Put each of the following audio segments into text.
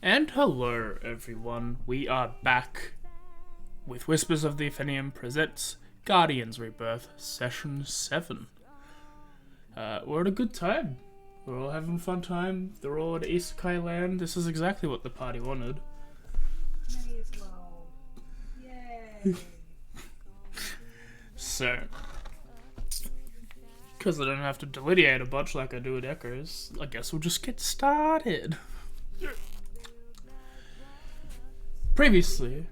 And hello everyone, we are back with Whispers of the Athenuem presents Guardians Rebirth Session 7. We're at a good time. We're all having a fun time. They're all at Isekai land. This is exactly what the party wanted. May as well. Yay! So, because I don't have to delineate a bunch like I do at Echoes, I guess we'll just get started. Previously...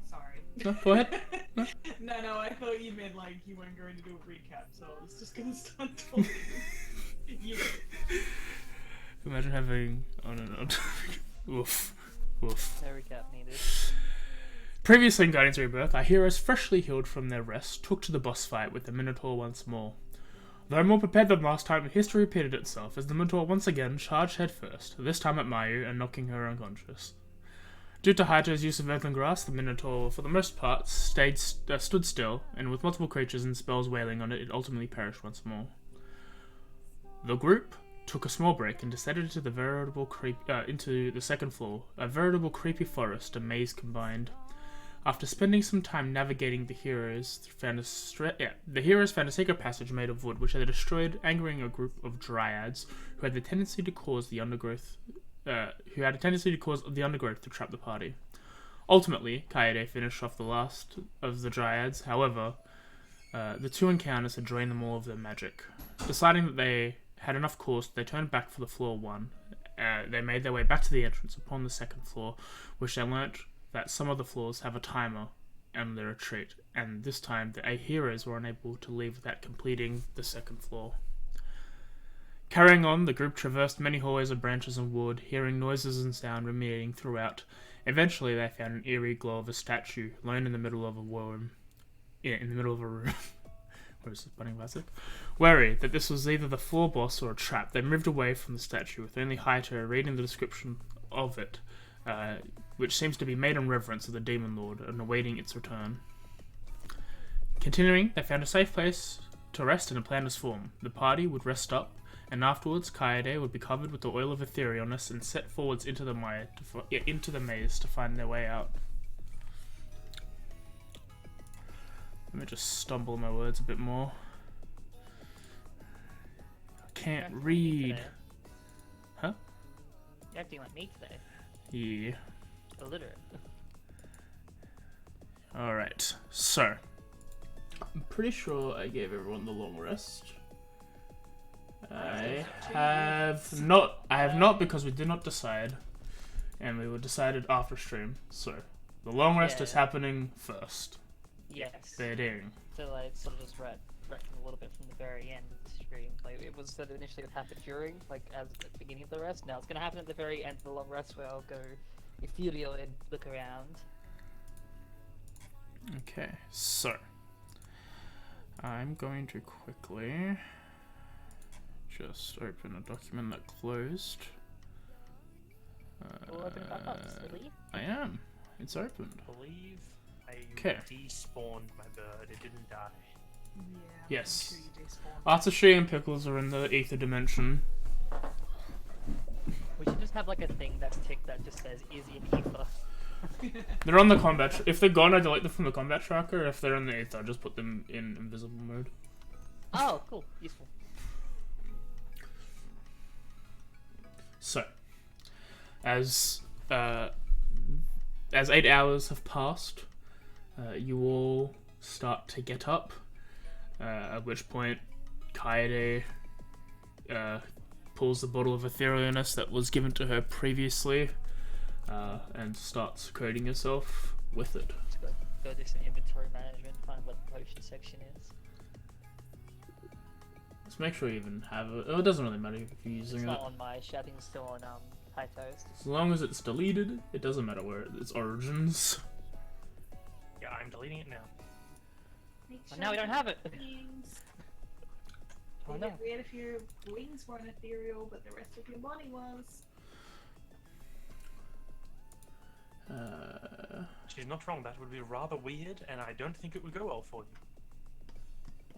Sorry. No, go ahead. No? No, I thought you meant like you weren't going to do a recap, so I was just gonna start talking. Yeah. Imagine having... Oh no. Oof. Oof. No recap needed. Previously in Guardians Rebirth, our heroes freshly healed from their rest took to the boss fight with the Minotaur once more. Though more prepared than last time, history repeated itself as the Minotaur once again charged headfirst, this time at Mayu and knocking her unconscious. Due to Hayato's use of earthen grass, the Minotaur, for the most part, stood still, and with multiple creatures and spells wailing on it, it ultimately perished once more. The group took a small break and descended into the second floor, a veritable creepy forest, a maze combined. After spending some time navigating, the heroes found a secret passage made of wood, which they destroyed, angering a group of dryads who had a tendency to cause the undergrowth to trap the party. Ultimately, Kaede finished off the last of the dryads. However, the two encounters had drained them all of their magic. Deciding that they had enough course, they turned back for the floor one. They made their way back to the entrance upon the second floor, which they learnt that some of the floors have a timer on their retreat, and this time the heroes were unable to leave without completing the second floor. Carrying on, the group traversed many hallways of branches and wood, hearing noises and sound radiating throughout. Eventually, they found an eerie glow of a statue, alone in the middle of a room. Where is this bunny classic? Wary that this was either the floor boss or a trap, they moved away from the statue, with only Haito reading the description of it, which seems to be made in reverence of the Demon Lord, and awaiting its return. Continuing, they found a safe place to rest and a plan was formed. The party would rest up, and afterwards Kaede would be covered with the oil of Etherealness and set forwards into the maze to find their way out. Let me just stumble my words a bit more. I can't read. Huh? You're acting like me today. Yeah. Illiterate. Alright, so I'm pretty sure I gave everyone the long rest. I have not because we did not decide, and we were decided after stream. So the long rest is happening first. Yes. Bidding. So like sort of just read a little bit from the very end of the stream. Like it was that initially it happened during, like as at the beginning of the rest. Now it's gonna happen at the very end of the long rest where I'll go ethereal and look around. Okay, so I'm going to quickly just open a document that closed. I am. It's opened. Believe I despawned my bird. It didn't die. Yeah. Yes. I'm sure you despawned. Artistry and Pickles are in the ether dimension. We should just have like a thing that's ticked that just says is in ether. They're on the combat. If they're gone, I delete them from the combat tracker. If they're in the ether, I just put them in invisible mode. Oh, cool, useful. So, as 8 hours have passed, you all start to get up. At which point, Kaede pulls the bottle of etherealness that was given to her previously, and starts coating herself with it. Let's go do some inventory management, find what the potion section is. Let's make sure you even have it. Oh, it doesn't really matter if you're using It's it. not on my shouting, still on high toast. As long as it's deleted, it doesn't matter where its origins. Yeah, I'm deleting it now. Make Well, now we don't have it. Wings. Oh no. We had a few wings weren't ethereal, but the rest of your body was. She's not wrong. That would be rather weird, and I don't think it would go well for you.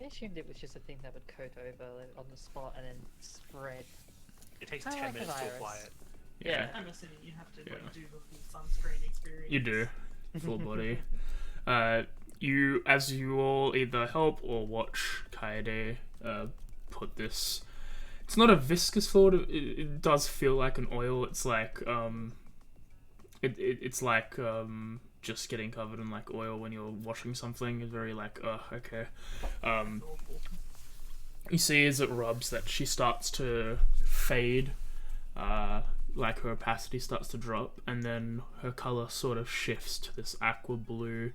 I assumed it was just a thing that would coat over like, on the spot and then spread. It takes I 10 like the minutes to virus. apply it. Yeah. I'm assuming you have to Yeah. like do the full sunscreen experience. You do. Full body. As you all either help or watch Kaede put this. It's not a viscous fluid. It does feel like an oil. It's like it's like just getting covered in like oil when you're washing something. It's very like okay. You see as it rubs that she starts to fade. Like her opacity starts to drop, and then her color sort of shifts to this aqua blue,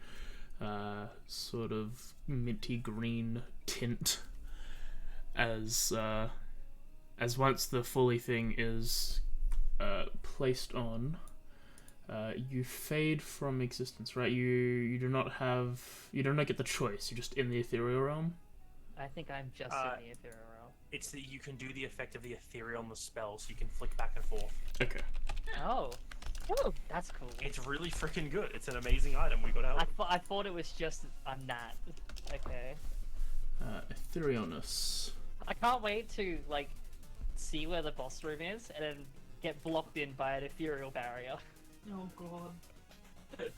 sort of minty green tint. As once the fully thing is placed on, you fade from existence. Right? You do not get the choice. You're just in the ethereal realm. I think I'm just in the ethereal realm. It's that you can do the effect of the ethereal on the spell, so you can flick back and forth. Okay. Oh, that's cool. It's really freaking good. It's an amazing item. We got help. I thought it was just I'm that. Okay. Etherealness. I can't wait to like see where the boss room is and then get blocked in by an ethereal barrier. Oh god.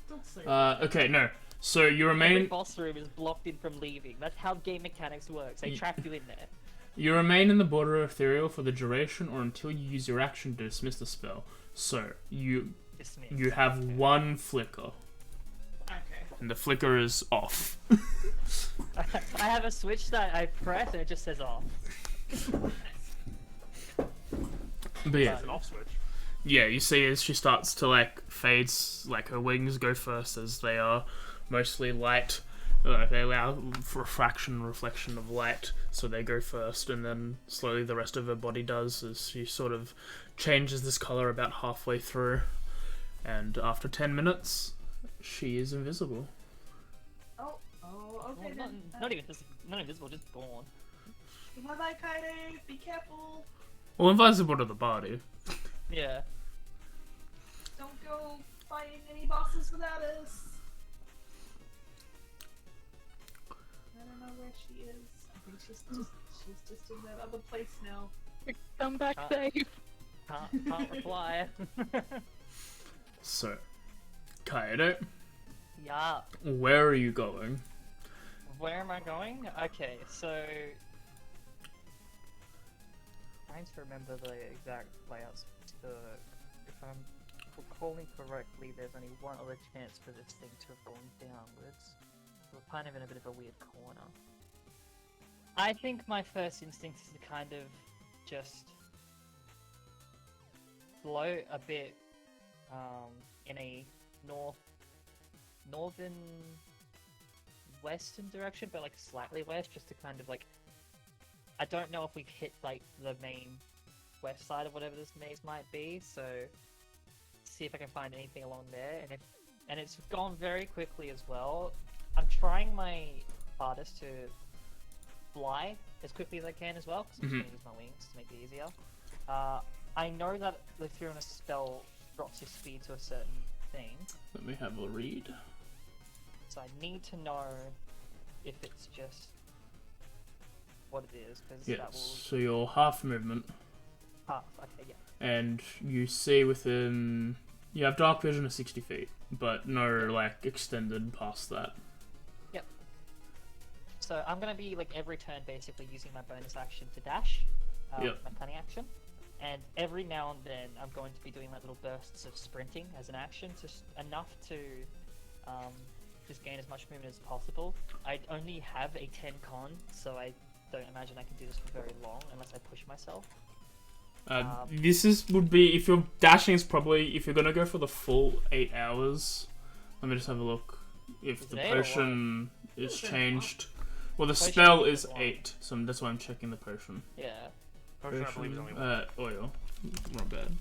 Don't say that. Okay, no. So you Every remain. boss room is blocked in from leaving. That's how game mechanics works. They trap you in there. You remain in the border of ethereal for the duration or until you use your action to dismiss the spell. So you Dismiss. have one flicker, Okay. and the flicker is off. I have a switch that I press and it just says off. But yeah, It's an off switch. yeah. You see as she starts to like fades, like her wings go first as they are mostly light. They allow reflection of light, so they go first, and then slowly the rest of her body does as she sort of changes this color about halfway through, and after 10 minutes, she is invisible. Oh, okay Well, then. not invisible, just gone. Bye bye, Kaede. Be careful. Well, invisible to the party. Yeah. Don't go fighting any bosses without us. I don't know where she is. I think she's just in that other place now. Come back safe. Can't reply. So, Kaede, Yeah. where are you going? Where am I going? Okay, so trying to remember the exact layouts. If I'm recalling correctly, there's only one other chance for this thing to have gone downwards. We're kind of in a bit of a weird corner. I think my first instinct is to kind of just float a bit in a northern western direction, but like slightly west, just to kind of like, I don't know if we've hit like the main west side of whatever this maze might be, so see if I can find anything along there. And it's gone very quickly as well. I'm trying my hardest to fly as quickly as I can as well, because I'm just going to use my wings to make it easier. I know that the Etherealness spell drops your speed to a certain thing, Let me have a read. so I need to know if it's just what it is, because that Yes, will... so you're half movement, okay, yeah. and you see within... You have dark vision of 60 feet, but no, like, extended past that. Yep. So I'm going to be, like, every turn basically using my bonus action to dash, Yep. my cunning action, and every now and then I'm going to be doing, like, little bursts of sprinting as an action, just enough to just gain as much movement as possible. I only have a 10 con, so I don't imagine I can do this for very long unless I push myself. This would be, if you're dashing, is probably, if you're gonna go for the full 8 hours, let me just have a look. If Is the it 8 or potion is changed, well, the Potion spell is is one. 8, so that's why I'm checking the potion. Yeah. Potion, I believe, is only one. Oil, not bad.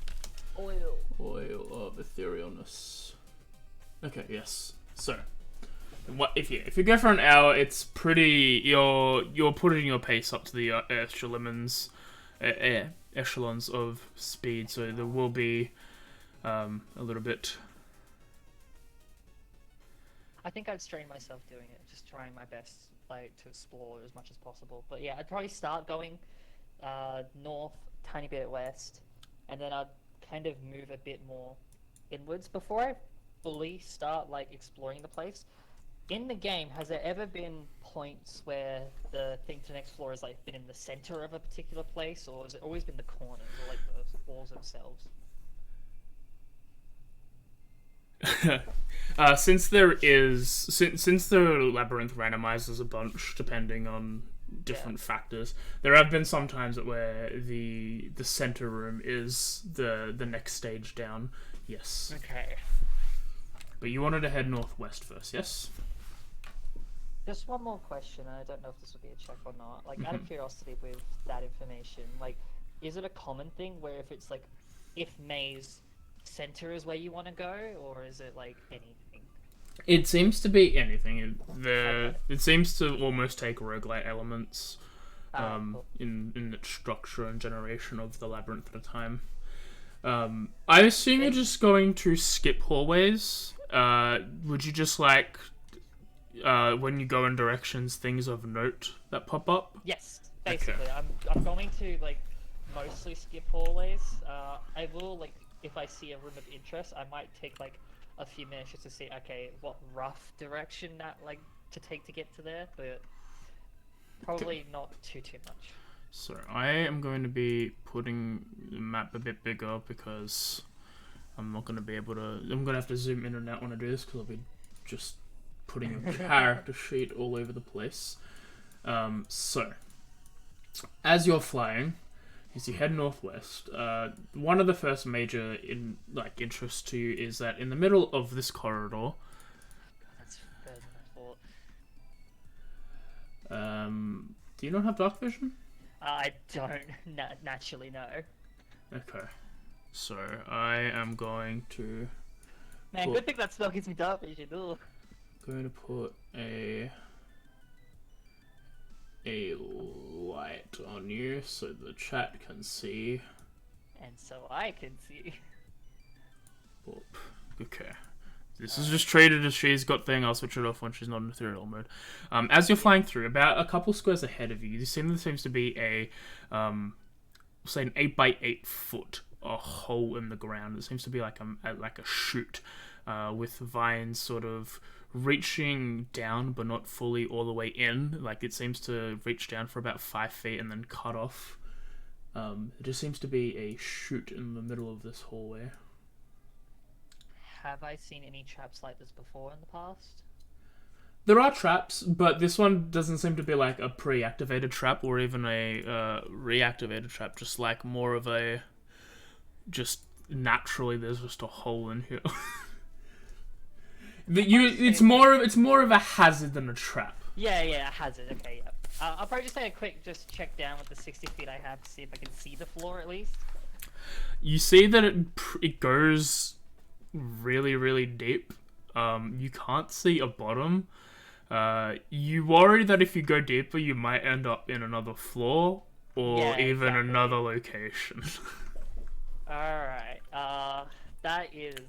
Oil. Oil of etherealness. Okay, yes. So, what if you go for an hour? It's pretty. You're putting your pace up to the echelons of speed. So there will be a little bit. I think I'd strain myself doing it, just trying my best, like, to explore as much as possible. But yeah, I'd probably start going north, tiny bit west, and then I'd kind of move a bit more inwards before I fully start like exploring the place. In the game, has there ever been points where the thing to explore has like been in the center of a particular place, or has it always been the corners or like the walls themselves? Since the labyrinth randomizes a bunch depending on different factors, there have been some times where the center room is the next stage down. Yes. Okay. But you wanted to head northwest first, yes? Just one more question, and I don't know if this will be a check or not. Like, out of curiosity with that information, like, is it a common thing where if it's if maze center is where you want to go, or is it like anything? It seems to be anything. Okay. It seems to almost take roguelite elements Cool. in its structure and generation of the labyrinth at a time. I assume you're just going to skip hallways. Would you just like when you go in directions, things of note that pop up? Yes, basically. I'm going to like mostly skip hallways. I will like if I see a room of interest, I might take like a few minutes just to see okay what rough direction that like to take to get to there, but probably not too much. So I am going to be putting the map a bit bigger because I'm not going to be able to. I'm going to have to zoom in and out when I do this because I'll be just putting a character sheet all over the place. So, as you're flying, as you head northwest, one of the first major interests to you is that in the middle of this corridor, That's better than I thought. do you not have dark vision? I don't naturally know. Okay, so I am going to Man, good thing that spell gives me dark vision. Ugh. going to put a light on you so the chat can see. And so I can see. Whoop. Okay. This is just treated as she's got thing. I'll switch it off when she's not in ethereal mode. As you're flying through, about a couple squares ahead of you, there seems to be a, say an 8x8 foot, a hole in the ground. It seems to be like a chute, with vines sort of reaching down but not fully all the way in. Like it seems to reach down for about 5 feet and then cut off. It just seems to be a chute in the middle of this hallway. Have I seen any traps like this before in the past? There are traps, but this one doesn't seem to be like a pre-activated trap or even a reactivated trap. Just like more of a, just naturally there's just a hole in here. It's more of a hazard than a trap. Yeah, a hazard. Okay, yeah. I'll probably just take a quick just check down with the 60 feet I have to see if I can see the floor at least. You see that it goes really, really deep. You can't see a bottom. You worry that if you go deeper, you might end up in another floor or even another location. Alright, that is...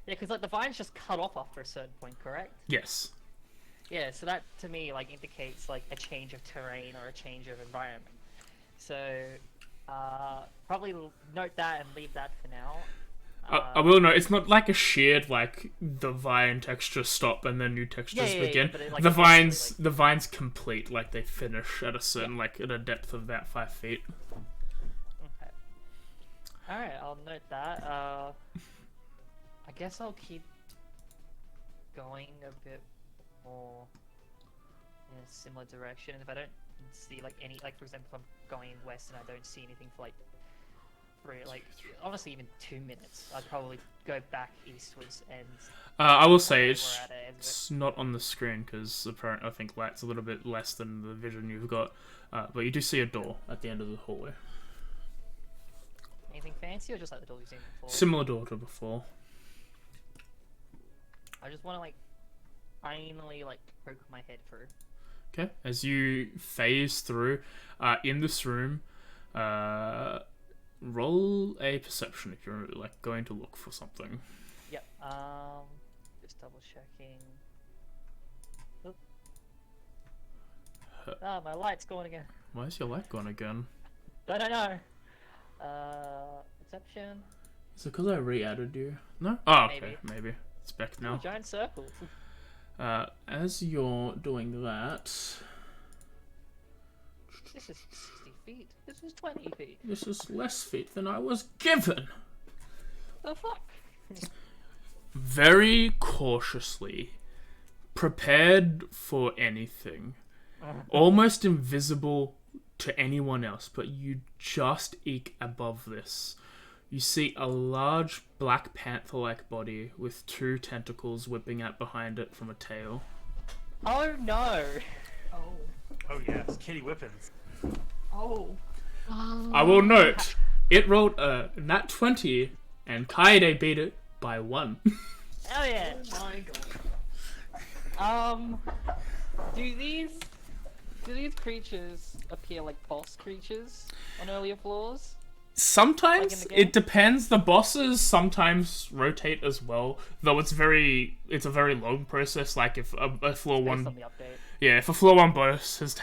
Yeah, because like the vines just cut off after a certain point, correct? Yes. Yeah, so that to me like indicates like a change of terrain or a change of environment. So, probably note that and leave that for now. I will note, it's not like a shared, like, the vine textures stop and then new textures begin. But it, like, the vines complete, like, they finish at a certain, like, at a depth of about 5 feet. Okay. Alright, I'll note that. I guess I'll keep going a bit more in a similar direction. And if I don't see, like, any, like, for example, if I'm going west and I don't see anything for, like, honestly even 2 minutes, I'd probably go back eastwards and I will say it's not on the screen because apparently I think light's a little bit less than the vision you've got, but you do see a door at the end of the hallway. Anything fancy or just like the door you've seen before? Similar door to before. I just want to like finally like poke my head through. Okay, as you phase through in this room, roll a perception if you're like going to look for something. Yep. Just double checking. Oop. My light's going again. Why is your light gone again? I don't know. Perception. Is it because I re-added you? No? Oh, okay, Maybe. maybe. It's back Oh, now. giant circle. As you're doing that, This is 60 feet. This is 20 feet. this is less feet than I was given. The fuck? Very cautiously, prepared for anything, almost invisible to anyone else, but you just eke above this. You see a large black panther-like body with 2 tentacles whipping out behind it from a tail. Oh no! Oh. Oh yes, kitty whippings. Oh. I will note, it rolled a nat 20, and Kaede beat it by 1. Hell yeah! Oh my god. Do these creatures appear like boss creatures on earlier floors? Sometimes Like in the game? it depends. The bosses sometimes rotate as well, though it's a very long process. Like if a floor Based one, on the update. yeah, if a floor 1 boss has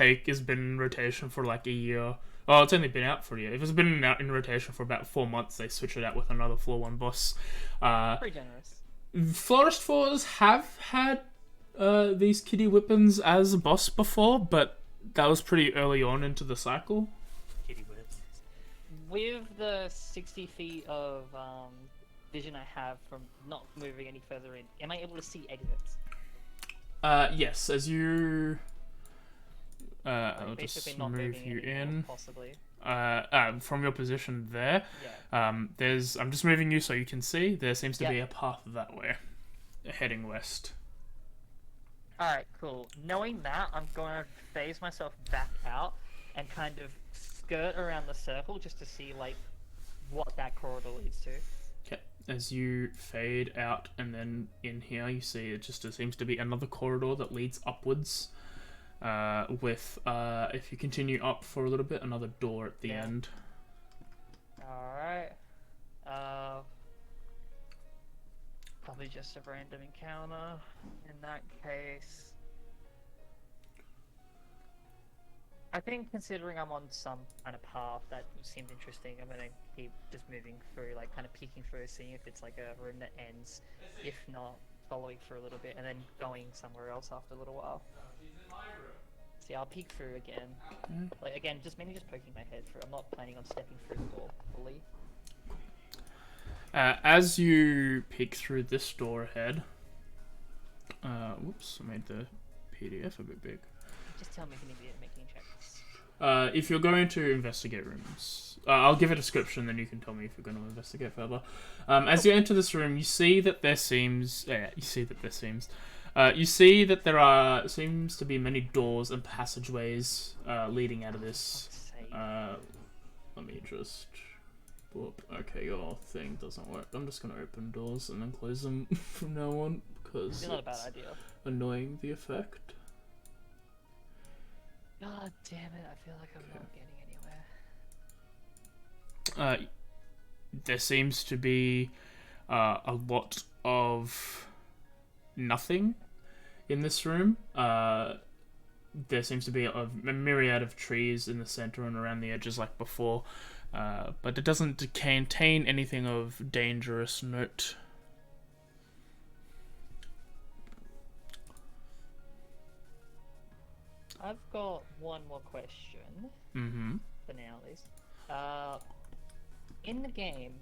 been in rotation for like a year. Oh, it's only been out for a year. If it's been out in rotation for about 4 months, they switch it out with another floor 1 boss. Pretty generous. Forest Fours have had these kitty weapons as a boss before, but that was pretty early on into the cycle. Kitty whips. With the 60 feet of vision I have from not moving any further in, am I able to see exits? Yes, as you... I'll Basically just not move moving you anymore, in. possibly. From your position there, Yeah. I'm just moving you so you can see. There seems to be Yeah. a path that way, heading west. Alright, cool. Knowing that, I'm going to phase myself back out and kind of skirt around the circle just to see, like, what that corridor leads to. Okay. As you fade out and then in here, you see it seems to be another corridor that leads upwards. With if you continue up for a little bit, another door at the Yeah. end. Alright. Probably just a random encounter. In that case, I think considering I'm on some kind of path that seemed interesting, I'm gonna keep just moving through, like kind of peeking through, seeing if it's like a room that ends. If not, following for a little bit and then going somewhere else after a little while. See, I'll peek through again. Like again, just mainly just poking my head through. I'm not planning on stepping through the door fully. As you peek through this door ahead, whoops, I made the PDF a bit big. Just tell me if you need me to make any checks. If you're going to investigate rooms, I'll give a description, then you can tell me if you're going to investigate further. As you enter this room, you see that there seems seems to be many doors and passageways leading out of this. Fuck's sake. Let me just. Whoop. Okay, your thing doesn't work. I'm just gonna open doors and then close them from now on because It's not a bad idea. annoying the effect. God damn it, I feel like I'm not getting anywhere. There seems to be a lot of nothing in this room. There seems to be a myriad of trees in the center and around the edges like before, but it doesn't contain anything of dangerous note. I've got one more question, Mm-hmm. for now at least. In the game,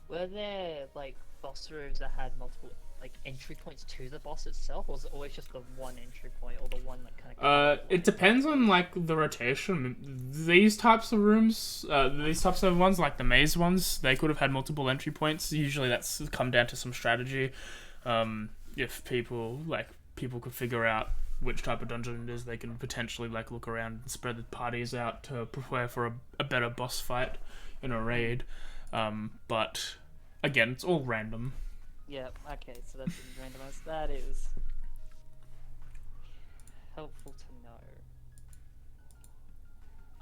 were there like boss rooms that had multiple like entry points to the boss itself, or was it always just the one entry point, or the one that kind of? It depends on like the rotation. These types of rooms, these types of ones, like the maze ones, they could have had multiple entry points. Usually, that's come down to some strategy. If people could figure out which type of dungeon it is, they can potentially like look around and spread the parties out to prepare for a better boss fight in a raid. But again, it's all random. Yeah. Okay. So that's randomized. That is helpful to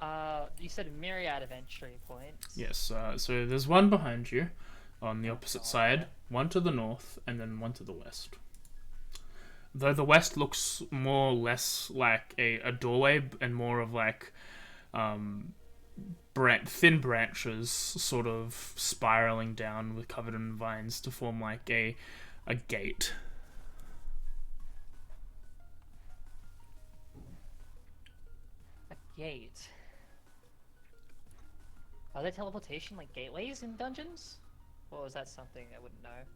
know. You said a myriad of entry points. Yes. So there's one behind you, on the opposite Oh, side, okay. one to the north, and then one to the west. Though the west looks more or less like a doorway and more of like thin branches sort of spiraling down with covered in vines to form like a gate. A gate. Are there teleportation like gateways in dungeons? Or is that something I wouldn't know?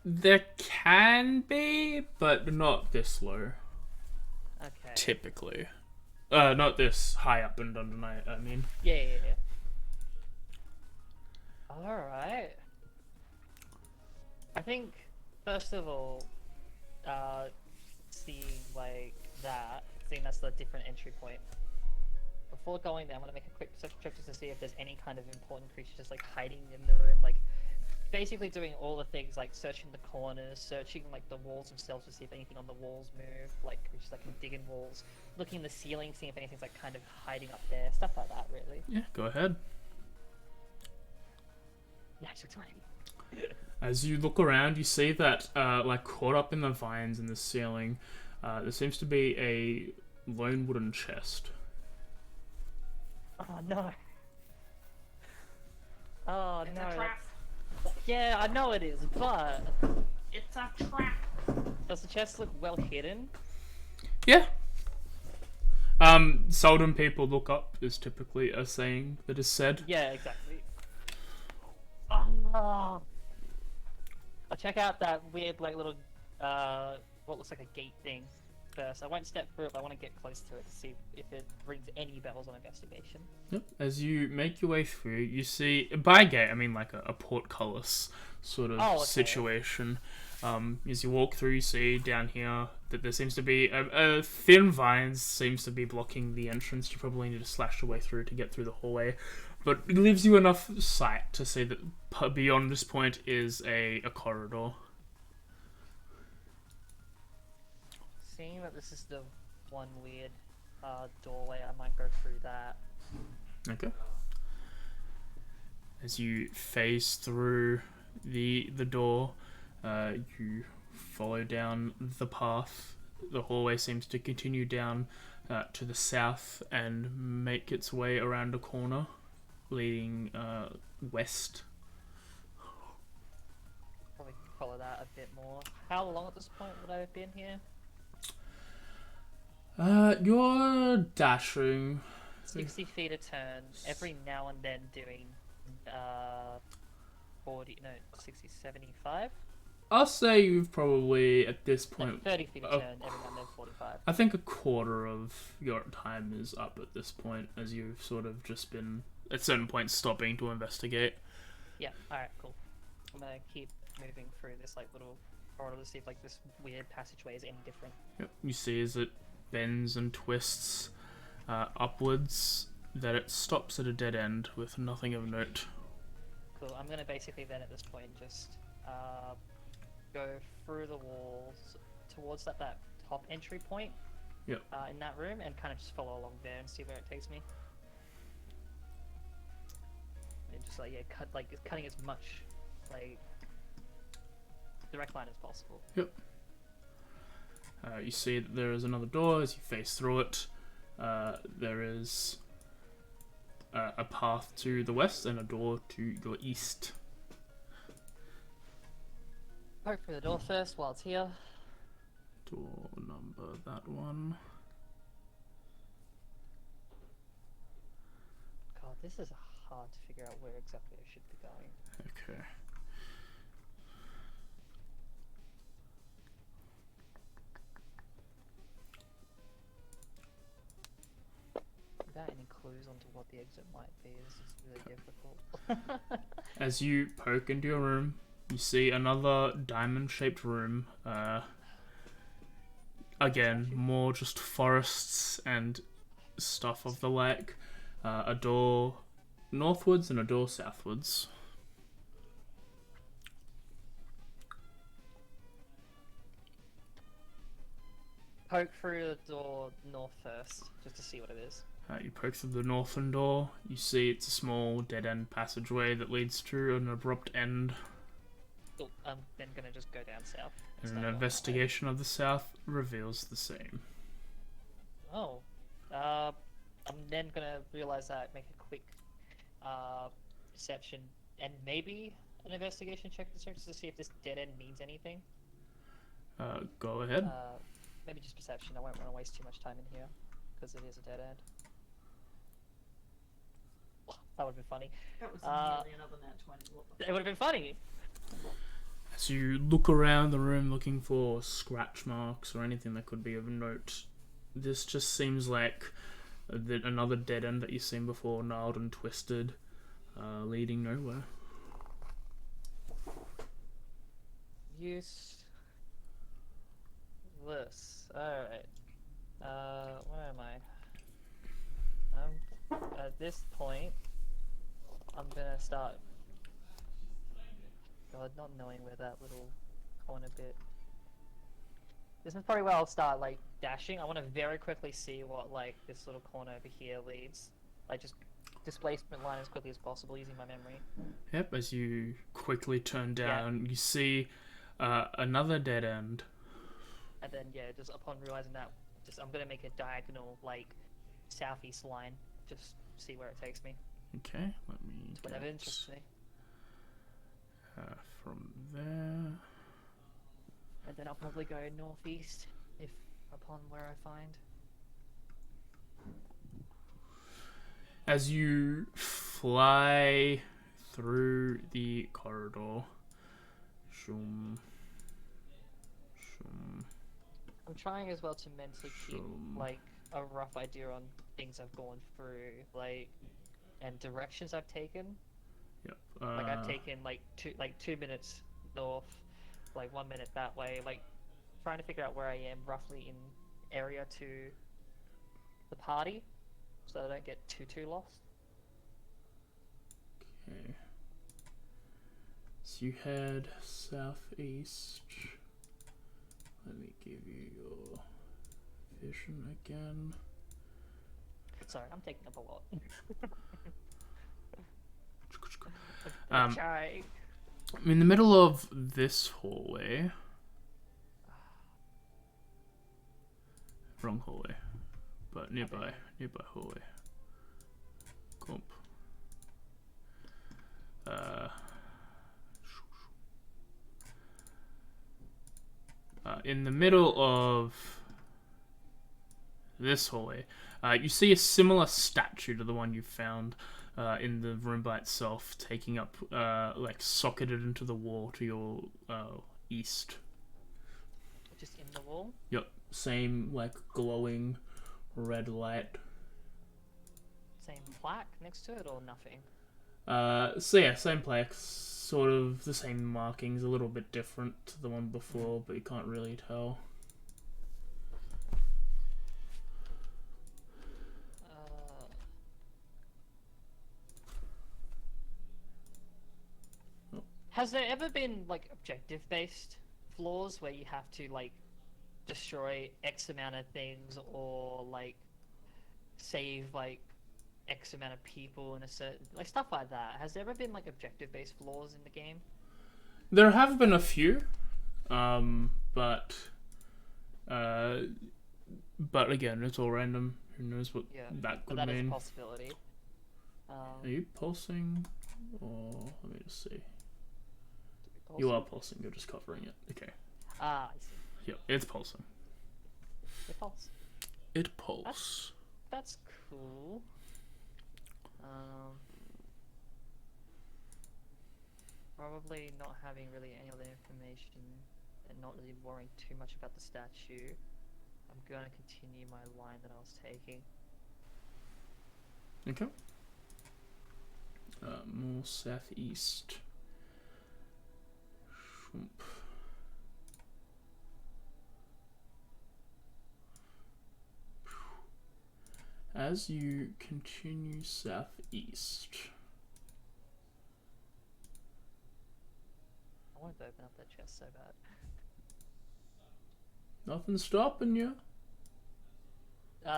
There can be, but not this low. Okay. Typically. Not this high up in dungeon, I mean. Yeah. Alright. I think, first of all, seeing like that, seeing that's the different entry point. Before going there, I'm gonna make a quick perception check just to see if there's any kind of important creatures just like hiding in the room, like basically doing all the things like searching the corners, searching like the walls themselves to see if anything on the walls move, like creatures that can dig in walls, looking in the ceiling, seeing if anything's like kind of hiding up there, stuff like that really. Yeah, go ahead. Natural 20. As you look around, you see that, like, caught up in the vines in the ceiling, there seems to be a lone wooden chest. Oh no. Oh It's no. a trap. Yeah, I know it is, but It's a trap. does the chest look well hidden? Yeah. Seldom people look up is typically a saying that is said. Yeah, exactly. Oh. I'll check out that weird, like, little, what looks like a gate thing first. I won't step through it, but I want to get close to it to see if it rings any bells on investigation. Yep. As you make your way through, you see, by gate, I mean like a portcullis sort of Oh, okay. situation. As you walk through, you see down here that there seems to be a thin vines seems to be blocking the entrance. You probably need to slash your way through to get through the hallway, but it leaves you enough sight to see that beyond this point is a corridor. Seeing that this is the one weird doorway, I might go through that. Okay. As you phase through the door, you follow down the path. The hallway seems to continue down to the south and make its way around a corner, leading west. Probably follow that a bit more. How long at this point would I have been here? You're dashing. 60 feet a turn, every now and then doing 60, 75? I'll say you've probably, at this No, point, 30 feet a turn, every now and then 45. I think a quarter of your time is up at this point, as you've sort of just been, at certain points, stopping to investigate. Yeah, alright, cool. I'm gonna keep moving through this like little corridor to see if like this weird passageway is any different. Yep. You see as it bends and twists upwards that it stops at a dead end with nothing of note. Cool, I'm gonna basically then at this point just go through the walls towards that top entry point. Yep. In that room and kind of just follow along there and see where it takes me. And just like cutting as much like direct line as possible. Yep. You see that there is another door as you face through it. There is a path to the west and a door to your east. Poke through the door first while it's here. Door number, that one. God, this is hard to figure out where exactly I should be going. Okay. Without any clues onto what the exit might be, this is really difficult. As you poke into your room, you see another diamond-shaped room. Again, more just forests and stuff of the like. A door northwards and a door southwards. Poke through the door north first, just to see what it is. You poke through the northern door. You see it's a small dead-end passageway that leads to an abrupt end. Cool, I'm then gonna just go down south. And Start an along that way. investigation of the south reveals the same. Oh. then gonna realize that, make a quick perception and maybe an investigation check to search to see if this dead end means anything. Go ahead. Maybe just perception. I won't want to waste too much time in here because it is a dead end. That would have been funny. That was nearly another nat 20. It would have been funny. As you look around the room looking for scratch marks or anything that could be of note, this just seems like another dead end that you've seen before, gnarled and twisted, leading nowhere. Use this. Alright. Where am I? At this point, I'm gonna start. God, not knowing where that little corner bit. This is probably where I'll start, like, dashing. I want to very quickly see what, like, this little corner over here leads. Like, just displacement line as quickly as possible using my memory. Yep, as you quickly turn down, you see another dead end. And then, yeah, just upon realizing that, I'm gonna make a diagonal, like, southeast line. Just see where it takes me. Okay, let me It's whatever get, interests me. from there. And then I'll probably go northeast, if upon where I find. As you fly through the corridor, shoom, shoom, I'm trying as well to mentally keep, shoom. like, a rough idea on things I've gone through, like, and directions I've taken. Yep. Like, I've taken, like, 2 minutes north, like, 1 minute that way, like, trying to figure out where I am roughly in area to the party, so I don't get too lost. Okay. So you head southeast. Let me give you your vision again. Sorry, I'm taking up a lot. I'm in the middle of this hallway. Wrong hallway, but nearby hallway. Comp. In the middle of this hallway, you see a similar statue to the one you found in the room by itself, taking up, like, socketed into the wall to your east. Just in the wall? Yep, same, like, glowing red light. Same plaque next to it or nothing? So yeah, same plaque, sort of the same markings, a little bit different to the one before, but you can't really tell. Has there ever been, like, objective-based flaws where you have to, like, destroy X amount of things or, like, save, like, X amount of people in a certain... like, stuff like that. Has there ever been, like, objective-based flaws in the game? There have been a few, but again, it's all random. Who knows what that could but that mean? is a possibility. Are you pulsing? Or let me just see. You are pulsing. You're just covering it. Okay. Ah, I see. Yep, it's pulsing. It pulse. It pulse. That's cool. Probably not having really any other information and not really worrying too much about the statue. I'm going to continue my line that I was taking. Okay. More southeast. Shump. As you continue southeast, I wanted to open up that chest so bad. nothing's stopping you.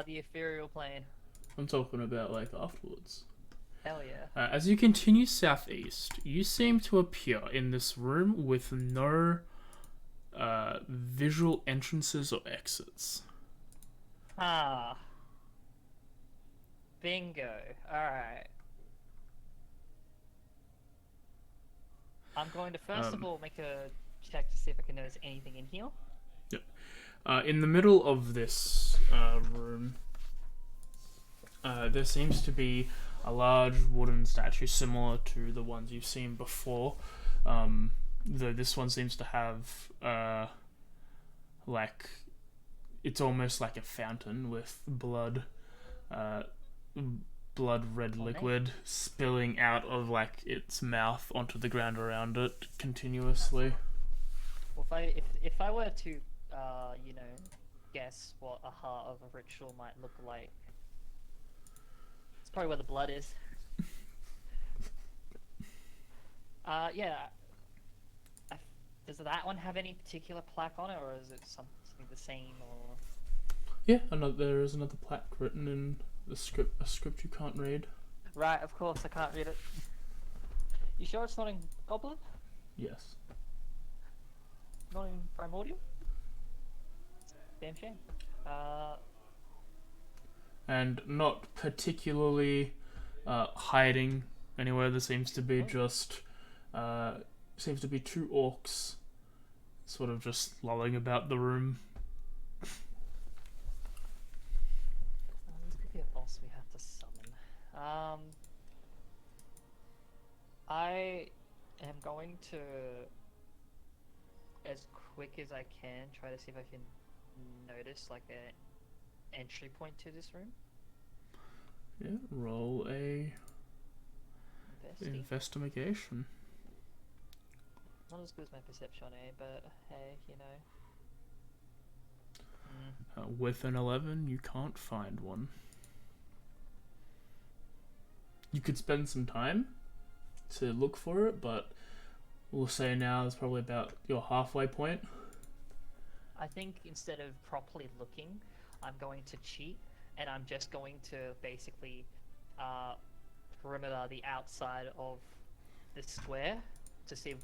The ethereal plane. I'm talking about, like, afterwards. Hell yeah. As you continue southeast, you seem to appear in this room with no visual entrances or exits. Ah. Bingo. Alright. I'm going to first of all make a check to see if I can notice anything in here. In the middle of this room, there seems to be a large wooden statue similar to the ones you've seen before. Though this one seems to have like, it's almost like a fountain with blood red liquid spilling out of like its mouth onto the ground around it continuously. Well, if I were to you know, guess what a heart of a ritual might look like, it's probably where the blood is. Yeah. Does that one have any particular plaque on it, or is it something the same, or? Yeah, there is another plaque written in the script, a script you can't read. Right, of course I can't read it. You sure it's not in Goblin? Yes. Not in Primordial? Damn shame. And not particularly hiding anywhere. There seems to be just seems to be two orcs sort of just lolling about the room. This could be a boss we have to summon. I am going to, as quick as I can, try to see if I can notice like an entry point to this room. Yeah, roll a Investing. investigation. Not as good as my perception, but hey, you know. With an 11, you can't find one. You could spend some time to look for it, but we'll say now is probably about your halfway point. I think instead of properly looking, I'm going to cheat, and I'm just going to basically perimeter the outside of the square to see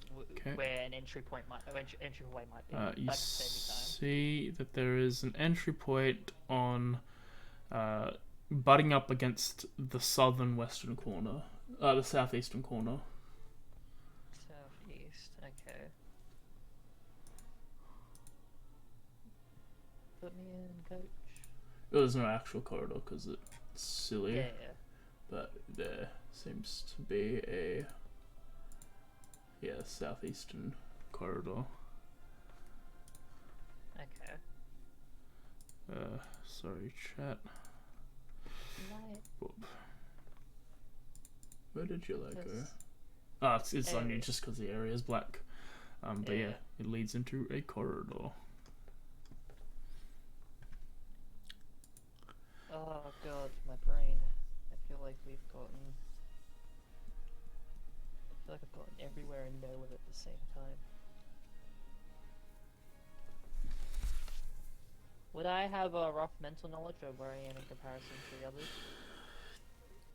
where an entryway might be. You That could save me time. see that there is an entry point on butting up against the southern-western corner, the southeastern corner. Southeast, okay. Put me in, coach. There's no actual corridor because it's silly, Yeah. but there seems to be a southeastern corridor. Okay. Sorry, chat. Light. Whoop. Where did you let go? This- Ah, it's on you area. just because the area is black. But yeah, it leads into a corridor. Oh god, my brain. I feel like we've gotten... I feel like I've gotten everywhere and nowhere at the same time. Would I have a rough mental knowledge of where I am in comparison to the others?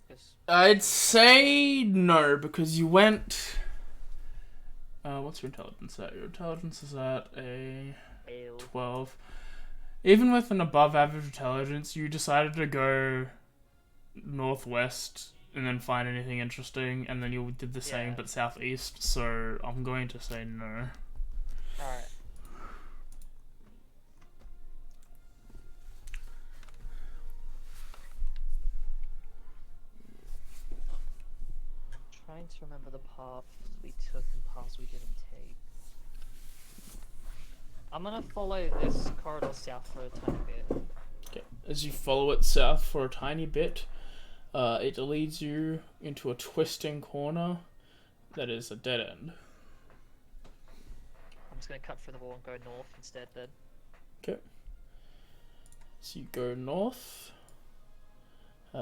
'Cause I'd say no, because you went... what's your intelligence at? Your intelligence is at a Ew. 12. Even with an above average intelligence, you decided to go northwest and then find anything interesting, and then you did the same Yeah. but southeast, so I'm going to say no. Alright. Trying to remember the paths we took and paths we didn't take. I'm gonna follow this corridor south for a tiny bit. Okay. As you follow it south for a tiny bit, it leads you into a twisting corner that is a dead end. I'm just gonna cut through the wall and go north instead then. Okay. So you go north.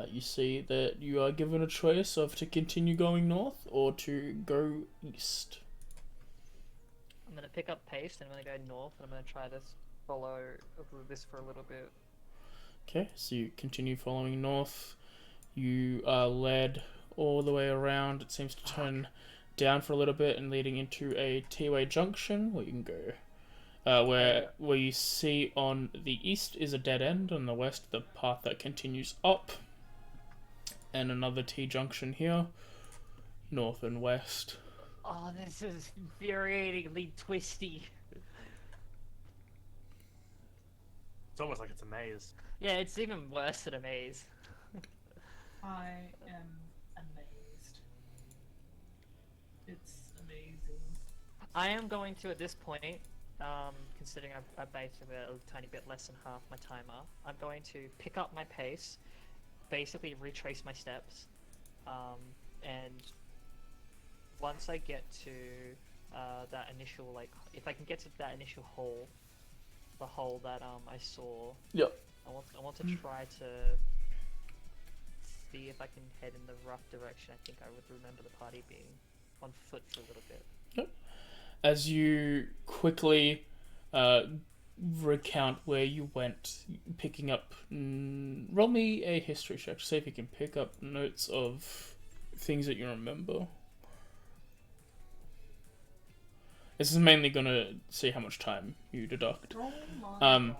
You see that you are given a choice of to continue going north or to go east. I'm gonna pick up pace and I'm gonna go north and I'm gonna try to follow this for a little bit. Okay, so you continue following north. You are led all the way around. It seems to turn down for a little bit and leading into a T-way junction where you can go. Where you see on the east is a dead end, on the west the path that continues up. and another T-junction here, north and west. Oh, this is infuriatingly twisty. It's almost like it's a maze. Yeah, it's even worse than a maze. I am amazed. It's amazing. I am going to, at this point, considering I've based a tiny bit less than half my timer, I'm going to pick up my pace, basically retrace my steps, and once I get to that initial, like, if I can get to that initial hole, the hole that I saw, Yep. I want to try to see if I can head in the rough direction. I think I would remember the party being on foot for a little bit. Yep. As you quickly recount where you went, picking up... roll me a history check to see if you can pick up notes of things that you remember. This is mainly going to see how much time you deduct. Oh my God. god.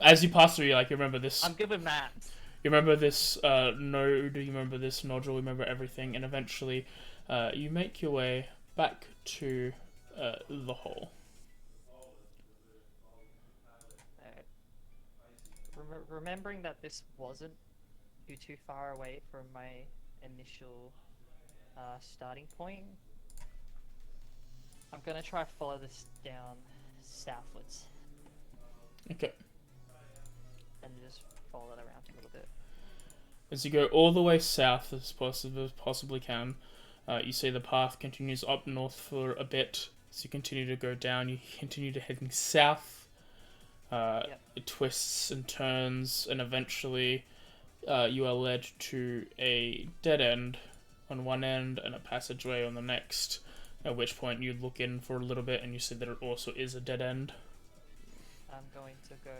As you pass through, you remember this... I'm good with maths. You remember this node, you remember this nodule, you remember everything, and eventually you make your way back to the hole. Remembering that this wasn't too far away from my initial starting point, I'm gonna try to follow this down southwards. Okay. And just follow it around a little bit. As you go all the way south as possibly can, you see the path continues up north for a bit. As you continue to go down, you continue to heading south. Yep. It twists and turns, and eventually you are led to a dead end on one end and a passageway on the next. At which point you look in for a little bit and you see that it also is a dead end. I'm going to go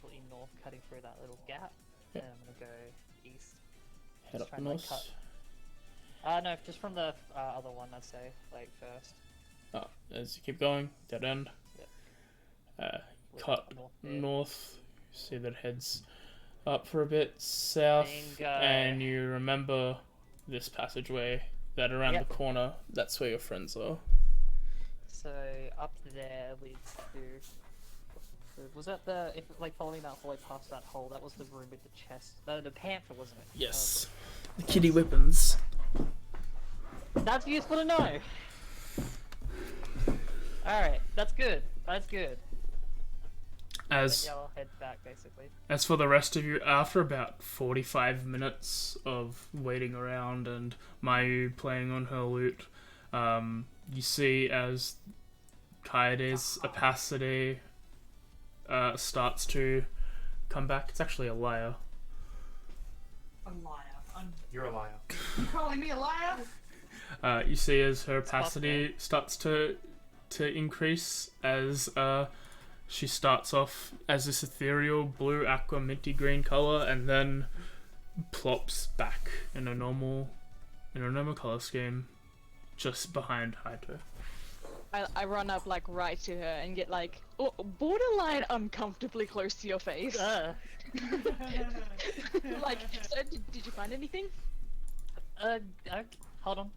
completely north, cutting through that little gap. Yep. And I'm going to go east. Head Just up try and, like, north. No, just from the other one, I'd say, like, first. As you keep going, dead end. Yep. Cut North there. north. You see that it heads up for a bit south. Bingo. And you remember this passageway that around Yep. the corner, that's where your friends are. So, up there leads to... Was that the... If, like, following that hallway past that hole, that was the room with the chest... The panther, wasn't it? Yes. The kitty weapons. That's useful to know! Alright, that's good. That's good. As Yeah, I'll head back, basically. As for the rest of you, after about 45 minutes of waiting around and Mayu playing on her lute, you see as Kaede's opacity starts to come back. It's actually a liar. A liar. You're a liar. You calling me a liar? You see as her opacity starts to increase as she starts off as this ethereal blue, aqua, minty green color, and then plops back in a normal color scheme, just behind Haito. I run up like right to her and get like borderline uncomfortably close to your face. Like, so did you find anything? Hold on.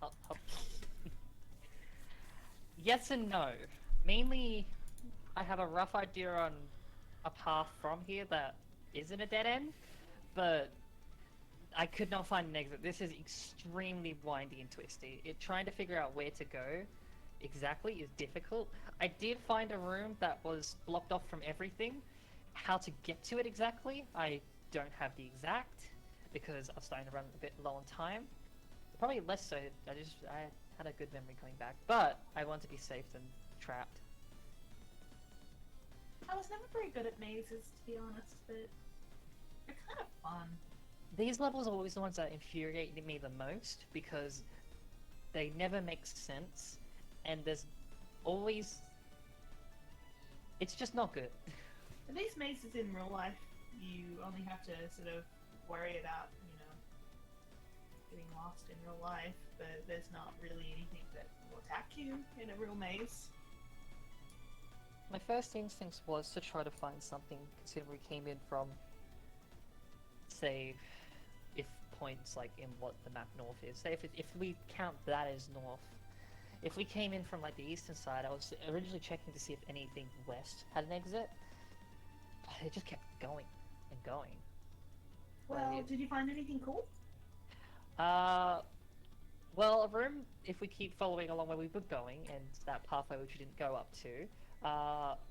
Hold. Yes and no. Mainly, I have a rough idea on a path from here that isn't a dead end, but I could not find an exit. This is extremely windy and twisty. Trying to figure out where to go exactly is difficult. I did find a room that was blocked off from everything. How to get to it exactly, I don't have the exact, because I'm starting to run a bit low on time. Probably less so. I had a good memory coming back, but I want to be safe than trapped. I was never very good at mazes, to be honest, but they're kind of fun. These levels are always the ones that infuriate me the most, because they never make sense, and there's always... It's just not good. And these mazes in real life, you only have to sort of worry about, getting lost in real life, but there's not really anything that will attack you in a real maze. My first instinct was to try to find something, considering we came in from, say, if points like in what the map north is. Say if we count that as north, if we came in from like the eastern side, I was originally checking to see if anything west had an exit, but it just kept going and going. Well, Like, did you find anything cool? well, a room, if we keep following along where we were going, and that pathway which we didn't go up to,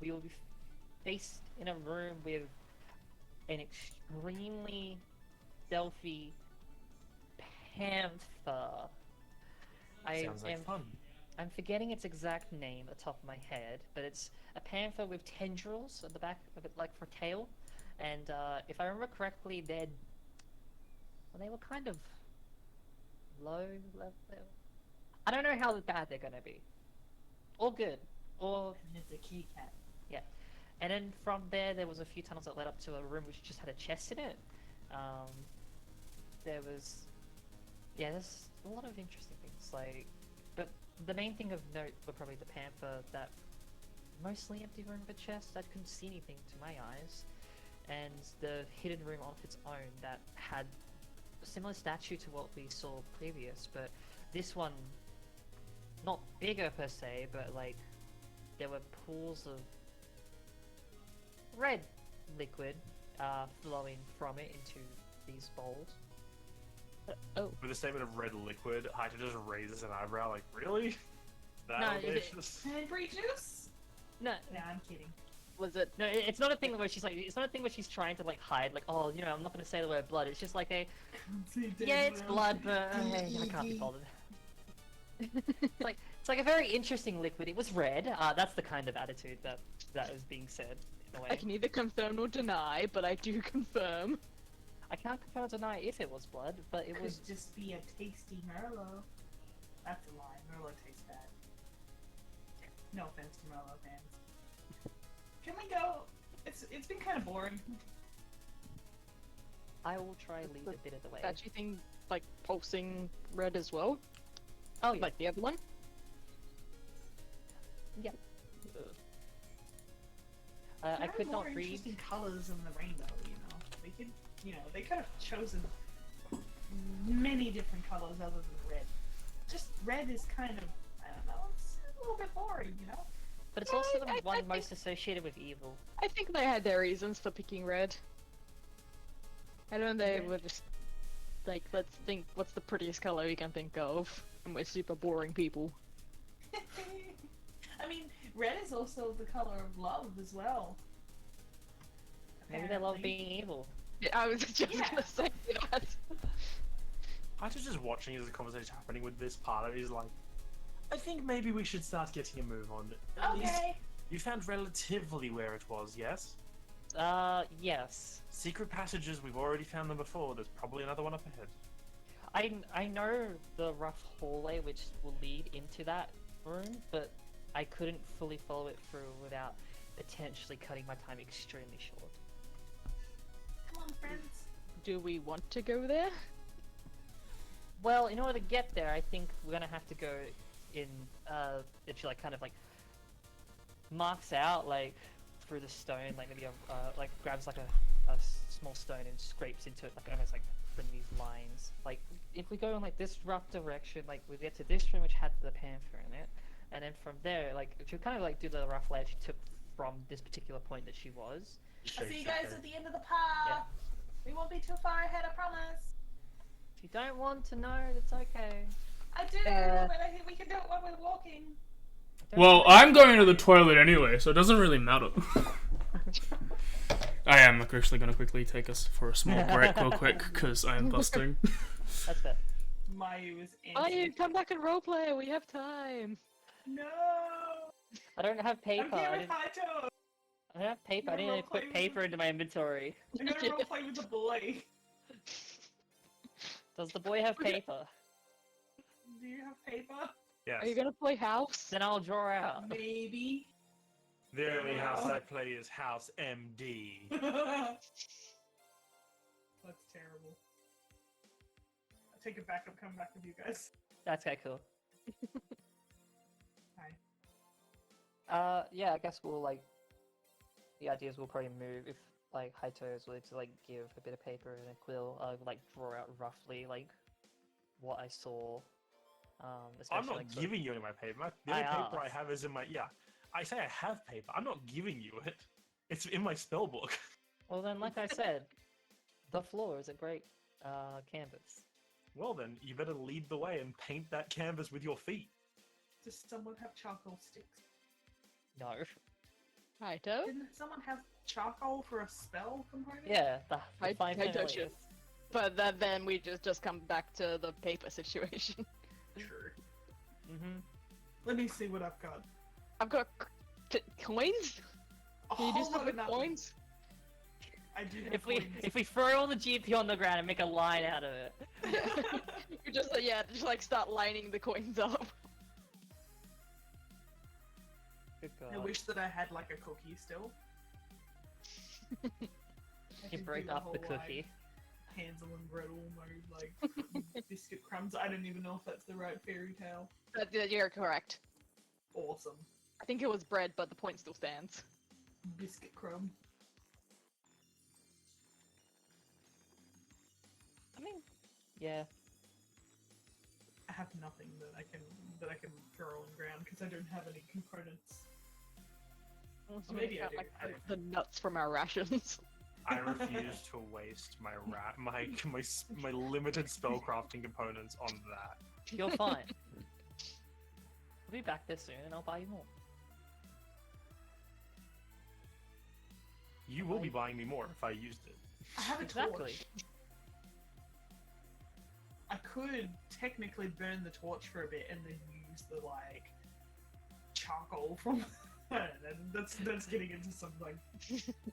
we will be faced in a room with an extremely stealthy panther. Sounds like fun. I'm forgetting its exact name at the top of my head, but it's a panther with tendrils at the back of it, like for tail. And if I remember correctly, they were kind of low level. I don't know how bad they're gonna be, or good, or And it's a kitty cat. yeah. And then from there was a few tunnels that led up to a room which just had a chest in it. There was, yeah, there's a lot of interesting things. Like, but the main thing of note were probably the panther, that mostly empty room of a chest. I couldn't see anything to my eyes, and the hidden room of its own that had a similar statue to what we saw previous, but this one not bigger per se, but like there were pools of red liquid flowing from it into these bowls. Oh, With a statement of red liquid, Haito just raises an eyebrow like, really? That No, audacious? Cranberry juice? no, Nah, I'm kidding. Was it? no, it's not a thing where she's like, it's not a thing where she's trying to like hide, like, oh, you know, I'm not gonna say the word blood. It's just like a, yeah, it's blood, but hey, I can't be bothered. It's like a very interesting liquid. It was red. That's the kind of attitude that was being said in a way. I can neither confirm nor deny, but I do confirm. I can't confirm or deny if it was blood, but it Could was. just be a tasty Merlot. That's a lie. Merlot tastes bad. No offense to Merlot fans. Can we go? It's been kind of boring. I will try lead a bit of the way. Statue thing, like pulsing red as well, Oh yeah. like the other one. Yeah. There I are could more not read. interesting colors in the rainbow. They could have chosen many different colors other than red. Just red is kind of, I don't know, it's a little bit boring, you know? But it's No, also the I one think- most associated with evil. I think they had their reasons for picking red. I don't know, they Okay. were just like, let's think, what's the prettiest color we can think of? And we're super boring people. I mean, red is also the color of love as well. Maybe they love apparently. being evil. Yeah, I was just Yeah. gonna say that. Haito's just watching as the conversation's happening with this part of it. He's like, I think maybe we should start getting a move on. At least Okay. you found relatively where it was, yes? Yes. Secret passages, we've already found them before. There's probably another one up ahead. I know the rough hallway which will lead into that room, but I couldn't fully follow it through without potentially cutting my time extremely short. Come on, friends. Do we want to go there? Well, in order to get there, I think we're gonna have to go in, if she like kind of like marks out like through the stone, like maybe like grabs like a small stone and scrapes into it, like almost like in these lines. Like if we go in like this rough direction, like we get to this room which had the panther in it, and then from there, like she'll kind of like do the rough layout she took from this particular point that she was. I'll see you guys at the end of the path. Yeah. We won't be too far ahead, I promise. If you don't want to know, it's okay. I do, but I think we can do it while we're walking. Don't Well, worry. I'm going to the toilet anyway, so it doesn't really matter. I am actually going to quickly take us for a small break real quick, because I am busting. That's fair. Mayu is Oh, anti. you come back and roleplay. We have time. No! I don't have paper. I'm here I with didn't, Haito! I don't have paper. I You're didn't put roleplaying paper with- into my inventory. I'm gonna roleplay with the boy. Does the boy have paper? Do you have paper? Yes. Are you gonna play house? Then I'll draw out. Maybe. The only house I play is House MD. That's terrible. I'll take it back. I'll come back with you guys. That's kind of cool. Hi. Yeah, I guess we'll like. The ideas will probably move if like Haito is willing to like give a bit of paper and a quill, like draw out roughly like what I saw. Especially, I'm not like, giving you any of my paper. The I only paper I asked. have is in my I say I have paper. I'm not giving you it. It's in my spell book. Well then, like I said, the floor is a great canvas. Well then, you better lead the way and paint that canvas with your feet. Does someone have charcoal sticks? No. Haito? Didn't someone have charcoal for a spell component? Yeah, the I fine touch familiars. it. But then we just come back to the paper situation. True. Mm-hmm. Let me see what I've got. I've got coins. A Can you do whole stuff lot of with nothing. coins? I do have If we coins. throw all the GP on the ground and make a line out of it. We just just like start lining the coins up. Good I God. wish that I had like a cookie still. I You could break do up the whole, cookie. Like, Hansel and Gretel mode, like biscuit crumbs. I don't even know if that's the right fairy tale. You're correct. Awesome. I think it was bread, but the point still stands. Biscuit crumb. I mean, yeah. I have nothing that I can throw on ground because I don't have any components. Or maybe I Got, do. like, I don't the nuts from our rations. I refuse to waste my my limited spellcrafting components on that. You're fine. I'll be back there soon and I'll buy you more. You will be buying me more if I used it. I have a Exactly. torch. I could technically burn the torch for a bit and then use the like charcoal from that, and that's getting into some like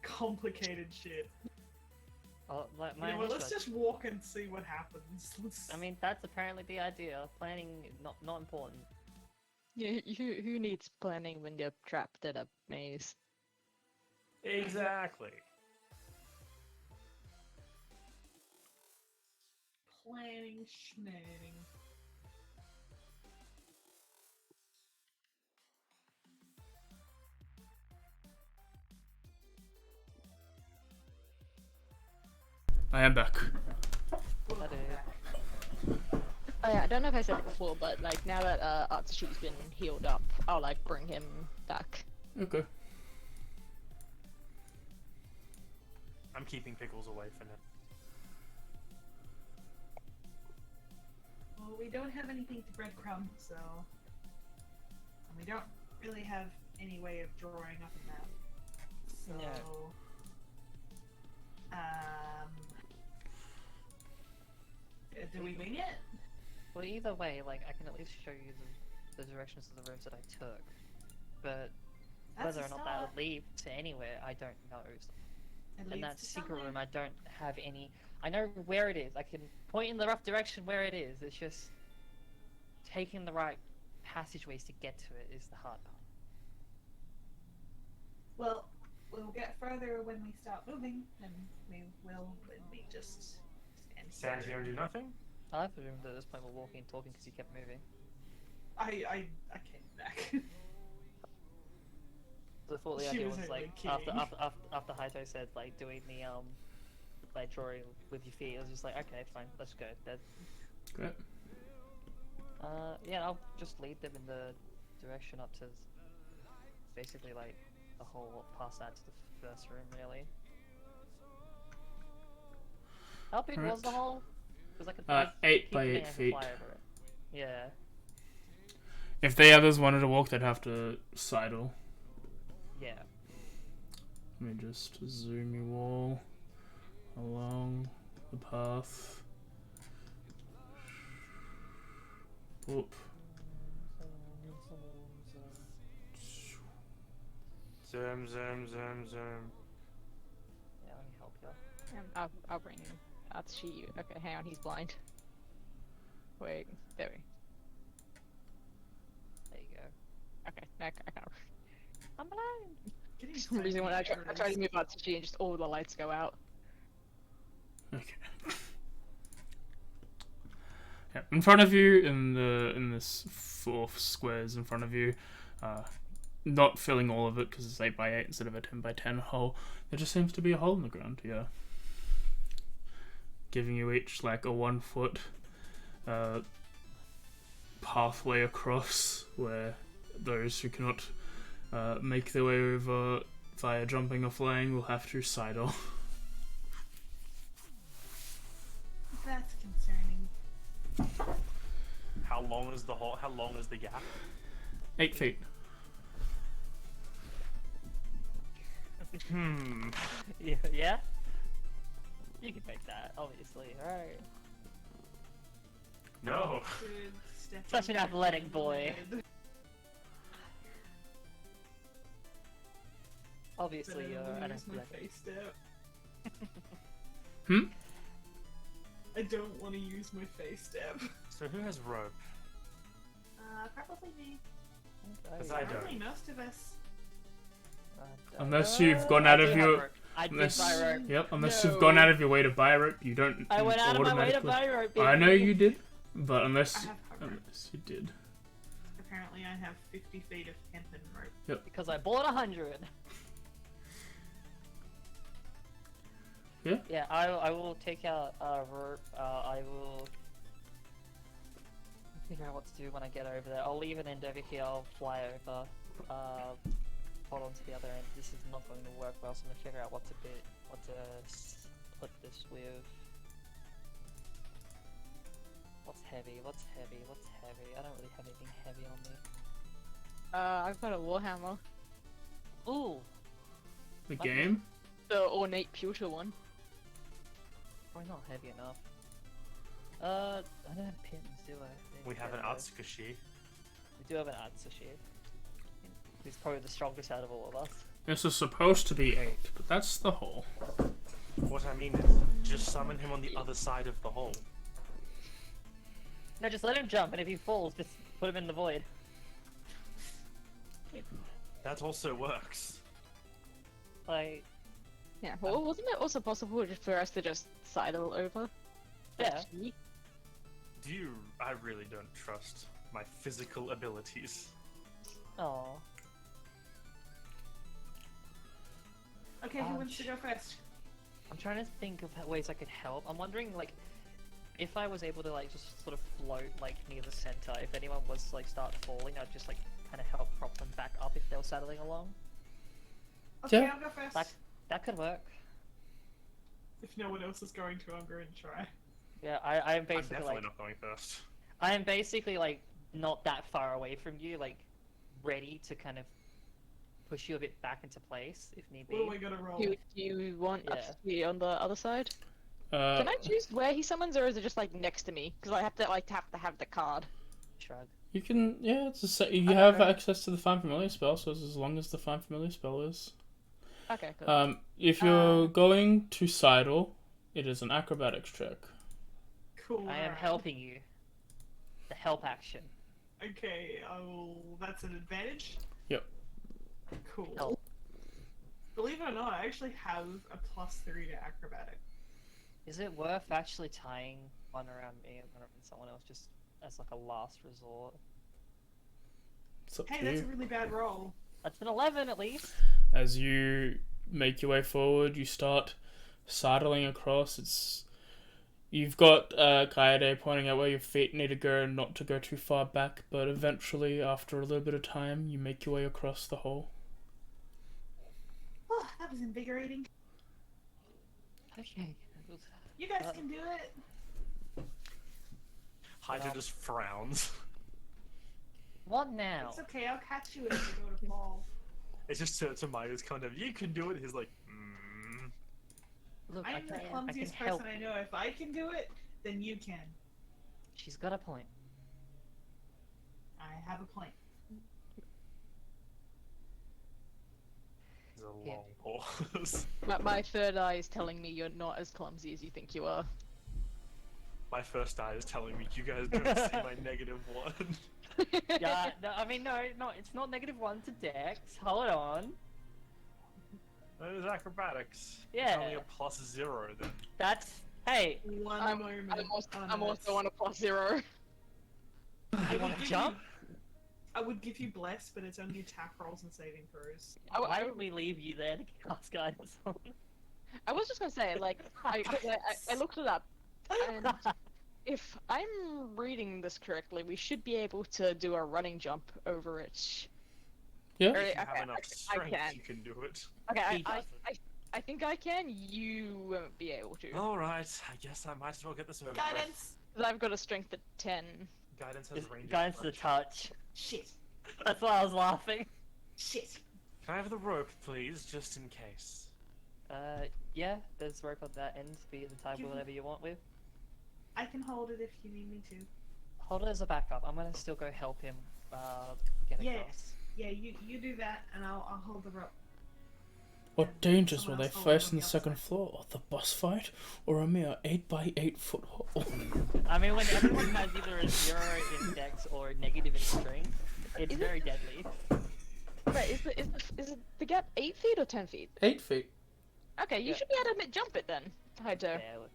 complicated shit. Oh, like You my know what, initial- let's just walk and see what happens. Let's... I mean, that's apparently the idea. Planning not important. Who needs planning when you're trapped in a maze? Exactly. planning, schmanning. I am back. Welcome Hello. back. Oh yeah, I don't know if I said it before, but like now that Atsushi's been healed up, I'll like bring him back. Okay. I'm keeping pickles away for now. Well, we don't have anything to breadcrumb, so... And we don't really have any way of drawing up a map. So... No. Do we wing it? Well, either way, like I can at least show you the directions of the rooms that I took, but That's whether a or not that start. would lead to anywhere, I don't know. It And leads that to secret somewhere. room, I don't have any. I know where it is. I can point in the rough direction where it is. It's just taking the right passageways to get to it is the hard part. Well, we'll get further when we start moving, and we will when we just stand Stand here and do nothing? I presumed at this point we're walking and talking because you kept moving. I came back. So I thought the She idea was was only like kidding. after Haito said like doing the like drawing with your feet, I was just like, okay, fine, let's go. That Great. yeah, I'll just lead them in the direction up to basically like the whole past that to the first room, really. How big was the Right. hole? It was like a 8 by 8 I feet. fly over it. Yeah. If the others wanted to walk, they'd have to sidle. Yeah. Let me just zoom you all along the path. Oop. Zoom, zoom, zoom, zoom. Yeah, let me help you. I'll bring him. Atsushi, okay, hang on, he's blind. Wait, there we. There you go. Okay, now I can't. I'm blind. Getting For some reason, when I try to pictures. move Atsushi, and just all the lights go out. Okay. Yeah, in front of you, in this 4 squares in front of you, not filling all of it because it's 8x8 instead of a 10x10 hole. There just seems to be a hole in the ground, yeah. Giving you each like a 1 foot pathway across where those who cannot make their way over via jumping or flying will have to sidle. That's concerning. How long is the hole? How long is the gap? 8 feet. Yeah? You can make that, obviously. Alright. No. Good stepping Such an athletic stone boy. ahead. Obviously, But I you're don't an wanna use my athletic. face step. Hmm? I don't want to use my face step. So who has rope? Probably me. Because I don't. Probably most of us. Unless you've gone out I of do your- have rope. I did Unless, buy rope. yep, unless No. you've gone out of your way to buy rope, you don't I went out of my way to automatically- buy rope. I know baby. you did, but I unless have rope. you did. Apparently, I have 50 feet of hempen rope. Because I bought 100. Yeah? Yeah, I will take out rope. I will figure out what to do when I get over there. I'll leave an end over here. I'll fly over. Hold on to the other end. This is not going to work well, so I'm gonna figure out what to put this with. What's heavy? What's heavy? What's heavy? I don't really have anything heavy on me. I've got a warhammer. Ooh, The Okay. game? The ornate pewter one. probably not heavy enough. I don't have pins, do I? We have an Atsukashi. We do have an Atsushi. He's probably the strongest out of all of us. This is supposed to be 8, but that's the hole. What I mean is, just summon him on the other side of the hole. No, just let him jump, and if he falls, just put him in the void. That also works. Like, Yeah, well, wasn't it also possible just for us to just sidle over? yeah. Do you? I really don't trust my physical abilities. Oh. Okay, who wants to go first? I'm trying to think of ways I could help. I'm wondering, like, if I was able to, like, just sort of float, like, near the center, if anyone was to, like, start falling, I'd just, like, kind of help prop them back up if they were saddling along. Okay, Yeah. I'll go first. That could work. If no one else is going to, I'm going to try. Yeah, I'm I'm basically, definitely like, not going first. I am basically, like, not that far away from you, like, ready to kind of push you a bit back into place, if need What do I be. gotta roll? Do you want us Yeah. to be on the other side? Uh, Can I choose where he summons, or is it just like next to me? Because I have to have the card. Shrug. you can, yeah, it's a set. You I don't have know. access to the Find Familiar spell, so it's as long as the Find Familiar spell is. Okay, cool. If you're going to sidle, it is an acrobatics check. Cool. I am alright. helping you. The help action. Okay, that's an advantage? Yep. Cool. Help. Believe it or not, I actually have a +3 to acrobatic. Is it worth actually tying one around me and one around someone else just as like a last resort? It's up Hey, to that's a you. really bad roll. That's an 11 at least. As you make your way forward, you start sidling across. You've got Kaede pointing out where your feet need to go and not to go too far back, but eventually, after a little bit of time, you make your way across the hole. Oh, that was invigorating. Okay. You guys can do it. Hydra just frowns. What now? It's okay, I'll catch you as you go to fall. It's just to Maya's kind of, you can do it. He's like, Look, I I'm the can clumsiest help. person I know. If I can do it, then you can. She's got a point. I have a plan. There's a Yeah. long pause. My third eye is telling me you're not as clumsy as you think you are. My first eye is telling me, you guys don't see my -1. Yeah, no, I mean, no, it's not -1 to Dex. Hold on. That is acrobatics. Yeah. It's only a +0 then. That's, hey, One I'm moment. also on a +0. you want to jump? I would give you bless, but it's only attack rolls and saving throws. Why don't we leave you there to cast guidance on? I was just gonna say, like, I looked it up, and if I'm reading this correctly, we should be able to do a running jump over it. Yeah. If you Okay, have enough I strength, can. you can do it. Okay, He I think I can. You won't be able to. Alright, I guess I might as well get this over with. Guidance! 'Cause I've got a strength at 10. Guidance has range. Guidance to the touch. Shit. That's why I was laughing. Shit. Can I have the rope, please, just in case? Yeah, there's rope on that end for you to tie Give me- whatever you want with. I can hold it if you need me to. Hold it as a backup. I'm gonna still go help him, get Yeah. across. Yeah, you do that, and I'll hold the rope. What dangers will Someone they else hold it face on on the the second outside. floor? The boss fight, or a mere 8x8 foot hole? I mean, when everyone has either a 0 in dex or a negative in strength, it's Is it- very deadly. Wait, is it the gap 8 feet or 10 feet? 8 feet. Okay, you Yeah. should be able to jump it then, Haito. Yeah, look.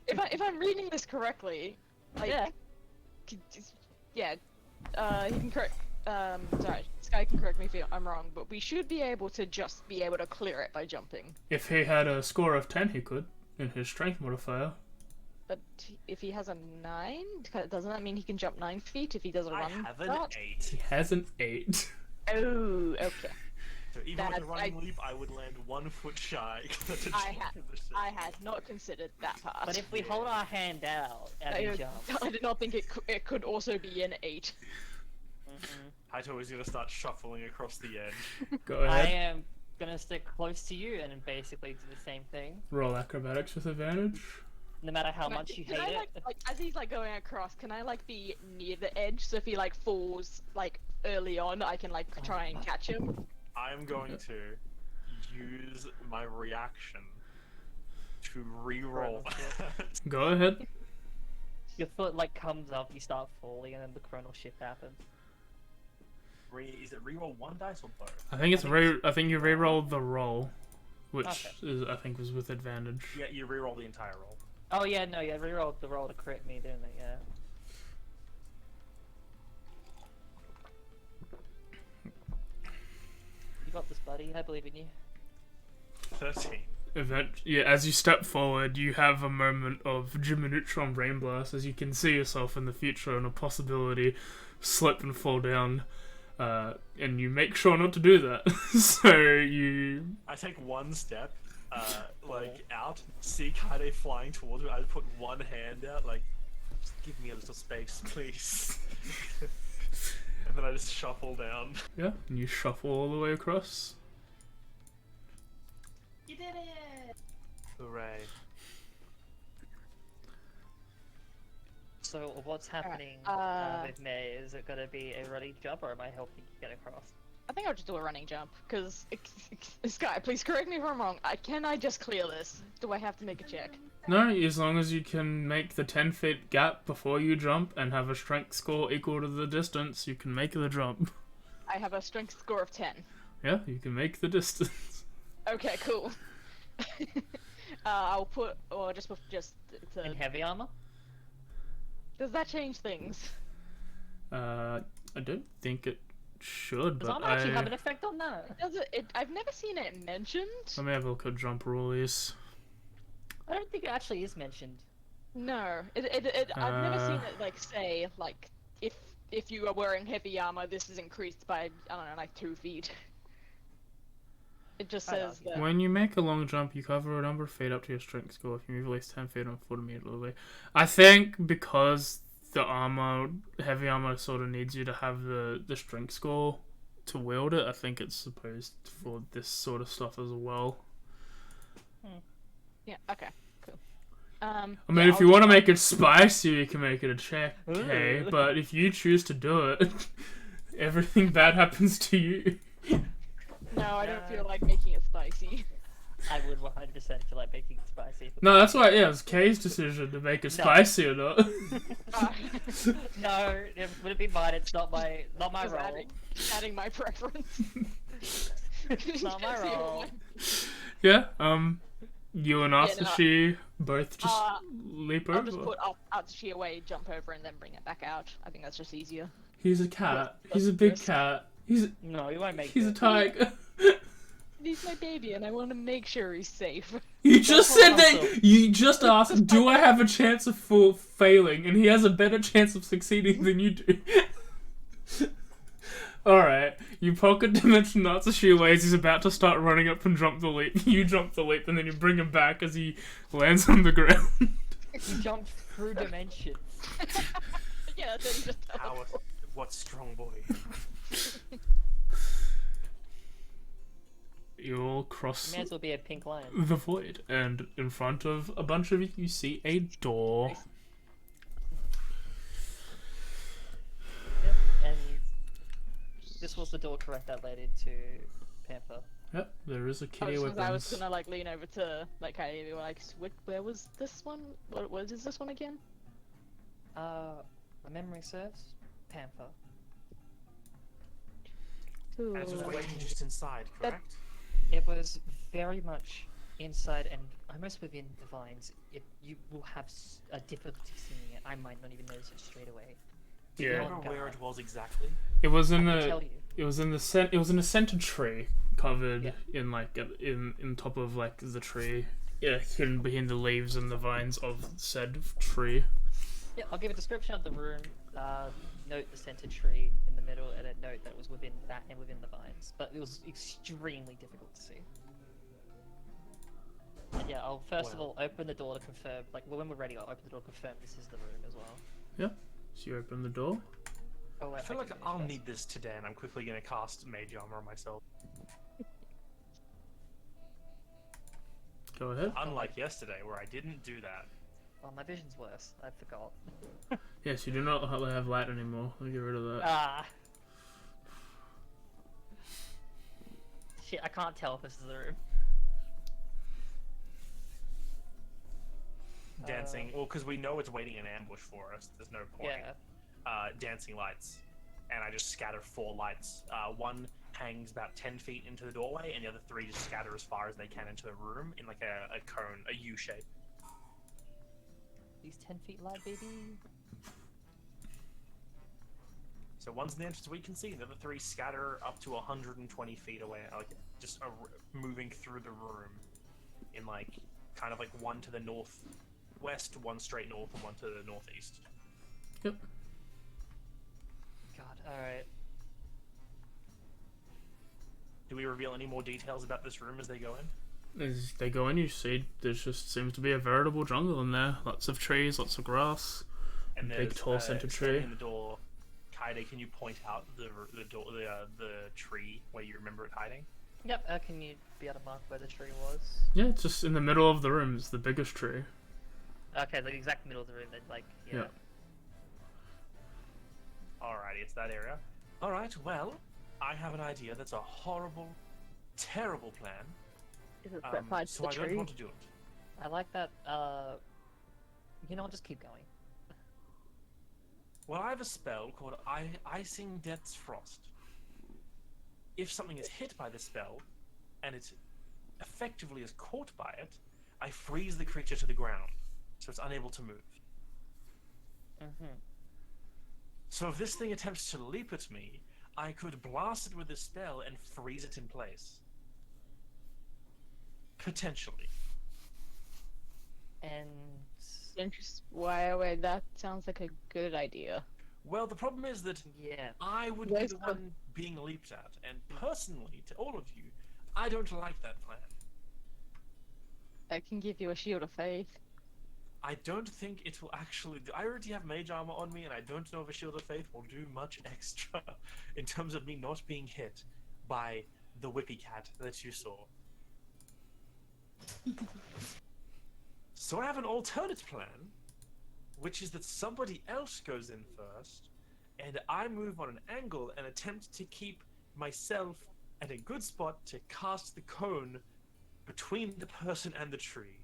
If I'm reading this correctly, like, Yeah. yeah, he can correct. Sorry, Sky can correct me if I'm wrong, but we should be able to just be able to clear it by jumping. If he had a score of 10, he could, in his strength modifier. But if he has a 9, doesn't that mean he can jump 9 feet if he does a I run? have an start? 8. He has an 8. Oh, okay. So even with That- a running leap, I would land 1 foot shy. I had not considered that part. But if we hold our hand out and we jump, I did not think it could also be an 8. Haito is gonna start shuffling across the edge. Go I ahead. am gonna stick close to you and basically do the same thing. Roll acrobatics with advantage. No matter how much you Can hate I, it. like, as he's like going across, can I like be near the edge so if he like falls like early on, I can like try and catch him? I'm going to use my reaction to re-roll. Go ahead. Your foot like comes up, you start falling, and then the chronal shift happens. Is it re-roll 1 dice or both? I think I think you re-rolled the roll, which Okay. is I think was with advantage. Yeah, you re-roll the entire roll. Oh yeah, no, yeah, rerolled the roll to crit me, didn't it? Yeah. You got this, buddy. I believe in you. 13. As you step forward, you have a moment of diminution brain blast as you can see yourself in the future and a possibility slip and fall down, and you make sure not to do that. So you I take 1 step, out, see Kaide flying towards me. I put 1 hand out, like, just give me a little space, please. And then I just shuffle down. and you shuffle all the way across. You did it! Hooray. So what's happening with May? Is it gonna be a running jump, or am I helping you get across? I think I'll just do a running jump because Sky, please correct me if I'm wrong. Can I just clear this? Do I have to make a check? No, as long as you can make the 10 feet gap before you jump and have a strength score equal to the distance, you can make the jump. I have a strength score of 10. Yeah, you can make the distance. Okay, cool. I'll put just In heavy armor? Does that change things? I don't think it should, Does but armor actually have an effect on that? Does it? I've never seen it mentioned. Let me have a look at jump rules. I don't think it actually is mentioned. No, I've never seen it like say like if you are wearing heavy armor, this is increased by I don't know like 2 feet. It just I know, says that. When you make a long jump, you cover a number of feet up to your strength score. If you move at least 10 feet on foot immediately. I think because the armor, heavy armor, sort of needs you to have the strength score to wield it, I think it's supposed for this sort of stuff as well. Yeah. Okay. Cool. I mean, if you want to make it spicy, you can make it a check, okay? Ooh. But if you choose to do it, everything bad happens to you. No, I don't feel like making it spicy. I would 100% feel like making it spicy. No, that's why, it's Kay's decision to make it spicy or not. No, it wouldn't be mine. It's not my Just role. adding my preference. It's not my role. Yeah, you and Asashi both just leap I'll just over? put out sheer way, jump over, and then bring it back out. I think that's just easier. He's a cat. He's a big cat. No, you won't make He's a it. tiger. He's my baby, and I want to make sure he's safe. You just hold said on, that. so- You just asked, do I have a chance of failing? And he has a better chance of succeeding than you do. Alright, you pocket dimension Natsushi ways, he's about to start running up and jump the leap. You jump the leap, and then you bring him back as he lands on the ground. You jumped through dimensions. Yeah, that's what he just does. What strong boy. You all cross May as well be a pink line. the void, and in front of a bunch of you see a door. Yep, and this was the door correct that led into Panther. Yep, there is a I kitty was, I was weapons. gonna like lean over to like Kylie and be like, where was this one? What is this one again? My memory serves, Panther. Ooh. And it was waiting just inside, correct? It was very much inside and almost within the vines. You will have a difficulty seeing it. I might not even notice it straight away. Do you Yeah. remember where it was exactly? It was in I can the. tell you. It was in the It was in a center tree, covered Yeah. in like in top of like the tree, yeah, hidden behind the leaves and the vines of said tree. Yeah, I'll give a description of the room. Note the center tree in the middle, and a note that it was within that and within the vines. But it was extremely difficult to see. And yeah, I'll first of all open the door to confirm. Like, when we're ready, I'll open the door to confirm this is the room as well. Yeah. So you open the door. Oh, wait, I feel can like finish I'll first. need this today, and I'm quickly gonna cast Mage Armor on myself. Go ahead. Unlike yesterday, where I didn't do that. Oh, my vision's worse. I forgot. Yes, you do not have light anymore. Let me get rid of that. Ah. Shit, I can't tell if this is the room. Dancing, well, because we know it's waiting in ambush for us. There's no point. Yeah. Dancing lights, and I just scatter 4 lights. One hangs about 10 feet into the doorway, and the other 3 just scatter as far as they can into the room in like a cone, a U shape. These 10 feet light, baby. So one's in the entrance we can see, and the other 3 scatter up to 120 feet away, like just moving through the room in like kind of like one to the northwest, one straight north, and one to the northeast. Yep. God, alright. Do we reveal any more details about this room as they go in? As they go in, you see there just seems to be a veritable jungle in there. Lots of trees, lots of grass. And Big, there's, tall center standing tree. in the door. Kaide, can you point out the door, the tree where you remember it hiding? Yep, can you be able to mark where the tree was? Yeah, it's just in the middle of the room. It's the biggest tree. Okay, the exact middle of the room, then, like, yeah. Yeah. Alrighty, it's that area. Alright, well, I have an idea that's a horrible, terrible plan. Is it set tied to So the I don't tree? want to do it. I like that, you know what, just keep going. Well, I have a spell called Icing Death's Frost. If something is hit by this spell, and it effectively is caught by it, I freeze the creature to the ground, so it's unable to move. Mm-hmm. So if this thing attempts to leap at me, I could blast it with this spell and freeze it in place. Potentially. And... Why, that sounds like a good idea. Well, the problem is that yeah. I would be Where's the the- one being leaped at, and personally, to all of you, I don't like that plan. I can give you a shield of faith. I don't think it will actually do. I already have mage armor on me, and I don't know if a shield of faith will do much extra in terms of me not being hit by the whippy cat that you saw. So I have an alternate plan, which is that somebody else goes in first, and I move on an angle and attempt to keep myself at a good spot to cast the cone between the person and the tree.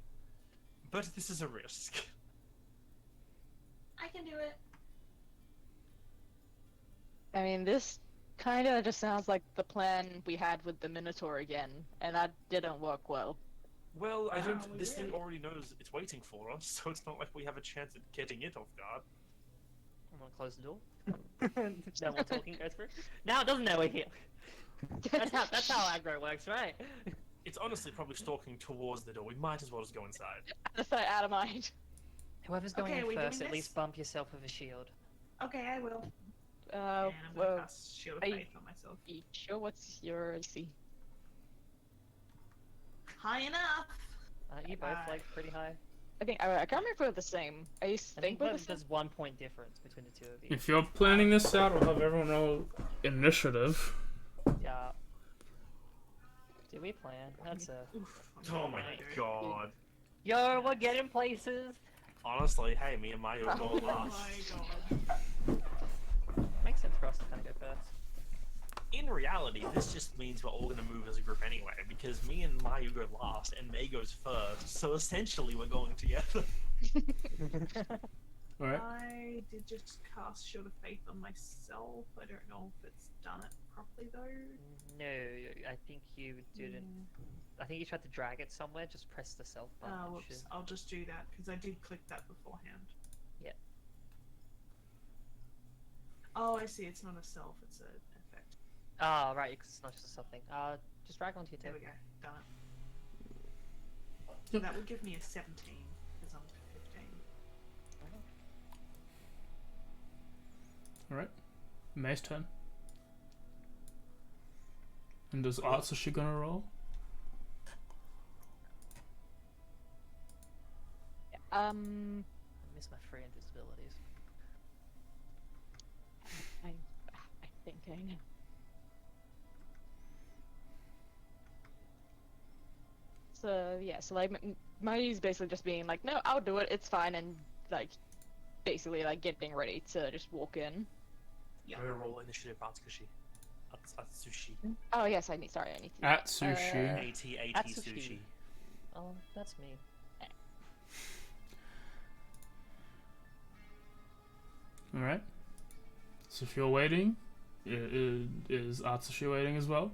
But this is a risk. I can do it. I mean, this kind of just sounds like the plan we had with the Minotaur again, and that didn't work well. Well, I don't. Wow, This thing really? already knows it's waiting for us, so it's not like we have a chance at getting it off guard. I'm gonna close the door. No more talking goes through. Now it doesn't know we're here. That's how aggro works, right? It's honestly probably stalking towards the door. We might as well just go inside. Just out of mind. Whoever's going Okay, in are we first, doing at least this? bump yourself with a shield. Okay, I will. Uh, And I'm well, gonna cast Shield of are you- Faith on myself. you sure what's your AC? High enough. You both like pretty high. I think I can't remember if we're the same. I I think think we're the same. there's 1 point difference between the two of you. If you're planning this out, we'll have everyone roll initiative. Yeah. Do we plan? That's a. Oof, Oh my god. Yo, we're getting places. Honestly, hey, me and Mario are Oh going my last. god. Makes sense for us to kind of go first. In reality, this just means we're all gonna move as a group anyway, because me and Mayu go last and May goes first, so essentially we're going together. Alright. I did just cast Shield of Faith on myself. I don't know if it's done it properly though. No, I think you didn't. I think you tried to drag it somewhere. Just press the self button. Oh, it whoops. should- I'll just do that because I did click that beforehand. Yep. Oh, I see. It's not a self. It's an effect. Ah, right. It's not just something. Just drag onto your There we table. go. Done it. So Yep. that would give me a 17 because I'm 15. Alright. May's turn. And does Atsushi gonna roll? I miss my free invisibilities. I'm thinking. So yeah, so like Marty's basically just being like, no, I'll do it. It's fine, and like basically like getting ready to just walk in. Yeah. I'm gonna roll initiative Atsushi. Atsushi. Oh yes, I need. Sorry, I need to. Atsushi. AT Atsushi. sushi. That's me. Alright. So if you're waiting, is Atsushi waiting as well?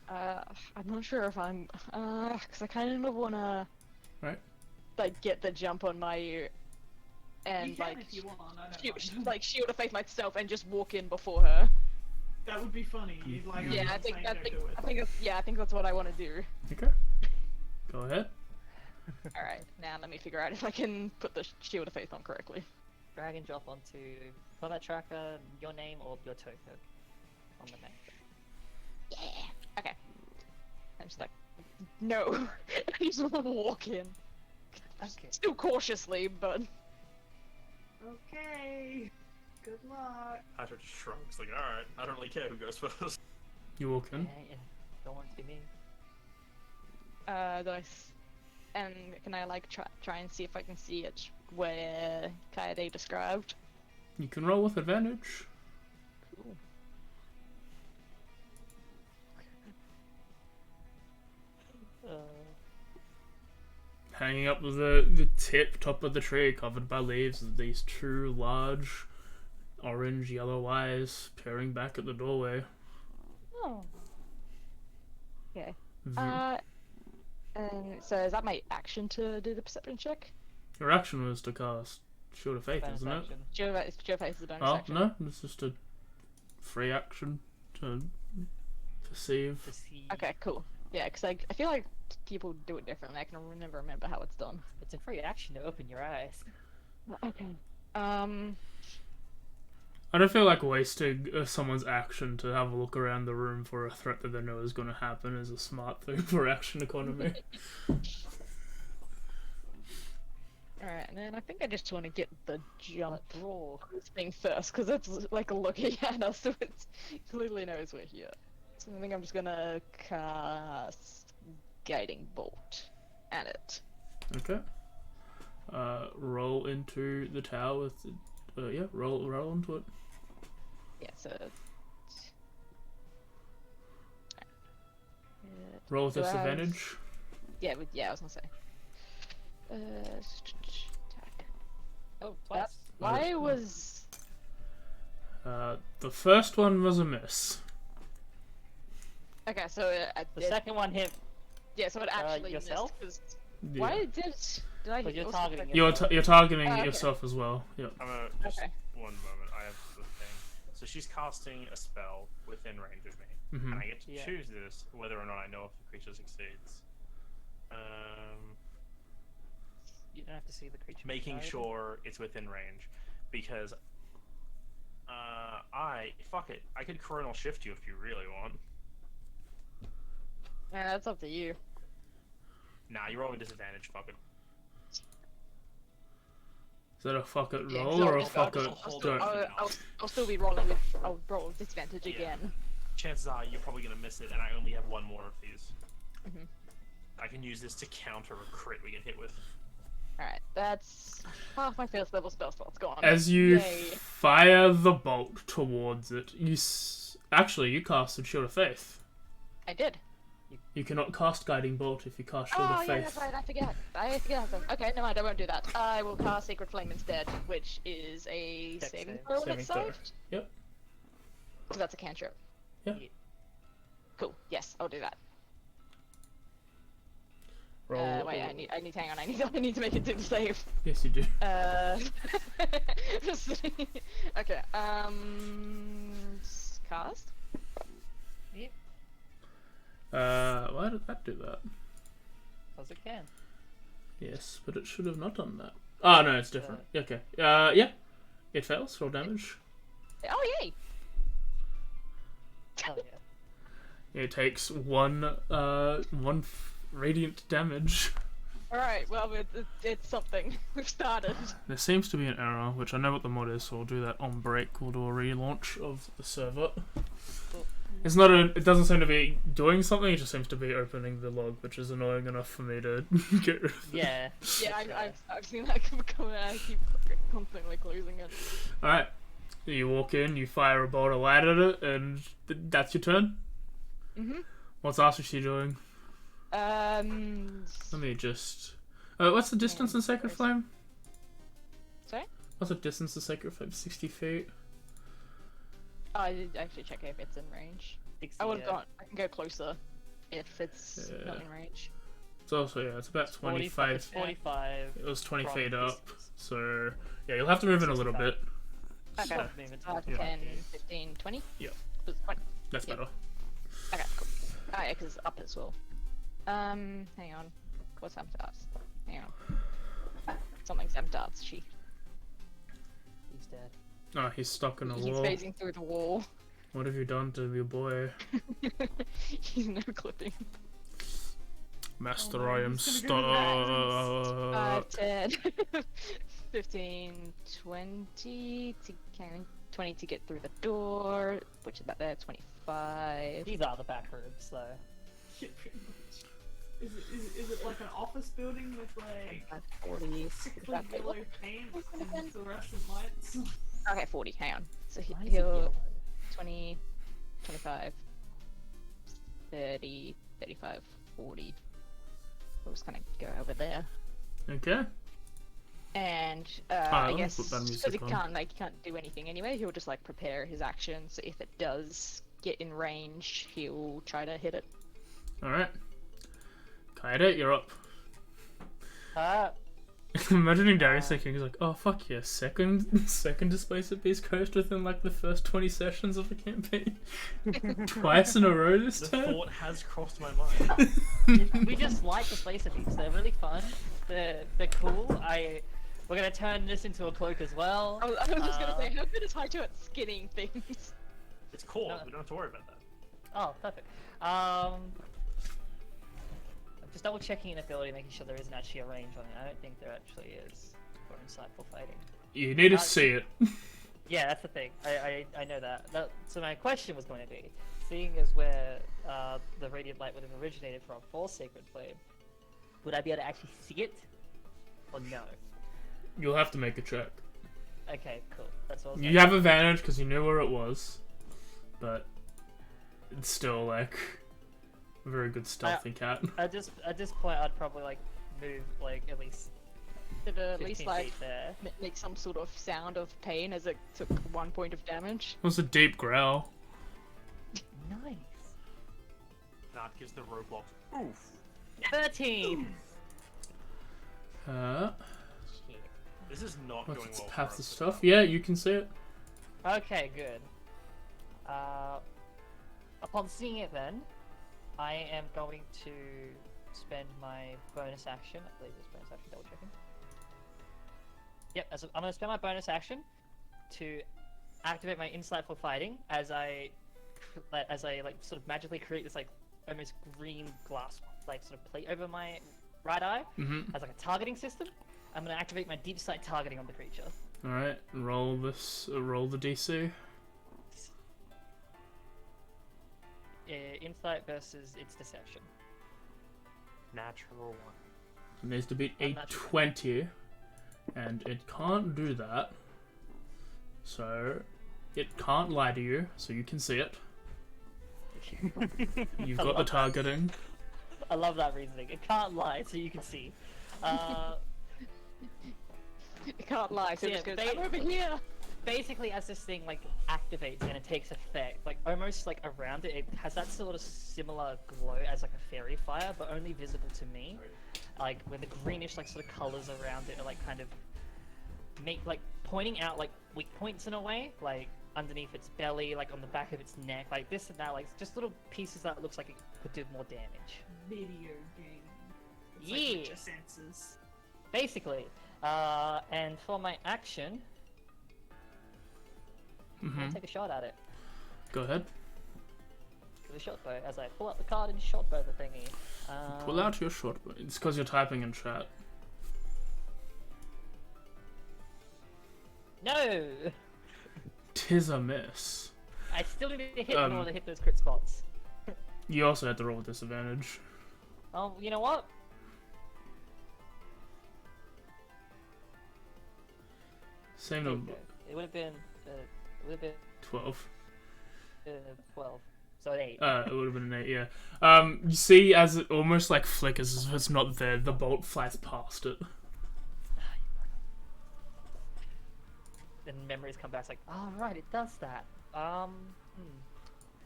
I'm not sure if I'm. Because I kind of wanna. Right. Like get the jump on my. And You can like if you want. I don't mind. like shield of faith myself and just walk in before her. That would be funny. You'd like. Yeah, I I'm think saying I don't think do it. I think that's, yeah, I think that's what I want to do. Okay. Go ahead. All right, now let me figure out if I can put the shield of faith on correctly. Drag and drop onto combat tracker, your name or your token on the map. Yeah. Okay. I'm just like, no. I just want to walk in. Okay. Still cautiously, but Okay. Good luck. Hatter just shrugs, like, alright, I don't really care who goes first. You walk in. Yeah. Don't want it to be me. nice. And can I like try and see if I can see it where Kaede described? You can roll with advantage. Cool. Hanging up with the top of the tree, covered by leaves, are these two large orange yellow eyes peering back at the doorway. Oh. Okay. V- And so is that my action to do the perception check? Your action was to cast Shield of Faith, Bonus isn't it? action. Shield of faith is a bonus Oh, action. no, it's just a free action to perceive. To see. Okay, cool. Yeah, because I feel like people do it differently. I can never remember how it's done. It's a free action to open your eyes. Okay. I don't feel like wasting someone's action to have a look around the room for a threat that they know is going to happen is a smart thing for action economy. Alright, and then I think I just want to get the jump Draw. thing first, because it's like looking at us, so it clearly knows we're here. So I think I'm just gonna cast Guiding Bolt at it. Okay. Roll into the tower with. Yeah, roll into it. Yeah, so. Roll with Do I have- disadvantage. Yeah, I was gonna say. Attack. Oh, twice. Why was. The first one was a miss. Okay, so The second one hit. Yeah, so it actually yourself? missed, 'cause- Yeah. Why did I But you're also targeting click- You're targeting okay. yourself as well. Yep. I'm gonna just Okay. one moment. I have the thing. So she's casting a spell within range of me, Mhm. and I get to Yeah. choose this whether or not I know if the creature succeeds. You don't have to see the creature. Making either. sure it's within range, because fuck it. I could coronal shift you if you really want. Yeah, that's up to you. Nah, you're rolling disadvantage. Fuck it. Is that a fuck it Yeah, roll so or a I'll- fuck it? Hold Don't. on. I'll still be rolling with. I'll roll disadvantage Yeah. again. Chances are you're probably gonna miss it, and I only have one more of these. Mhm. I can use this to counter a crit we get hit with. Alright, that's half my first level spell slot's gone. As you Yay. fire the bolt towards it, actually you casted Shield of Faith. I did. You cannot cast Guiding Bolt if you cast Shield Oh, of yeah, Faith. that's right, I forget. Okay, no mind, I won't do that. I will cast Sacred Flame instead, which is a Dex saving save. throw Saving that's throw. saved. Yep. Because that's a cantrip. Yeah. Cool, yes, I'll do that. Roll. Wait, I need, hang on, I need to make it do the save. Yes, you do. Okay, cast? Yep. Why did that do that? Because it can. Yes, but it should have not done that. Oh no, it's different. Okay. Yeah. It fails. Roll damage. Oh, yay! Hell yeah. It takes one radiant damage. Alright, well, it's something. We've started. There seems to be an error, which I know what the mod is, so I'll do that on break. We'll do a relaunch of the server. It's not it doesn't seem to be doing something, it just seems to be opening the log, which is annoying enough for me to get rid of it. Yeah. Yeah, I've seen that come out. I keep constantly closing it. Alright. You walk in, you fire a bolt of light at it, and that's your turn? Mhm. What's Asushi doing? Let Let me just... what's the distance in Sacred Flame? Sorry? What's the distance in Sacred Flame? 60 feet? Oh, I did actually check if it's in range. 60, I would have gone. I can go closer if it's not Yeah. in range. It's also, yeah, it's about 25. It's 45. It was 20 from feet up, distance. so... Yeah, you'll have to move in a little 65. bit. Okay. Stop moving to 10, 15, 20? Yeah. 20. That's Yep. better. Okay, cool. Oh, yeah, because it's up as well. Hang on. What's happened to us? Hang on. Something's happened to us. He's dead. Oh, he's stuck in a He's wall. phasing through the wall. What have you done to your boy? He's no clipping. Master, Oh, I am he's gonna go to stuck. 10, 15, 20 to 20 to get through the door, which is about there, 25. These are the back rooms, though. Yeah, pretty much. Is it like an office building with like 40. sickly yellow paint and fluorescent lights? Okay, 40, hang on. So Why is it he'll yellow? 20, 25, 30, 35, 40. We'll just kind of go over there. Okay. And let I me guess put that because he music on. can't do anything anyway, he'll just like prepare his action. So if it does get in range, he'll try to hit it. Alright. Kaede, you're up. Imagining Darius thinking, he's like, oh fuck yeah, second displacement Beast Coast within like the first 20 sessions of the campaign. Twice in a row this The time. thought has crossed my mind. We just like the Spacer Beats. They're really fun. They're cool. We're gonna turn this into a cloak as well. I was just gonna say, how good is Haito at skinning things? It's cool. No. We don't have to worry about that. Oh, perfect. I'm just double checking an ability, making sure there isn't actually a range on it. I don't think there actually is for insightful fighting. You need to see it. Yeah, that's the thing. I know that. So my question was going to be, seeing as where the radiant light would have originated from for Sacred Flame, would I be able to actually see it, or no? You'll have to make a check. Okay, cool. That's what I was You have advantage because you knew where it was, but it's still like a very good stealthy cat. At this point, I'd probably like move like at least Did it at 15 least like feet there. make some sort of sound of pain as it took 1 point of damage? It was a deep growl. Nice. That gives the roadblock. Oof. 13. Shit. This is not going Let's well. pass for the us. stuff. Yeah, you can see it. Okay, good. Upon seeing it, then I am going to spend my bonus action. I believe it's bonus action. Double checking. Yep, I'm going to spend my bonus action to activate my insightful fighting as I like sort of magically create this like almost green glass like sort of plate over my right eye as like a targeting system. I'm going to activate my deep sight targeting on the creature. All right, roll this. Roll the DC. Insight versus its deception. Natural one. It needs to beat a Unnatural. 20, and it can't do that. So it can't lie to you, so you can see it. You've got the targeting. I love that reasoning. It can't lie, so you can see. It can't lie, so Yeah, it just goes, they- I'm over here! Basically, as this thing like activates and it takes effect, like almost like around it, it has that sort of similar glow as like a fairy fire, but only visible to me. Like where the greenish like sort of colors around it are like kind of make like pointing out like weak points in a way, like underneath its belly, like on the back of its neck, like this and that, like just little pieces that looks like it could do more damage. Video game. It's Yeah. like with your senses. Basically. And for my action, I'm gonna take a shot at it Go ahead. with a short bow as I pull out the card and short bow the thingy. Pull out your short bow. It's because you're typing in chat. No! Tis a miss. I still need to hit in order to Um, hit those crit spots. You also had to roll with disadvantage. Oh, you know what? Same number. It would have been 12. 12. So an 8. It would have been an 8, yeah. You see as it almost like flickers as if it's not there, the bolt flies past it. Then memories come back, it's like, oh right, it does that. How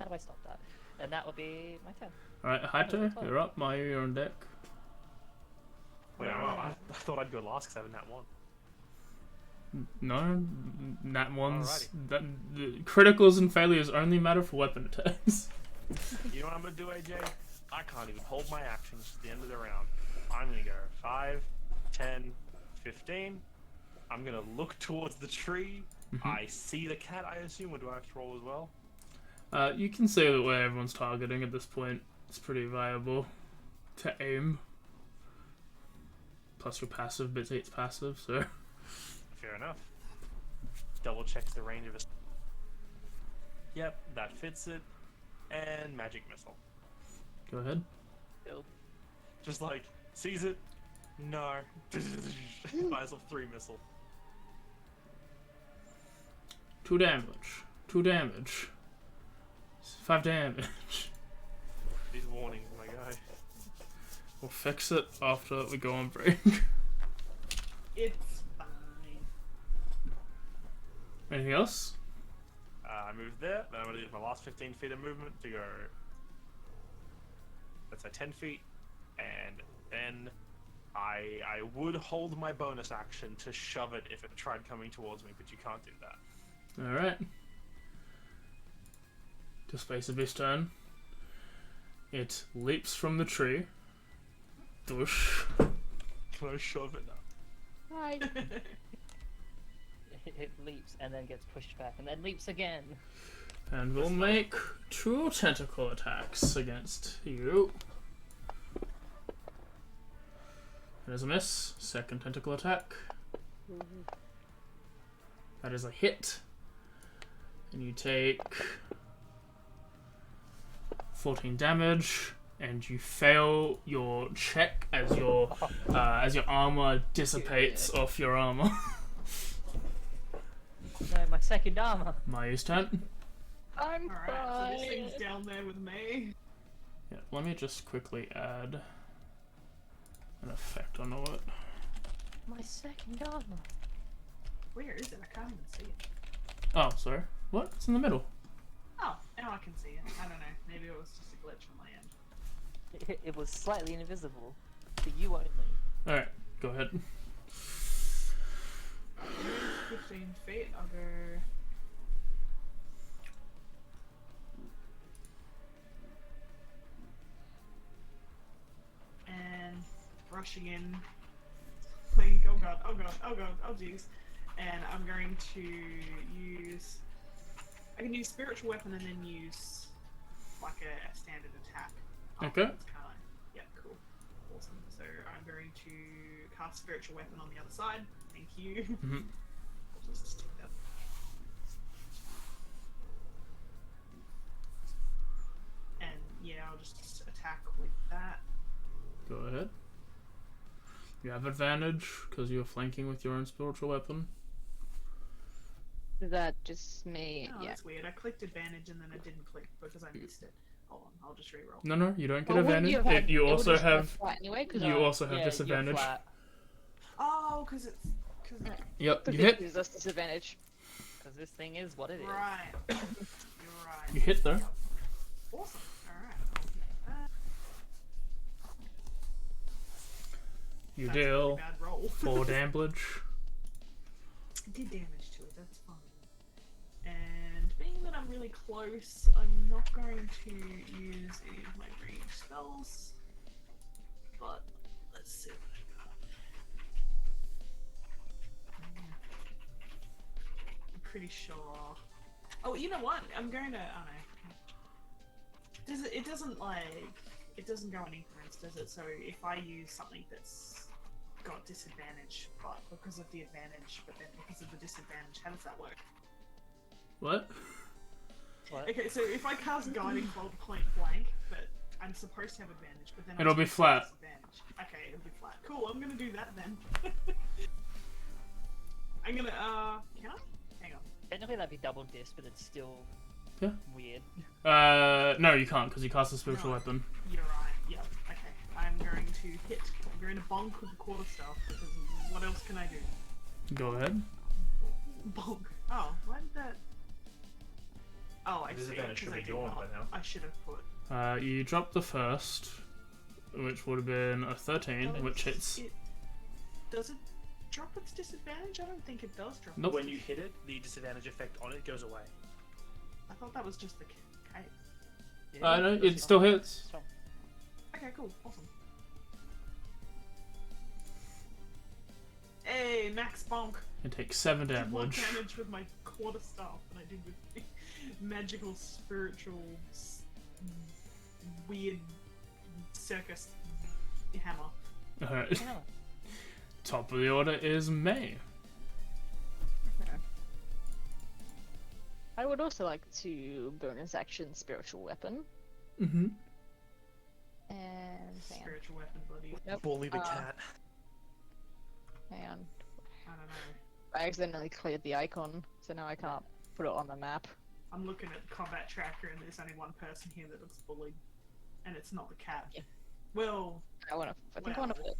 do I stop that? And that will be my turn. Alright, Haito, you're up. Mayu, you're on deck. Wait, I thought I'd go last because I have a nat 1. No, nat ones. Alrighty. The criticals and failures only matter for weapon attacks. You know what I'm gonna do, AJ? I can't even hold my actions to the end of the round. I'm gonna go 5, 10, 15. I'm gonna look towards the tree. I see the cat, I assume, or do I have to roll as well? You can see that where everyone's targeting at this point. It's pretty viable to aim. Plus your passive, but it's passive, so. Fair enough. Double checks the range of a. Yep, that fits it. And magic missile. Go ahead. Just like, sees it? No. Fires off 3 missile. 2 damage. 2 damage. 5 damage. These warnings, my guy. We'll fix it after we go on break. It's fine. Anything else? I moved there, then I'm gonna use my last 15 feet of movement to go. Let's say 10 feet, and then I would hold my bonus action to shove it if it tried coming towards me, but you can't do that. Alright. To Space Abyss turn. It leaps from the tree. Doosh. Can I shove it now? Hi. It leaps and then gets pushed back and then leaps again. And we'll make 2 tentacle attacks against you. There's a miss. Second tentacle attack. That is a hit. And you take 14 damage. And you fail your check as your armor dissipates off your armor. No, my second armor. Mayu's turn. I'm Alright, so this fine. thing's down there with me. Yeah, let me just quickly add an effect on it. My second armor. Where is it? I can't even see it. Oh, sorry. What? It's in the middle. Oh, now I can see it. I don't know. Maybe it was just a glitch on my end. It was slightly invisible to you only. Alright, go ahead. 15 feet, I'll go. And rushing in, playing, oh god, oh god, oh god, oh jeez. And I'm going to use. I can use spiritual weapon and then use like a standard attack. Okay. That's kinda, yeah, cool. Awesome. So I'm going to cast spiritual weapon on the other side. Thank you. Mm-hmm. I'll just stick that. And yeah, I'll just attack with that. Go ahead. You have advantage because you're flanking with your own spiritual weapon. That just me. Oh, Yeah. that's weird. I clicked advantage and then I didn't click because I missed it. Hold on, I'll just reroll. No, no, you don't get Well, wouldn't advantage. you have had- You it would've also just been have flat anyway, 'cause, you also have Yeah, you're disadvantage. flat. Oh, because it's. Cause Yep, Because you hit. gives us disadvantage. Because this thing is what it is. Right. You're right. You hit though. Awesome. Alright. You That's a really deal bad roll. 4 damage. Did damage to it, that's fine. And being that I'm really close, I'm not going to use any of my range spells. But let's see what I got. I'm pretty sure. Oh, you know what? I'm going to. I don't know. It doesn't like. It doesn't go in increments, does it? So if I use something that's got disadvantage, but because of the advantage, but then because of the disadvantage, how does that work? What? What? Okay, so if I cast Guiding Bolt point blank, but I'm supposed to have advantage, but then I'm It'll be supposed to have flat. disadvantage. Okay, it'll be flat. Cool, I'm gonna do that then. I'm gonna, can I? Hang on. Technically that'd be double dis, but it's still Yeah. weird. No, you can't because you cast a spiritual No. weapon. You're right, yep, okay. I'm going to hit. I'm going to bonk with the quarterstaff, because what else can I do? Go ahead. Bonk. Oh, why did that... Oh, I see. Disadvantage should 'cause be I did gone not. by now. I should have put... You drop the first, which would have been a 13, Oh, which hits. Does it drop its disadvantage? I don't think it does drop. Nope. When you hit it, the disadvantage effect on it goes away. I thought that was just the case. No, it still hits. Strong. Okay, cool, awesome. Hey, max bonk. It takes 7 Did more damage. damage with my quarterstaff than I did with the magical, spiritual, weird circus hammer. Alright. Yeah. Top of the order is May. I would also like to bonus action spiritual weapon. Mm-hmm. And hang on. Spiritual weapon, buddy. Nope. Bully the cat. Hang on. I don't know. I accidentally cleared the icon, so now I can't put it on the map. I'm looking at the combat tracker and there's only one person here that looks bullied. And it's not the cat. Yeah. Well, I think I wanna put it.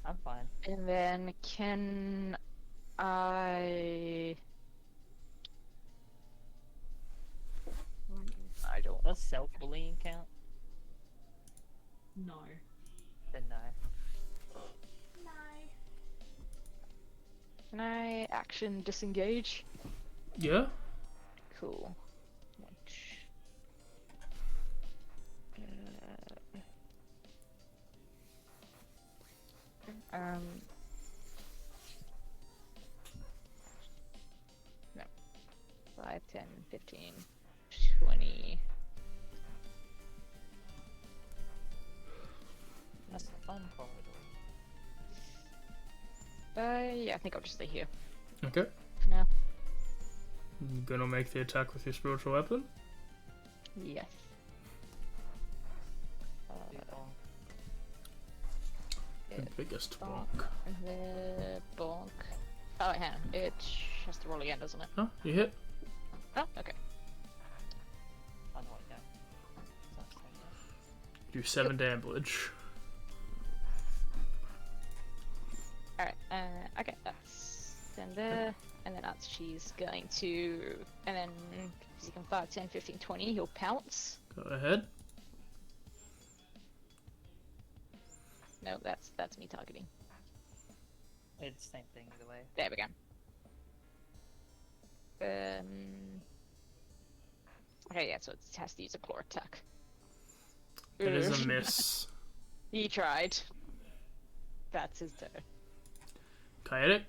I'm fine. And then can I don't. Does self-bullying count? no. Then no. No. Can I action disengage? Yeah? Cool. No. 5, 10, 15, 20. That's a fun corridor. Yeah, I think I'll just stay here Okay. for now. I'm gonna make the attack with your spiritual weapon. Yes. The biggest bonk. bonk. Bonk. Oh, hang on. It has to roll again, doesn't it? Oh, you hit. Oh, okay. I know what you know. Sounds like Do 7 damage. Alright, okay, that's then there, and then that's she's going to, and then, because you can 5, 10, 15, 20, he'll pounce. Go ahead. No, that's me targeting. It's the same thing either way. There we go. Okay, yeah, so it has to use a claw attack. It is a miss. He tried. That's his turn. Kaetic?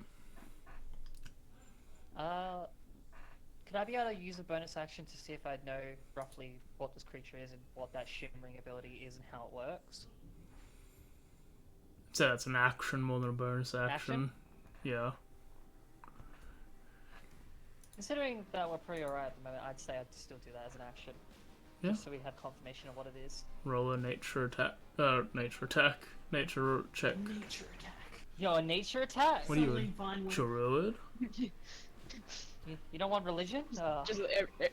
Could I be able to use a bonus action to see if I know roughly what this creature is and what that shimmering ability is and how it works? So that's an action more than a bonus action. Action? Yeah. Considering that we're pretty alright at the moment, I'd say I'd still do that as an action. Yeah. Just so we have confirmation of what it is. Roll a nature attack. Nature check. Nature attack. Yo, a nature attack? What are you Suddenly in? find one. Druid? You don't want religion? Just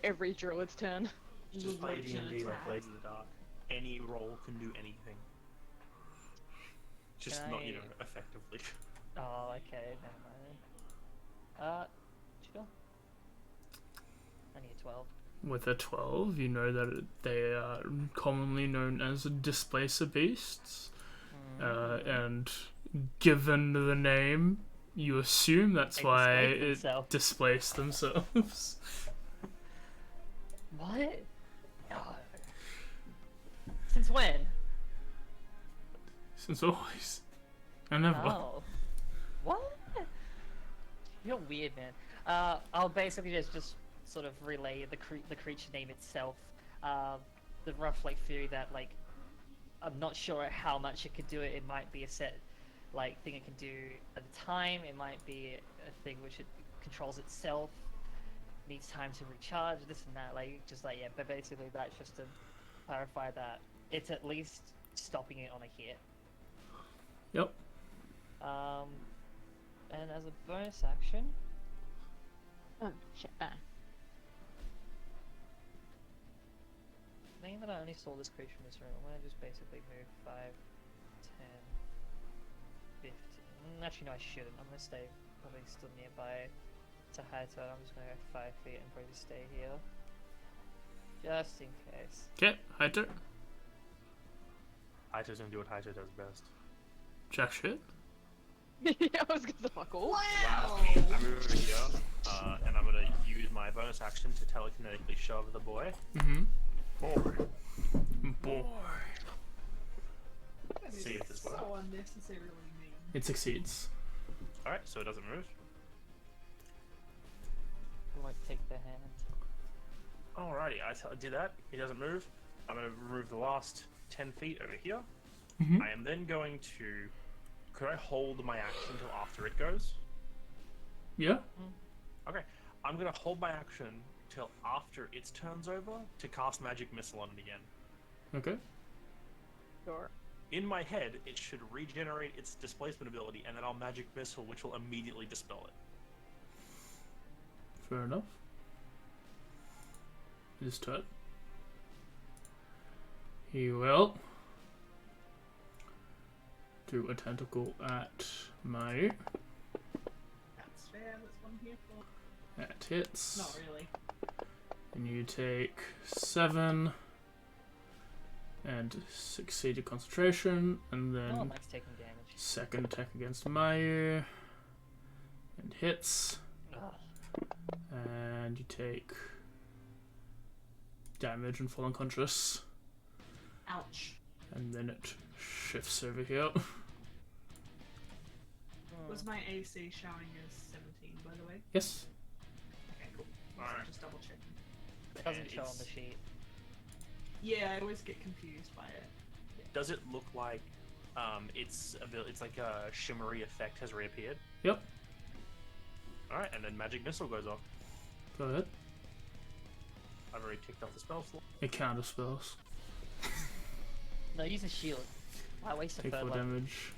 every druid's turn. Just play Religion D&D like attack. Blades of the Dark. Any roll can do anything. Just Can not, I- effectively. Oh, okay, never mind. Sure. I need a 12. With a 12, you know that they are commonly known as displacer beasts. And given the name, you assume that's They why displace it themselves. displaced themselves. What? No. Since when? Since always. And never. Oh. What? You're weird, man. I'll basically just sort of relay the creature name itself. The rough theory that I'm not sure how much it could do it. It might be a set thing it can do at a time. It might be a thing which it controls itself. Needs time to recharge. This and that. Yeah. But basically, that's just to clarify that it's at least stopping it on a hit. Yep. And as a bonus action, Oh, shit. being that I only saw this creature in this room, I'm gonna just basically move 5, 10, 15. Actually, no, I shouldn't. I'm gonna stay probably still nearby to Haito. I'm just gonna go 5 feet and probably stay here. Just in case. Okay, Haito. Haito's gonna do what Haito does best. Jack shit. I was gonna fuck all. Wow! I'm moving here, and I'm gonna use my bonus action to telekinetically shove the boy. Mm-hmm. Forward. Boy. That is See if this works. so unnecessarily mean. It succeeds. Alright, so it doesn't move. We might take their hand. Alrighty, I did that. He doesn't move. I'm going to remove the last 10 feet over here. Mm-hmm. I am then going to... Could I hold my action until after it goes? Yeah. Okay. I'm going to hold my action till after its turn's over to cast Magic Missile on it again. Okay. Sure. In my head, it should regenerate its displacement ability, and then I'll Magic Missile, which will immediately dispel it. Fair enough. His turn. He will do a tentacle at Mayu. That's fair, that's what I'm here for. That hits. Not really. And you take 7 and succeeded concentration, and then Oh, Mike's taking damage. second attack against Mayu and hits, Ugh. and you take damage and fall unconscious, Ouch. and then it shifts over here. Was my AC showing as 17, by the way? Yes. Okay, cool. Alright. Just double checking. It doesn't And show on it's- the sheet. Yeah, I always get confused by it. Does it look like it's like a shimmery effect has reappeared? Yep. Alright, and then Magic Missile goes off. Go ahead. I've already ticked off the spell slot. It counter spells. No, use a shield. Why waste a Take third 4 one? damage.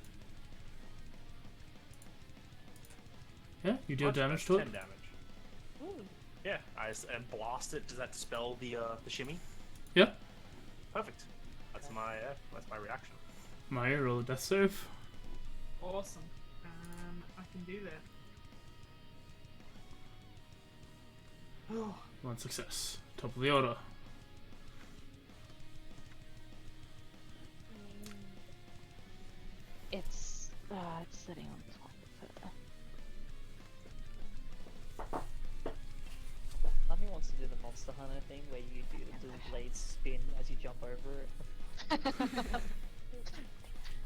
Yeah, you deal Much, damage that's to it. 10 damage. Ooh. Yeah, and blast it. Does that dispel the shimmy? Yeah. Perfect. That's my reaction. Mayu, roll a death save. Awesome. I can do that. Oh, 1 success. Top of the order. thing where you do the little blade spin as you jump over it.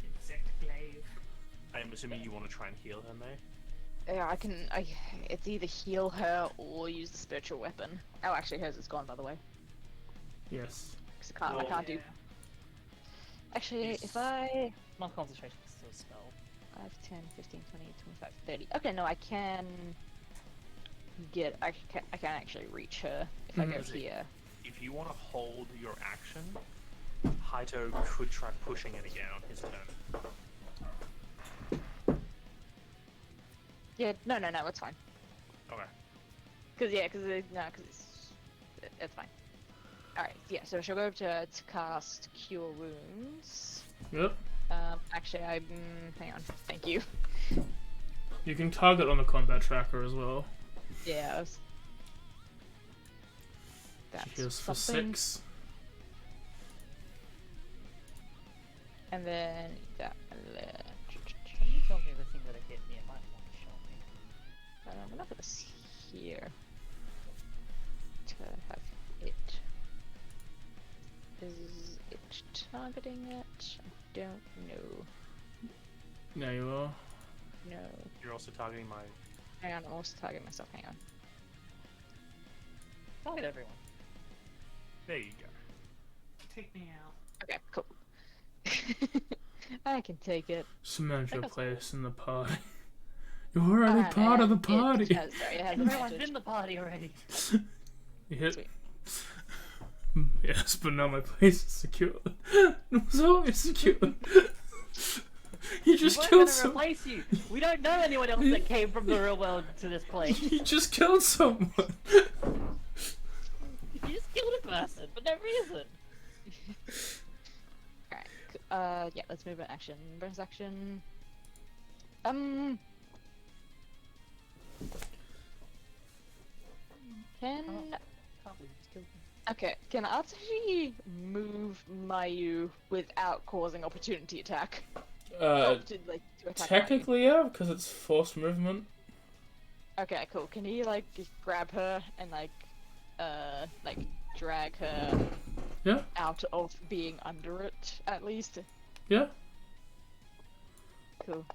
Insect glaive. I'm assuming you want to try and heal her, May? Yeah, it's either heal her or use the spiritual weapon. Oh, actually, hers is gone, by the way. Yes. 'Cause I Well, can't do. Actually, if I My concentration is still a spell. 5, 10, 15, 20, 25, 30. Okay, no, I can I can actually reach her if I go Mhm. here. If you want to hold your action, Haito could try pushing it again on his turn. Yeah, no, it's fine. Okay. Cause it's fine. Alright, yeah, so she'll go to cast Cure Wounds. Yep. Actually, hang on, thank you. You can target on the combat tracker as well. Yeah, She that's heals for something. 6. And then that. Can you tell me the thing that I hit me? It might want to show me. I'm not gonna see here to have it. Is it targeting it? I don't know. There you are. No. You're also targeting my... Hang on, I'm also targeting myself. Hang on. Target everyone. There you go. Take me out. Okay, cool. I can take it. Cement your Take us place in the party. You're already part of the party. It has Everyone's advantage. in the party already. You hit. Sweet. Yes, but now my place is secure. It was always secure. You just We're killed gonna someone. replace you. We don't know anyone else that came from the real world to this place. You just killed someone. You just killed a person for no reason. Alright. Yeah, let's move an action. Bonus action. Can Can't believe you just killed me. okay? Can I actually move Mayu without causing opportunity attack? To attack Mayu? Technically, yeah, because it's forced movement. Okay, cool. Can he just grab her and drag her Yeah, out of being under it at least? yeah. Cool.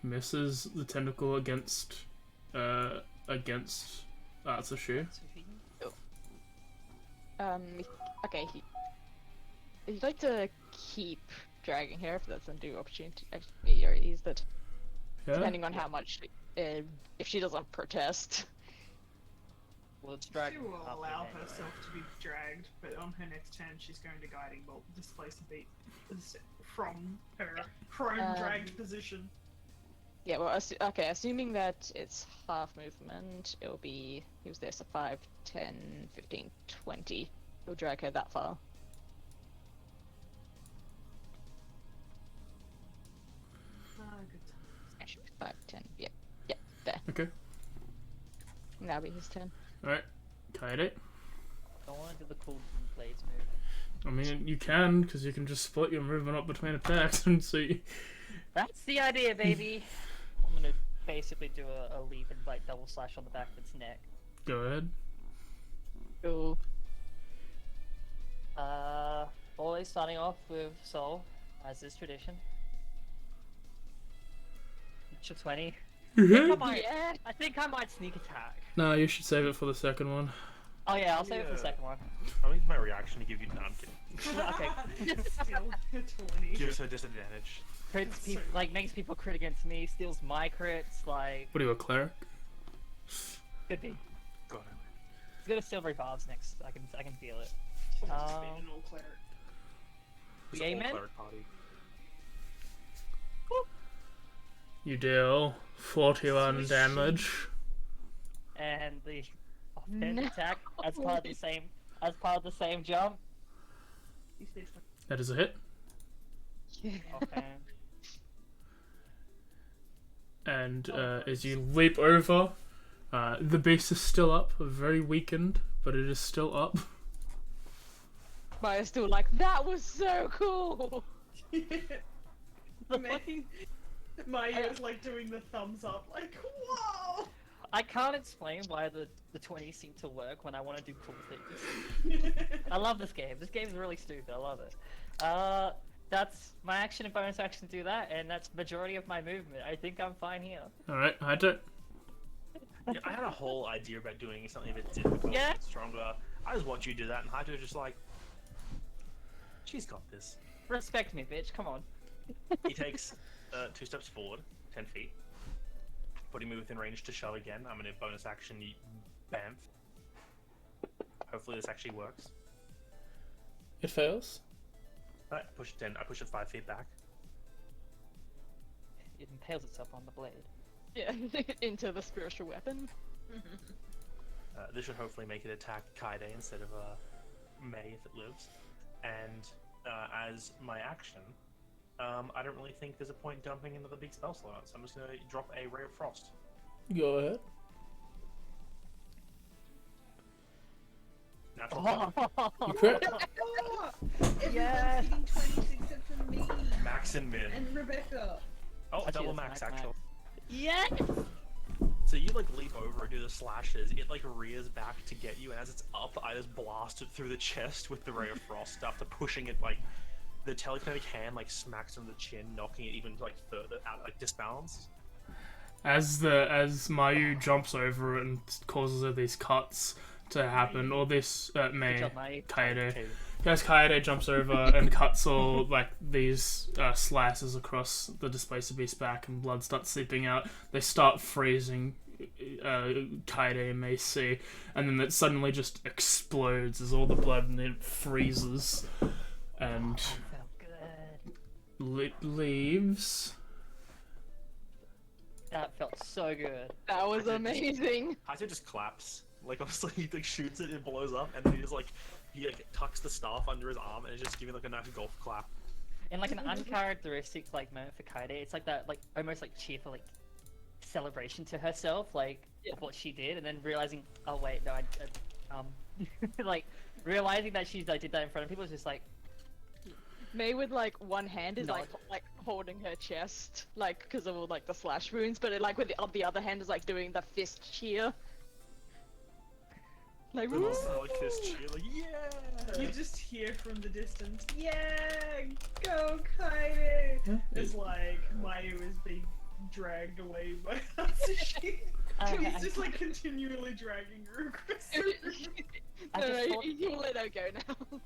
Misses the tentacle against Atsushi. Okay. He'd like to keep dragging her if that's undue opportunity. Or is that Yeah. depending on how much, if she doesn't protest. Well, it's dragging She will up allow anyway. herself to be dragged, but on her next turn she's going to Guiding Bolt, displace a beat from her prone dragged position. Yeah, well, assuming that it's half movement, it'll be, he was there, so 5, 10, 15, 20. He'll drag her that far. Good time. Actually, 5, 10, yeah, there. Okay. And that'll be his turn. Alright. Kaede. Don't want to do the cool blades move. I mean, you can, because you can just split your movement up between attacks and see. That's the idea, baby. I'm gonna basically do a leap and double slash on the back of its neck. Go ahead. Cool. Always starting off with Soul, as is tradition. Each of 20. Yeah. I think I might sneak attack. Nah, you should save it for the second one. Oh yeah, I'll save it for the Yeah. second one. I'll leave my reaction to give you... No, I'm kidding. Okay. Still a 20. Gives her disadvantage. Crits people, makes people crit against me, steals my crits, What are you, a cleric? could be. God, It's gonna steal revives next. I can feel it. Just being an all cleric. it's The a whole Amen? cleric party. You deal 41 Swish. damage. And the offhand No. attack as part of the same jump. That is a hit. Offhand. And as you leap over, the base is still up, very weakened, but it is still up. Maya's still like, that was so cool! Maya is like doing the thumbs up, like, whoa! I can't explain why the 20s seem to work when I want to do cool things. I love this game. This game is really stupid. I love it. That's my action and bonus action to do that, and that's majority of my movement. I think I'm fine here. Alright, I don't. Yeah, I had a whole idea about doing something a bit difficult, Yeah? and stronger. I just want you to do that, and Haito was just like, she's got this. Respect me, bitch. Come on. He takes 2 steps forward, 10 feet, putting me within range to shove again. I'm gonna bonus action, bamf. Hopefully this actually works. It fails? Alright, push it 10. I push it 5 feet back. It impales itself on the blade. Yeah, into the spiritual weapon. This should hopefully make it attack Kaide instead of May if it lives. And as my action, I don't really think there's a point dumping another big spell slot, so I'm just gonna drop a Ray of Frost. Go ahead. Natural 20. You crit. Everyone's hitting 20s except for me Max and Min. and Rebecca. Oh, Actually, double it's max Max. actual. Yes! So you like leap over and do the slashes, it like rears back to get you, and as it's up, I just blast it through the chest with the Ray of Frost after pushing it like the telekinetic hand like smacks on the chin, knocking it even like further out, like disbalanced. As Mayu jumps over it and causes these cuts to happen, all this May job, Mayu. Kaede. Okay. As Kaede jumps over and cuts all like these slices across the displacer beast's back, and blood starts seeping out. They start freezing. Kaede and May see, and then it suddenly just explodes as all the blood and it freezes, and Felt good. leaves. That felt so good. That was amazing. Haito just claps. Like honestly, he like shoots it, it blows up, and then he just like tucks the staff under his arm and is just giving like a nice golf clap. And like an uncharacteristic like moment for Kaede, it's like that like almost like cheerful like celebration to herself, like of what she did, and then realizing, oh wait, no, like realizing that she's like did that in front of people is just like May with like one hand is Nod. like holding her chest, like because of all like the slash wounds, but it, like with the other hand is like doing the fist cheer. Like, Then woo! also like this cheer, like yeah. You just hear from the distance, yeah, go Kaide! It's like Mayu is being dragged away by Hatsushi. He's just like continually dragging her across the room. I No, just no, thought- you let her go now.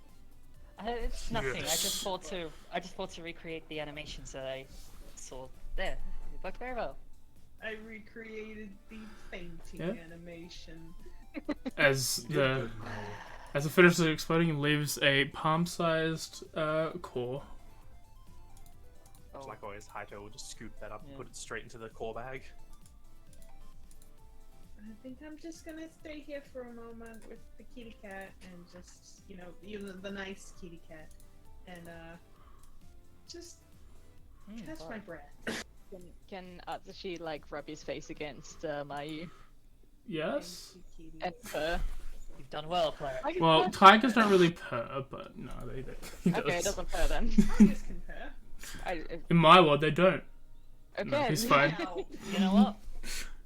it's nothing. Yes. I just thought to recreate the animations that I saw there. It worked very well. I recreated the fainting Yeah. animation. As it finishes exploding, it leaves a palm-sized core. Oh, Like always, Haito will just scoop that up and Yeah. put it straight into the core bag. I think I'm just gonna stay here for a moment with the kitty cat and just, you know, the nice kitty cat, and just catch my breath. Can Atsushi like rub his face against Mayu Yes. Thank you, and kitty. purr? You've done well, Claire. Well, tigers don't really purr, but no, they he does. Okay, it doesn't purr then. Tigers can purr. In my world, they don't. Okay. No, he's fine. Ow. You know what?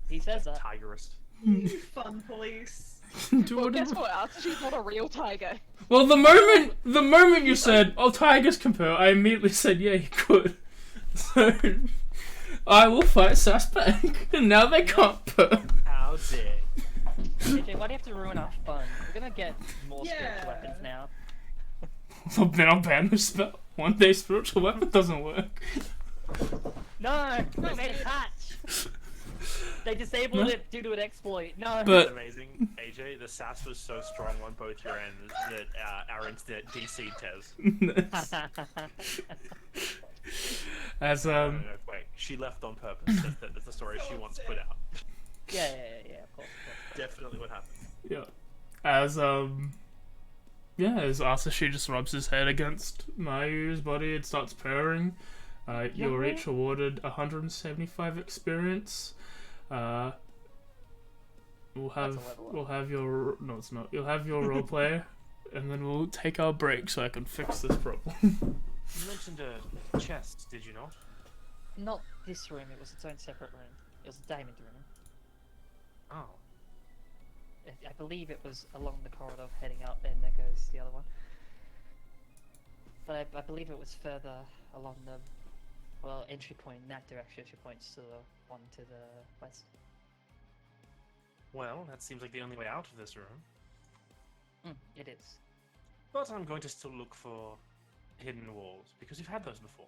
He says that. Tigerist. You fun police. Do Well, whatever. guess what? Atsushi's not a real tiger. Well, the moment you said, "Oh, tigers can purr," I immediately said, "Yeah, he could." So I will fight Saspang, and now they can't purr. How dare. JJ, why do you have to ruin our fun? We're gonna get more spiritual Yeah. weapons now. Well, then I'll ban the spell. One day spiritual weapon doesn't work. No! They made a patch! They disabled it due to an exploit. No! But- It's amazing, AJ. The sass was so strong on both your ends that our internet DC'd Tez. As No, wait. She left on purpose. That's the story she wants put out. yeah, of course. Definitely what happened. yeah, as Asashi just rubs his head against Mayu's body and starts purring. You're each awarded 175 experience. We'll have level up. we'll have your no, it's not. You'll have your roleplay, and then we'll take our break so I can fix this problem. You mentioned a chest, did you not? Not this room, it was its own separate room. It was a diamond room. Oh. I believe it was along the corridor heading up, and there goes the other one. But I believe it was further along the, well, entry point in that direction. Entry points to the one to the west. Well, that seems like the only way out of this room. It is. But I'm going to still look for hidden walls, because we've had those before.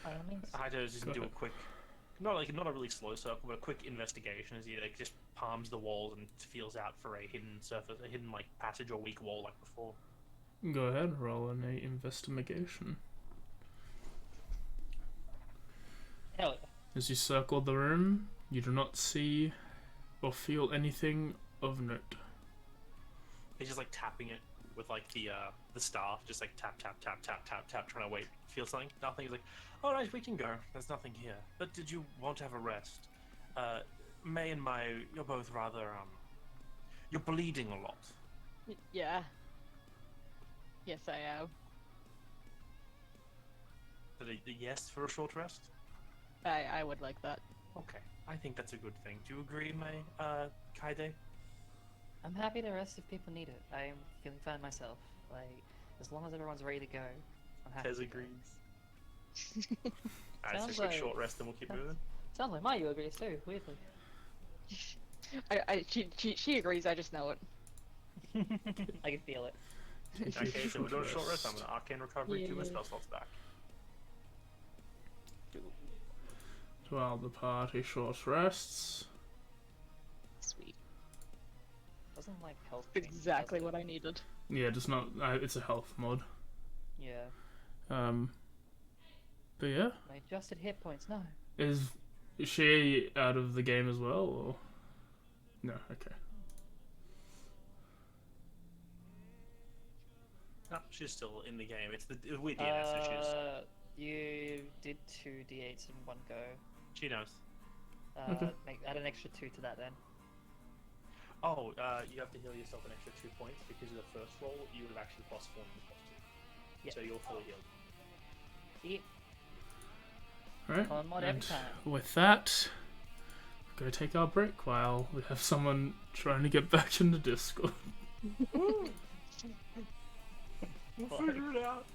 By all means. I just do a quick, not a really slow circle, but a quick investigation as he like just palms the walls and feels out for a hidden surface, a hidden like passage or weak wall like before. Go ahead, roll an investigation. Hell yeah. As you circle the room, you do not see or feel anything of note. He's just like tapping it with like the staff, just like tap tap tap tap tap tap, trying to wait, feel something. Nothing. He's like, all right, we can go. There's nothing here. But did you want to have a rest? May and Mai, you're both rather you're bleeding a lot. Yeah. Yes, I am. So the yes for a short rest. I would like that. Okay, I think that's a good thing. Do you agree, Mai? Kaide? I'm happy to rest if people need it. I am feeling fine myself. Like, as long as everyone's ready to go, I'm happy. Tez to go. agrees. Alright, so Sounds quick like- short rest, then we'll keep moving. Sounds like Mayu agrees too, weirdly. She agrees. I just know it. I can feel it. Okay, so we're doing a short rest. I'm gonna arcane recovery, 2 my spell slots back. While the party short rests. Sweet. Doesn't like health. Exactly what I needed. Yeah, just not. It's a health mod. Yeah. But yeah, My adjusted hit points. No. is she out of the game as well, or no? Okay. No, she's still in the game. It's the weird DNS issues. You did 2 d8s in one go. She knows. Okay. Add an extra 2 to that then. Oh, you have to heal yourself an extra 2 points because of the first roll. You would have actually +1 and +2. Yeah. So you're fully healed. Yeah. Alright. On mod every And time. with that, we're gonna take our break while we have someone trying to get back into Discord. We'll figure it out.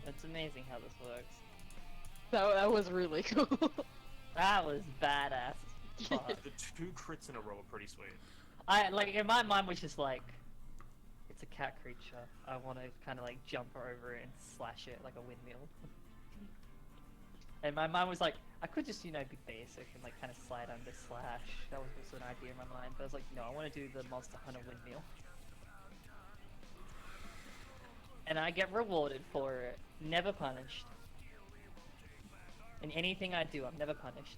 It's amazing how this works. That was really cool. That was badass. Fuck. The 2 crits in a row are pretty sweet. I like in my mind was just like, it's a cat creature. I want to kind of like jump over it and slash it like a windmill. And my mind was like, I could just be basic and like kind of slide under slash. That was also an idea in my mind. But I was like, no, I want to do the Monster Hunter windmill. And I get rewarded for it, never punished. In anything I do, I'm never punished.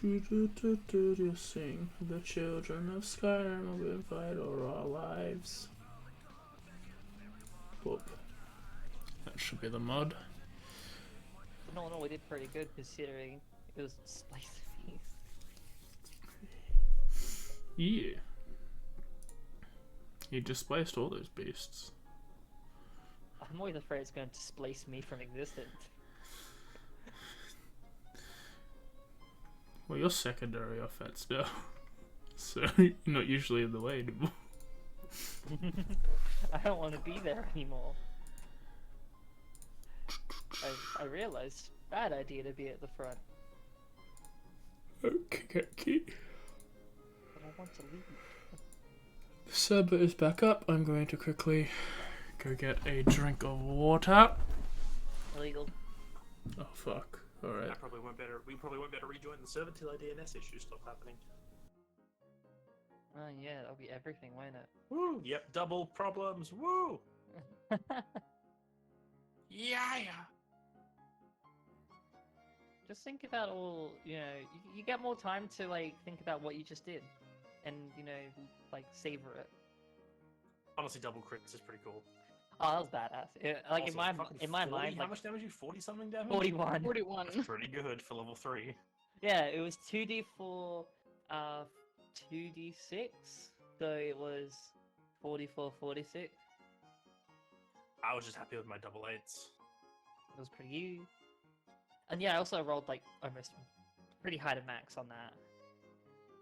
You sing the children of Skyrim will fight over our lives. Whoop. That should be the mod. No, we did pretty good considering it was Splice Feast. Yeah. You displaced all those beasts. I'm always afraid it's going to displace me from existence. Well, you're secondary offense now. So you're not usually in the way anymore. I don't want to be there anymore. I realized, bad idea to be at the front, Okay. but I want to leave. The server is back up. I'm going to quickly go get a drink of water. Illegal. Oh fuck. Alright. We probably won't better rejoin the server till our DNS issues stop happening. Oh yeah, that'll be everything, won't it? Woo! Yep, double problems. Woo! Yeah. Just think about all, you get more time to like think about what you just did, and like savor it. Honestly, double crits is pretty cool. Oh, that was badass. Like Also, fucking in my 40? mind, How like much damage? 40 something damage? 41. 41. That's pretty good for level 3. Yeah, it was 2d4, 2d6, so it was 44, 46. I was just happy with my double 8s. It was pretty good. And yeah, I also rolled like almost pretty high to max on that.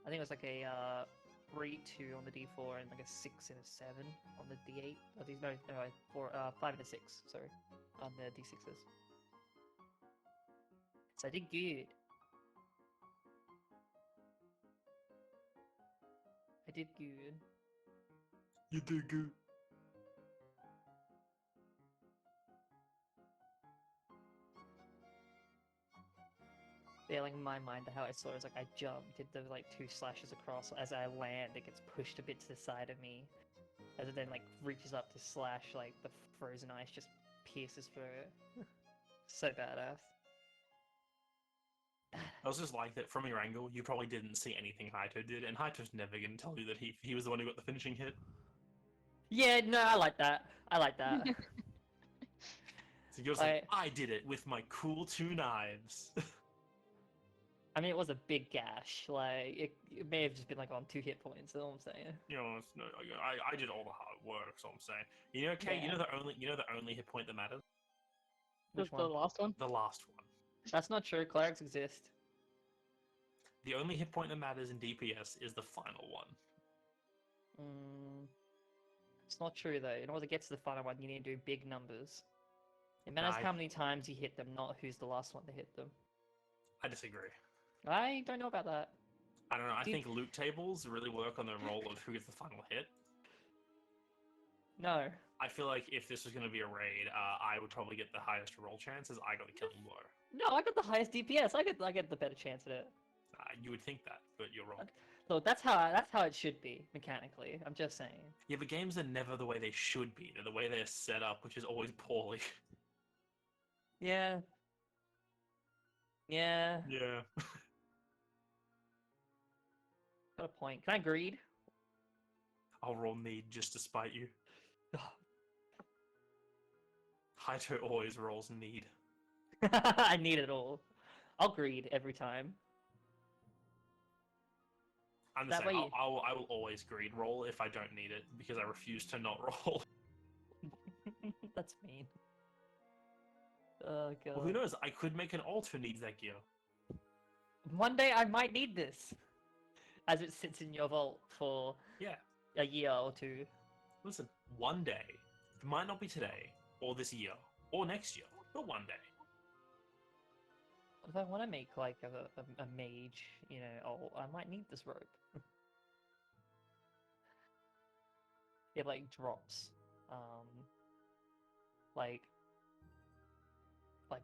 I think it was like a 3-2 on the D4 and like a 6 and a 7 on the D8. Oh, these no, 5 and a 6. Sorry, on the D6s. So I did good. I did good. You did good. Failing in my mind, how I saw it was like I jumped, did the like 2 slashes across. As I land, it gets pushed a bit to the side of me. As it then like reaches up to slash, like the frozen ice just pierces through it. So badass. I was just like that from your angle, you probably didn't see anything Haito did, and Haito's never going to tell you that he was the one who got the finishing hit. Yeah, no, I like that. I like that. So you're just like, I did it with my cool 2 knives. I mean, it was a big gash. Like, it may have just been like on 2 hit points. That's all I'm saying. You know, no, I did all the hard work. So I'm saying, you know, okay, Yeah. you know the only hit point that matters. Which The one? last one. The last one. That's not true. Clerics exist. The only hit point that matters in DPS is the final one. It's not true though. In order to get to the final one, you need to do big numbers. It matters how many times you hit them, not who's the last one to hit them. I disagree. I don't know about that. I don't know. I think loot tables really work on the role of who gets the final hit. No. I feel like if this was going to be a raid, I would probably get the highest roll chances. I got the killing blow. No, I got the highest DPS. I get the better chance at it. You would think that, but you're wrong. Look, that's how it should be mechanically. I'm just saying. Yeah, but games are never the way they should be. They're the way they're set up, which is always poorly. Yeah. Yeah. Yeah. Got a point. Can I greed? I'll roll need just to spite you. Haito always rolls need. I need it all. I'll greed every time. I'm the same. I will always greed roll if I don't need it because I refuse to not roll. That's mean. Oh god. Well, who knows? I could make an alt who needs that gear. One day I might need this, as it sits in your vault for Yeah. a year or 2. Listen, one day. It might not be today, or this year, or next year, but one day. What if I want to make like a mage? You know, oh, I might need this rope. It like drops, like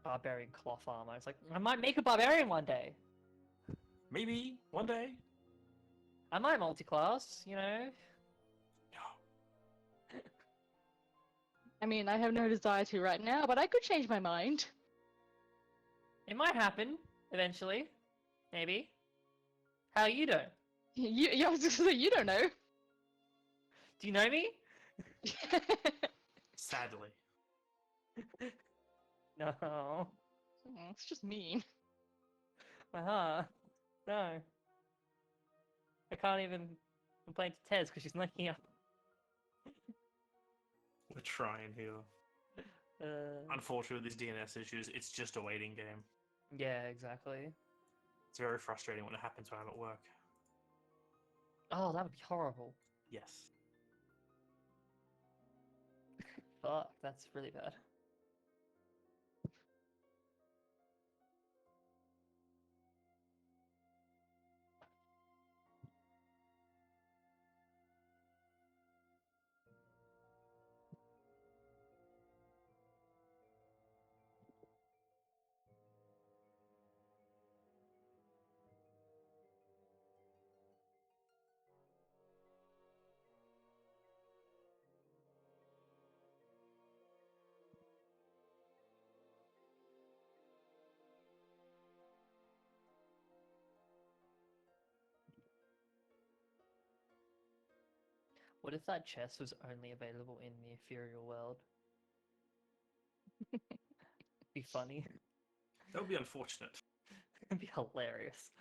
barbarian cloth armor. It's like I might make a barbarian one day. Maybe one day. I might multi-class, you know. No. I mean, I have no desire to right now, but I could change my mind. It might happen eventually, maybe. How you doing? I was just gonna say, you don't know. Do you know me? Sadly. No. It's just mean. No. I can't even complain to Tez because she's not here. We're trying here. Unfortunately, with these DNS issues, it's just a waiting game. Yeah, exactly. It's very frustrating when it happens when I'm at work. Oh, that would be horrible. Yes. Fuck, that's really bad. What if that chest was only available in the ethereal world? Be funny. That would be unfortunate. It'd be hilarious.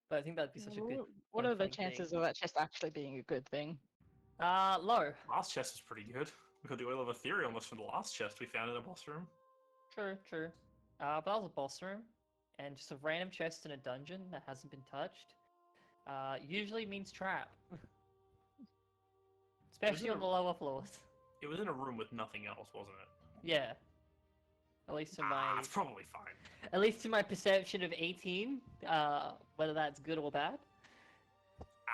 But I think that'd be such a good. What are the funny chances thing. of that chest actually being a good thing? Low. Last chest is pretty good. We got the oil of Ethereum almost from the last chest we found in a boss room. True, true. But that was a boss room, and just a random chest in a dungeon that hasn't been touched. Usually means trap. Especially on the lower floors. It was in a room with nothing else, wasn't it? Yeah. At least to my That's probably fine. At least to my perception of 18, whether that's good or bad.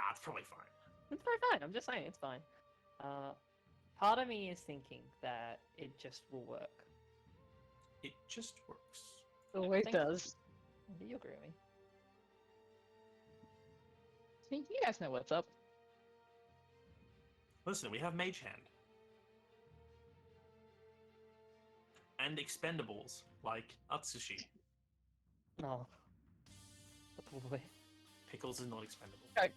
It's probably fine. It's very fine. I'm just saying it's fine. Part of me is thinking that it just will work. It just works. Always Thank does. Do you agree with me? I mean, you guys know what's up. Listen, we have Mage Hand. And expendables, like Atsushi. No. Oh boy. Pickles is not expendable. I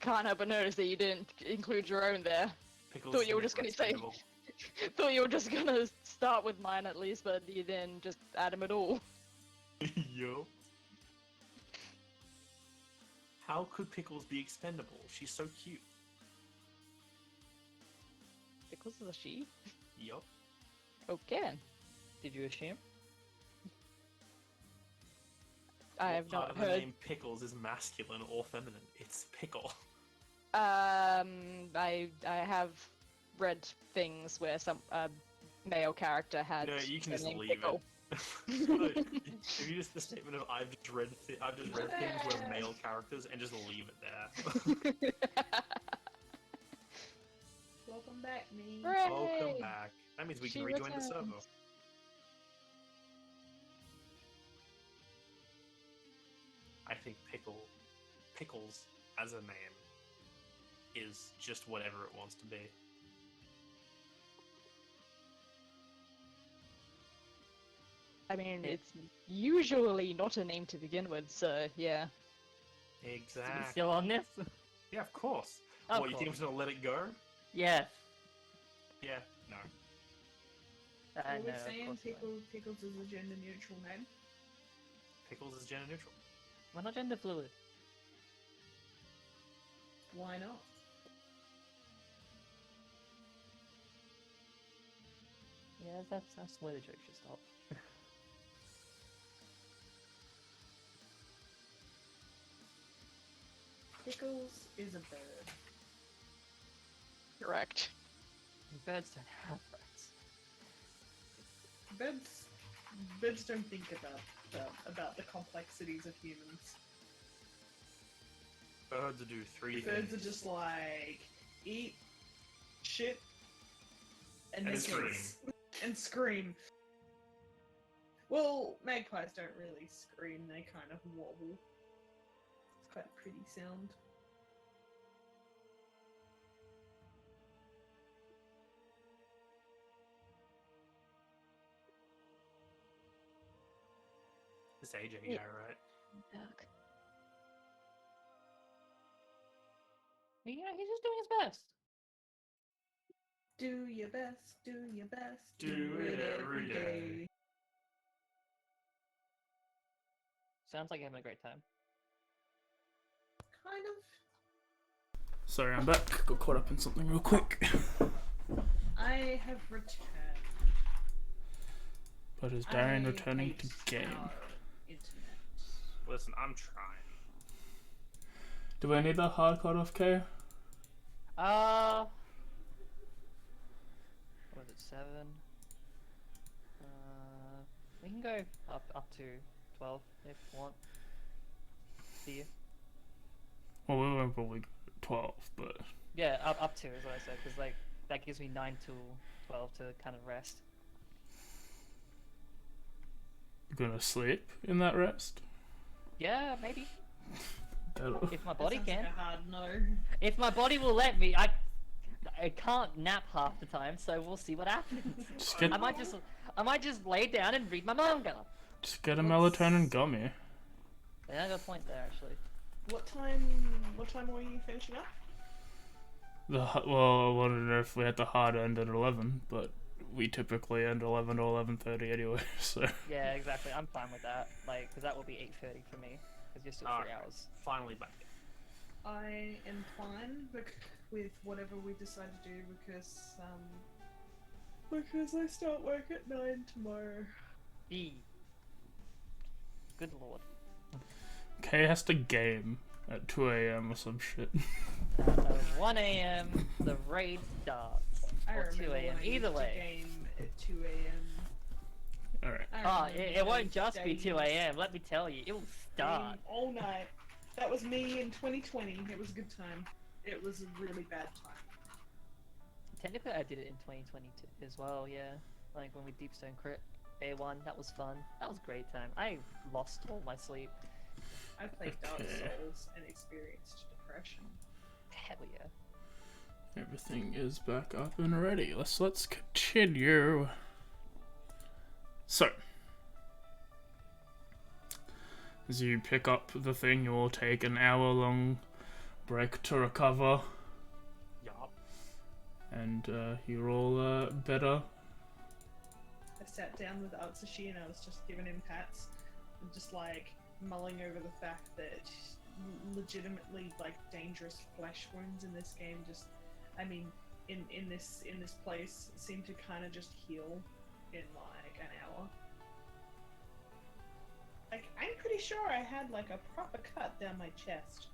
can't help but notice that you didn't include your own there. Pickles Thought you were is just not gonna say- expendable. Thought you were just gonna start with mine at least, but you didn't just add them at all. Yo. How could Pickles be expendable? She's so cute. Because of the she? Yup. Okay. Did you assume? I have Part not of the heard. name Pickles is masculine or feminine. It's pickle. I have read things where some male character had No, you can the just name leave Pickle. it. If you just the statement of I've just read things where male characters and just leave it there. Welcome back, me. Hooray! Welcome back. That means we can She rejoin the server. returns. I think Pickles as a name is just whatever it wants to be. I mean, Yeah. it's usually not a name to begin with, so yeah. Are we Exactly. still on this? Yeah, of course. Of What, you think I'm course. just gonna let it go? Yeah. Yeah, no. I Well, know, we're of saying course not. Pickles is a gender neutral name. Pickles is gender neutral. We're not gender fluid. Why not? Yeah, that's where the joke should stop. Pickles is a bird. Correct. Birds don't have friends. Birds don't think about the complexities of humans. Birds do three Birds are things. just like eat, shit, and And make scream. noise. And scream. Well, magpies don't really scream; they kind of wobble. It's quite a pretty sound. This AJ Yeah. guy, right? Duck. You know, he's just doing his best. Do your best, do your best, Do it every day. Sounds like you're having a great time. Kind of. Sorry, I'm back. Got caught up in something real quick. I have returned. But is Darian I returning to hate game? our internet. Listen, I'm trying. Do we need that hard cut off, K? What was it, 7? We can go up to 12 if you want. See you. Well, we won't probably go 12, but Yeah, up to is what I said, because like that gives me 9 till 12 to kind of rest. you're gonna sleep in that rest? Yeah, maybe. Better. If my That body sounds can. like a hard no. If my body will let me, I can't nap half the time, so we'll see what happens. Just get, I might just lay down and read my manga. just get a melatonin gummy. Yeah, I got a point there actually. What time were you finishing up? Well, I wanted to know if we had the hard end at 11, but we typically end 11 to 11:30 anyway, so... Yeah, exactly. I'm fine with that. Like, because that will be 8:30 for me, because you're still 3 Alright. hours. Finally back. I am fine with whatever we decide to do because I start work at 9 tomorrow. E. Good lord. Kay has to game at 2 a.m. or some shit. 1 a.m. the raid starts. I Or remember 2 a.m. when I used Either to way. game at 2 a.m. Alright. I remember It won't those just be 2 days a.m. Let me tell you, it will start. game all night. That was me in 2020. It was a good time. It was a really bad time. Technically, I did it in 2022 as well. Yeah, like when we Deepstone crit A1, that was fun. That was a great time. I lost all my sleep. I played Dark Okay. Souls and experienced depression. Hell yeah. Everything is back up and ready. Let's continue. So, as you pick up the thing, you will take an hour-long break to recover, Yup. and you're all better. I sat down with Atsushi and I was just giving him pats and just like mulling over the fact that legitimately like dangerous flesh wounds in this game just, I mean, in this place seem to kind of just heal in like an hour. Like, I'm pretty sure I had like a proper cut down my chest.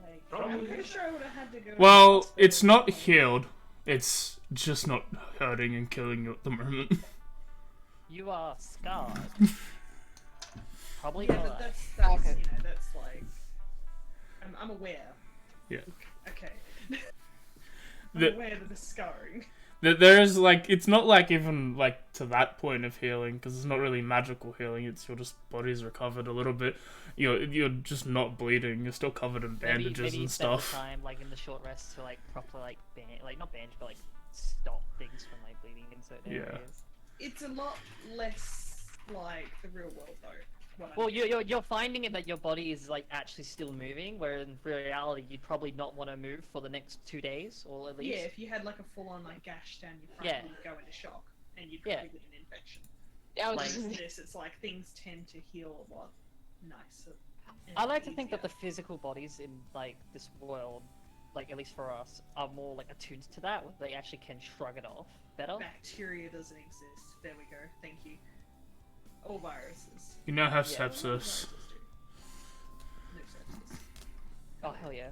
Like, I'm Probably. pretty sure I would have had to go. to the Well, hospital it's not or something. healed. It's just not hurting and killing you at the moment. You are scarred. Probably Yeah, not. but that's Okay. you know, that's like, I'm aware. Yeah. Okay. I'm The- aware that there's scarring. There's like, it's not like even like to that point of healing, because it's not really magical healing. It's your just body's recovered a little bit. You're just not bleeding. You're still covered in bandages maybe you and spend the stuff. time like in the short rest to like properly like not bandage but like stop things from like bleeding in certain Yeah. areas. It's a lot less like the real world though. What I Well, mean. you're finding it that your body is like actually still moving, where in reality you'd probably not want to move for the next 2 days, or at least. Yeah, if you had like a full on like gash down your front, Yeah. you'd go into shock and you'd Yeah. probably get an infection. I was Like- just- Whereas this, it's like things tend to heal a lot nicer. and I like to think that the easier. physical bodies in like this world, like at least for us, are more like attuned to that, where they actually can shrug it off better. Bacteria doesn't exist. There we go. Thank you. Or viruses. You now have Yeah. sepsis. Viruses do. No sepsis. Oh hell yeah!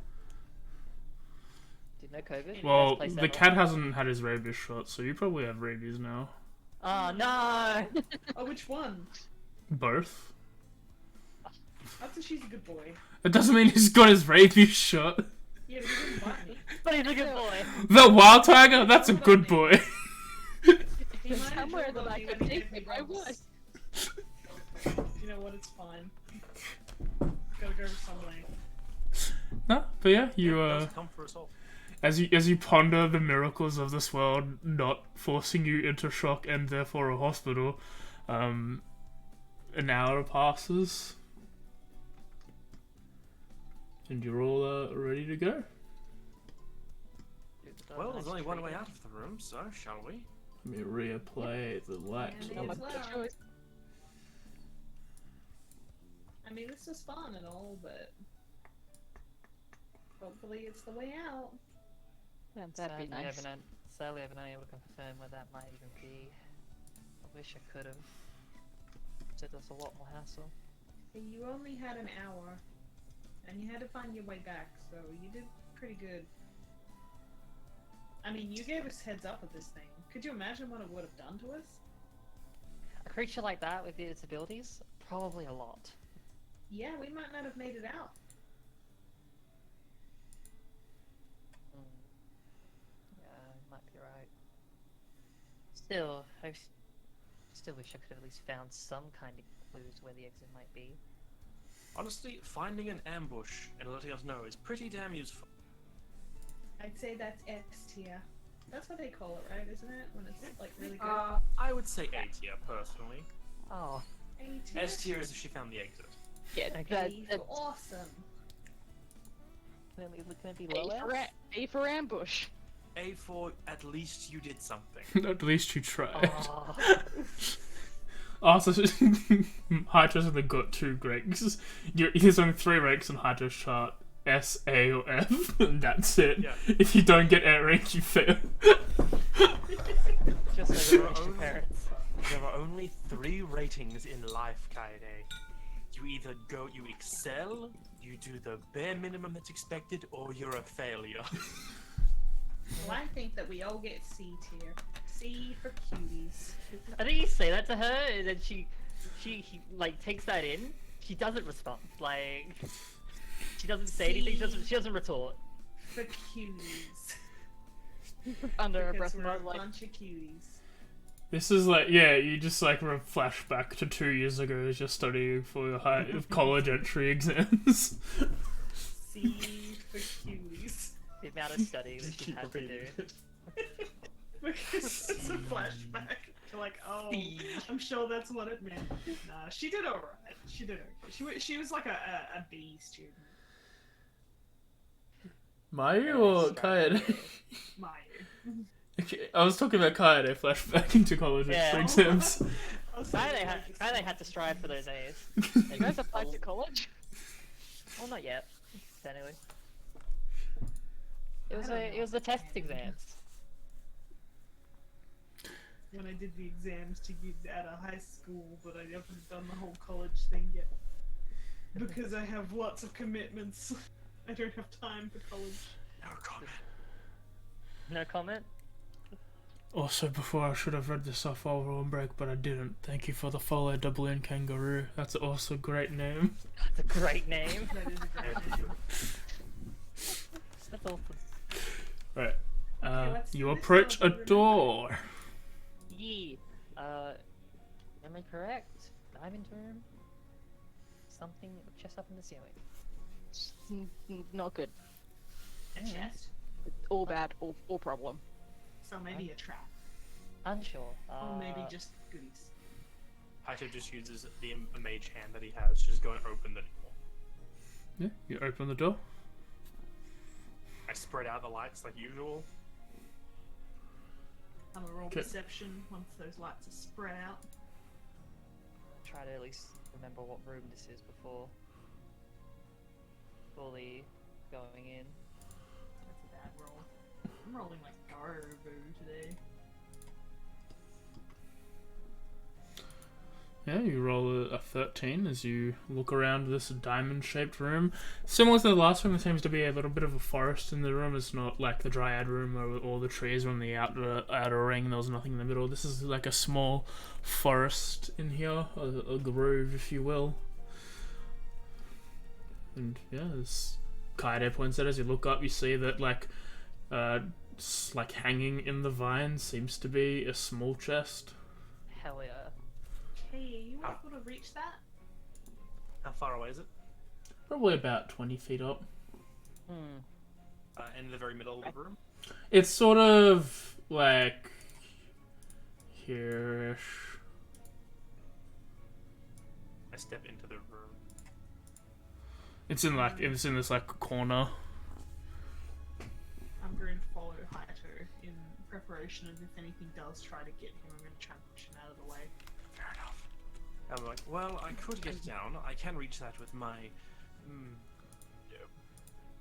Did no COVID? Well, Best place the ever. cat hasn't had his rabies shot, so you probably have rabies now. Oh no! Oh, which one? Both. Atsushi's a good boy. It doesn't mean he's got his rabies shot. Yeah, but he didn't bite me. But he's a good boy. The wild tiger, that's a good boy. He might have somewhere drilled that on I me could when he take gave me, I bumps. would. You know what? It's fine. Gotta go somewhere. No, but yeah, you Does come for us all. as you ponder the miracles of this world not forcing you into shock and therefore a hospital, an hour passes, and you're all ready to go. Well, there's only one way out of the room, so shall we? Let me replay the light. And Not it's much loud. choice. I mean, this is fun and all, but hopefully it's the way out. That'd Sadly, be nice. Sadly, I haven't been able to confirm where that might even be. I wish I could have. Said there's a lot more hassle. And you only had an hour, and you had to find your way back, so you did pretty good. I mean, you gave us heads up of this thing. Could you imagine what it would have done to us? A creature like that with its abilities, probably a lot. Yeah, we might not have made it out. Mm. Yeah, you might be right. Still, still wish I could have at least found some kind of clues where the exit might be. Honestly, finding an ambush and letting us know is pretty damn useful. I'd say that's X tier. That's what they call it, right? Isn't it? When it's like really good. I would say A tier, personally. Oh, A tier. S tier is if she found the exit. Yeah, Okay. that, A that's for awesome. can it be A lower? for, A for ambush. A for at least you did something. At least you tried. Oh, Also, Hydra's only got 2 ranks. He's on 3 ranks in Hydra's chart, S, A, or F, and that's it. Yeah. If you don't get A rank, you fail. Just like There the are rich only- parents. There are only 3 ratings in life, Kaede. You either you excel, you do the bare minimum that's expected, or you're a failure. Well, I think that we all get C tier. C for cuties. I think you say that to her, and then she like takes that in. She doesn't respond. Like she doesn't say anything. She doesn't retort. For cuties. Under a Because breath, we're a like, bunch of cuties. This is like, yeah, you just like flash back to 2 years ago as you're studying for your college entry exams. C for cuties. The amount of studying that she had to do. Because it's a flashback to like, oh, I'm sure that's what it meant. Nah, she did alright. She did okay. She was like a B student. Mayu or Kaede? Mayu. Okay, I was talking about Kaede flashback into college Yeah. entry exams. I was saying, They had to strive for those A's. you guys applied to college? Well, not yet. Technically. It was the test exams. when I did the exams to get out of high school, but I haven't done the whole college thing yet. Because I have lots of commitments. I don't have time for college. No comment. No comment? Also, before I should have read this off while we're on break, but I didn't. Thank you for the follow, Double N Kangaroo. That's also a great name. That's a great name. That is a great name. That's awesome. Right. let's do You this approach a one, remember. door. Yeah. Am I correct? Diamond room? Something just up in the ceiling. Not good. A chest? All bad, all problem. So maybe a trap. Unsure. Or maybe just goodies. Haito just uses the mage hand that he has to just go and open the door. Yeah, you open the door. I spread out the lights like usual. I'm a roll Okay. perception once those lights are spread out. Try to at least remember what room this is before fully going in. That's a bad roll. I'm rolling like Garbo today. Yeah, you roll a 13 as you look around this diamond-shaped room. Similar to the last room, there seems to be a little bit of a forest in the room. It's not like the Dryad room where all the trees are on the outer ring and there was nothing in the middle. This is like a small forest in here, a grove, if you will. And yeah, as Kaede points out, as you look up, you see that like hanging in the vine seems to be a small chest. Hell yeah. Hey, are you able to reach that? How far away is it? Probably about 20 feet up. In the very middle of the room. It's sort of like here-ish. I step into the room. It's in this like corner. I'm going to follow Hayato in preparation of if anything does try to get him, I'm going to try and push him out of the way. Fair enough. I'm like, well, I could get down. I can reach that with my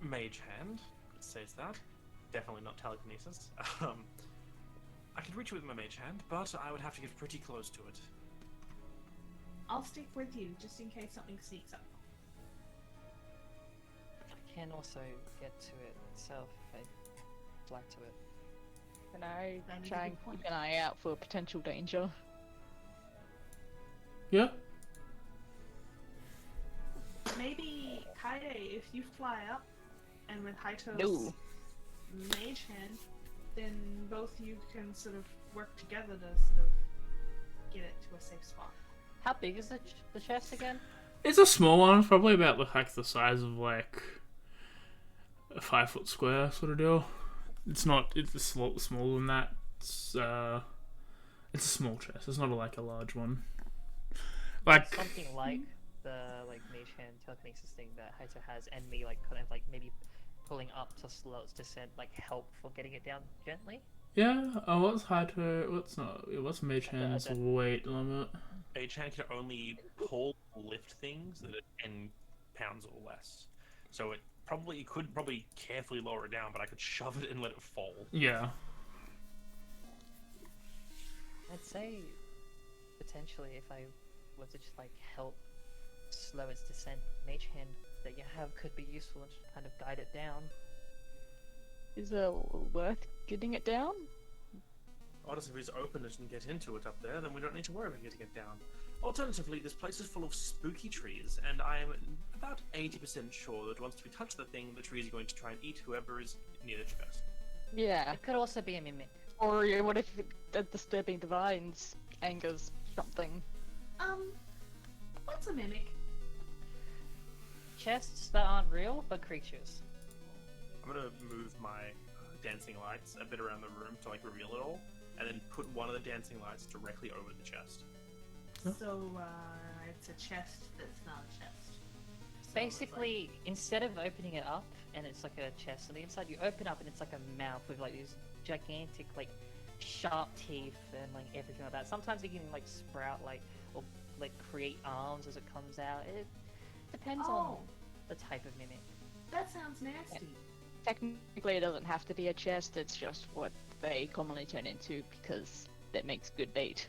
mage hand. It says that. Definitely not telekinesis. I could reach it with my mage hand, but I would have to get pretty close to it. I'll stick with you just in case something sneaks up. I can also get to it itself if I'd like to it. Can I That is a try and good point. keep an eye out for potential danger? Yeah. Maybe, Kaide, if you fly up and with Haito's No. mage hand, then both you can sort of work together to sort of get it to a safe spot. How big is the chest again? It's a small one, probably about like the size of like a 5 foot square sort of deal. It's not. It's a lot smaller than that. It's a small chest. It's not like a large one. Like Something like the mage hand telekinesis thing that Haito has, and me kind of maybe pulling up to slow its descent, help for getting it down gently. yeah. What's Haito? What's Mage Hand's weight limit? Mage hand can only pull lift things that are 10 pounds or less. So it you could probably carefully lower it down, but I could shove it and let it fall. Yeah. I'd say potentially if I were to just like help slow its descent, Mage Hand that you have could be useful and just kind of guide it down. Is it worth getting it down? Honestly, if we just open it and get into it up there, then we don't need to worry about getting it down. Alternatively, this place is full of spooky trees, and I am about 80% sure that once we touch the thing, the tree is going to try and eat whoever is near the chest. Yeah. It could also be a mimic. Or what if the disturbing the vines angers something? What's a mimic? Chests that aren't real, but creatures. I'm gonna move my dancing lights a bit around the room to like reveal it all, and then put one of the dancing lights directly over the chest. So, it's a chest that's not a chest. So Basically, instead of opening it up and it's like a chest on the inside, you open up and it's like a mouth with like these gigantic like sharp teeth and like everything like that. Sometimes it can like sprout like or like create arms as it comes out. It depends on the type of mimic. that sounds nasty. Technically, it doesn't have to be a chest. It's just what they commonly turn into because that makes good bait.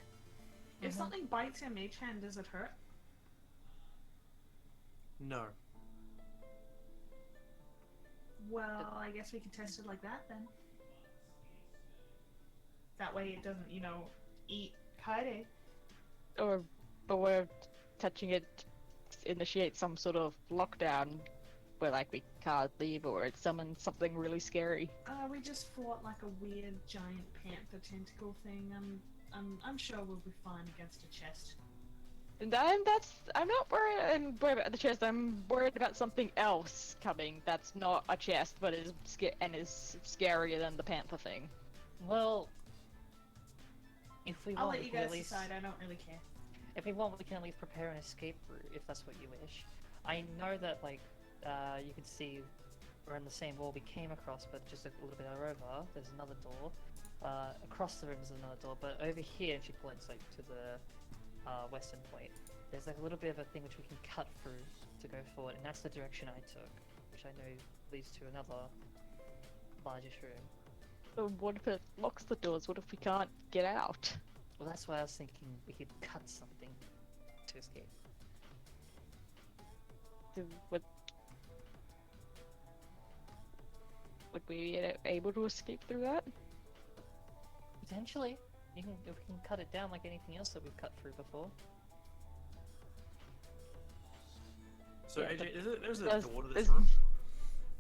If something bites your mage hand, does it hurt? No. Well, I guess we could test it like that then. That way it doesn't, eat Kaede. Or we're touching it initiates some sort of lockdown where like we can't leave, or it summons something really scary. We just fought like a weird giant panther tentacle thing. I'm sure we'll be fine against a chest. And I'm not worried about the chest. I'm worried about something else coming that's not a chest, but is scarier than the panther thing. Well, if we I'll want, let you we can guys at least, decide. I don't really care. if we want, we can at least prepare an escape route if that's what you wish. I know that like you can see around the same wall we came across, but just a little bit over, there's another door. Across the room is another door, but over here, and she points like to the western point, there's like a little bit of a thing which we can cut through to go forward, and that's the direction I took, which I know leads to another largish room. So what if it locks the doors? What if we can't get out? Well, that's why I was thinking we could cut something to escape. Would we be able to escape through that? Potentially. If we can cut it down like anything else that we've cut through before. So Yeah, AJ, there's a there's- door to this there's- room?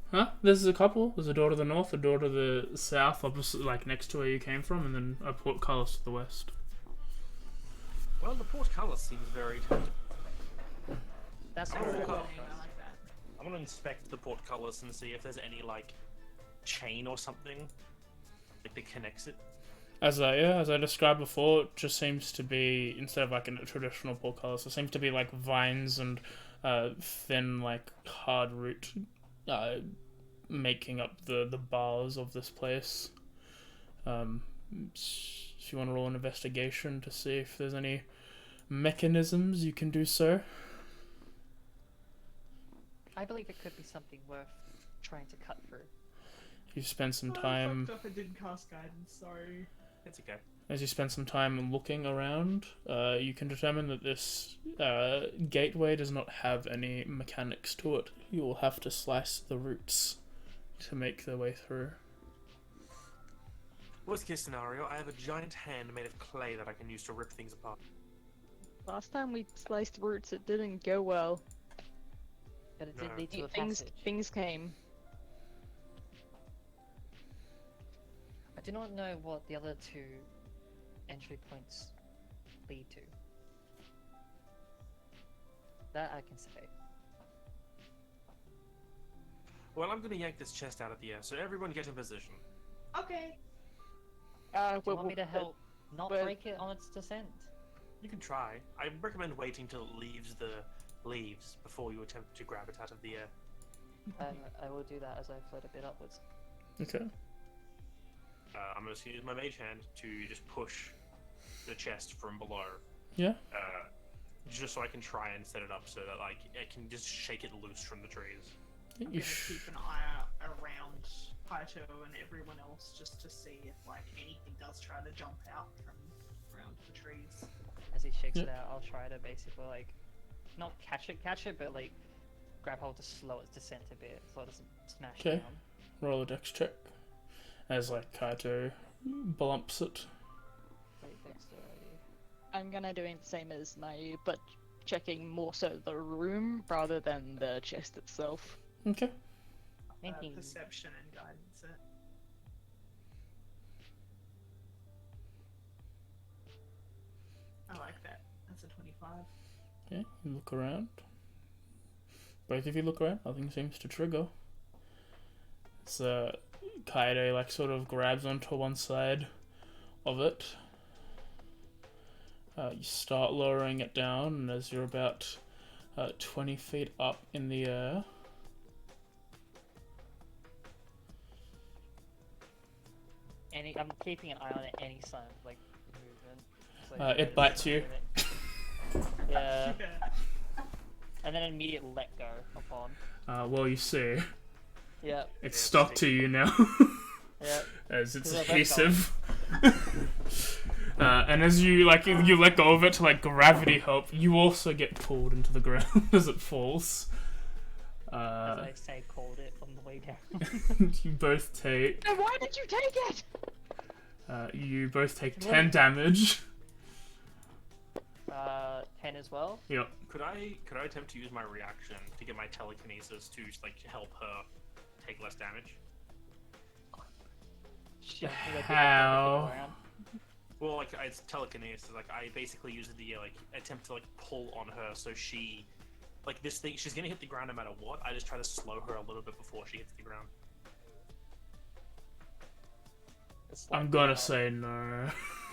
Huh? There's a couple. There's a door to the north, a door to the south, opposite, like next to where you came from, and then a portcullis to the west. Well, the portcullis seems very tempting. That's Oh, where yeah. we're I going. like that. I'm gonna inspect the portcullis and see if there's any like chain or something like that connects it. As I described before, it just seems to be, instead of like a traditional portcullis, it seems to be like vines and thin, like hard root making up the bars of this place. If you want to roll an investigation to see if there's any mechanisms, you can do so. I believe it could be something worth trying to cut through. You spend some I time. fucked up and didn't cast guidance. Sorry. It's okay. As you spend some time looking around, you can determine that this gateway does not have any mechanics to it. You will have to slice the roots to make their way through. Worst case scenario, I have a giant hand made of clay that I can use to rip things apart. Last time we sliced roots, it didn't go well. But it did No. lead to a Things passage. came. I do not know what the other two entry points lead to. That I can say. Well, I'm gonna yank this chest out of the air, so everyone get in position. Okay. Do you want me to help not but- break it on its descent? You can try. I recommend waiting till it leaves the leaves before you attempt to grab it out of the air. I will do that as I float a bit upwards. Okay. I'm going to use my mage hand to just push the chest from below. Yeah. Just so I can try and set it up so that like I can just shake it loose from the trees. I'm You gonna keep an eye out around Kaito and everyone else just to see if like anything does try to jump out from around the trees. As he shakes it Yep. out, I'll try to basically like, not catch it, but like grab hold to slow its descent a bit so it doesn't smash Okay. down. Roll a dex check. As like Kaito bumps it. Wait, dexterity. I'm gonna do the same as Nayu, but checking more so the room rather than the chest itself. Okay. Thinking. Perception and guidance. I like that. That's a 25. Okay, you look around. Both of you look around. Nothing seems to trigger. It's Kaede like sort of grabs onto one side of it. You start lowering it down, and as you're about 20 feet up in the air, I'm keeping an eye on it, any sign of like movement. So it bites you. Yeah. And then an immediate let go upon. well, you see, Yeah. it's stuck to you now. Yeah. As it's 'Cause I let go. adhesive. And as you you let go of it to like gravity help, you also get pulled into the ground as it falls. As I say, called it on the way down. You both take And why did you take it? 10 damage. 10 as well. Yep. Could I attempt to use my reaction to get my telekinesis to like help her take less damage? Shit, How? Well, like it's telekinesis. Like I basically use the attempt to like pull on her so she, like this thing, she's gonna hit the ground no matter what. I just try to slow her a little bit before she hits the ground. I'm gonna say no.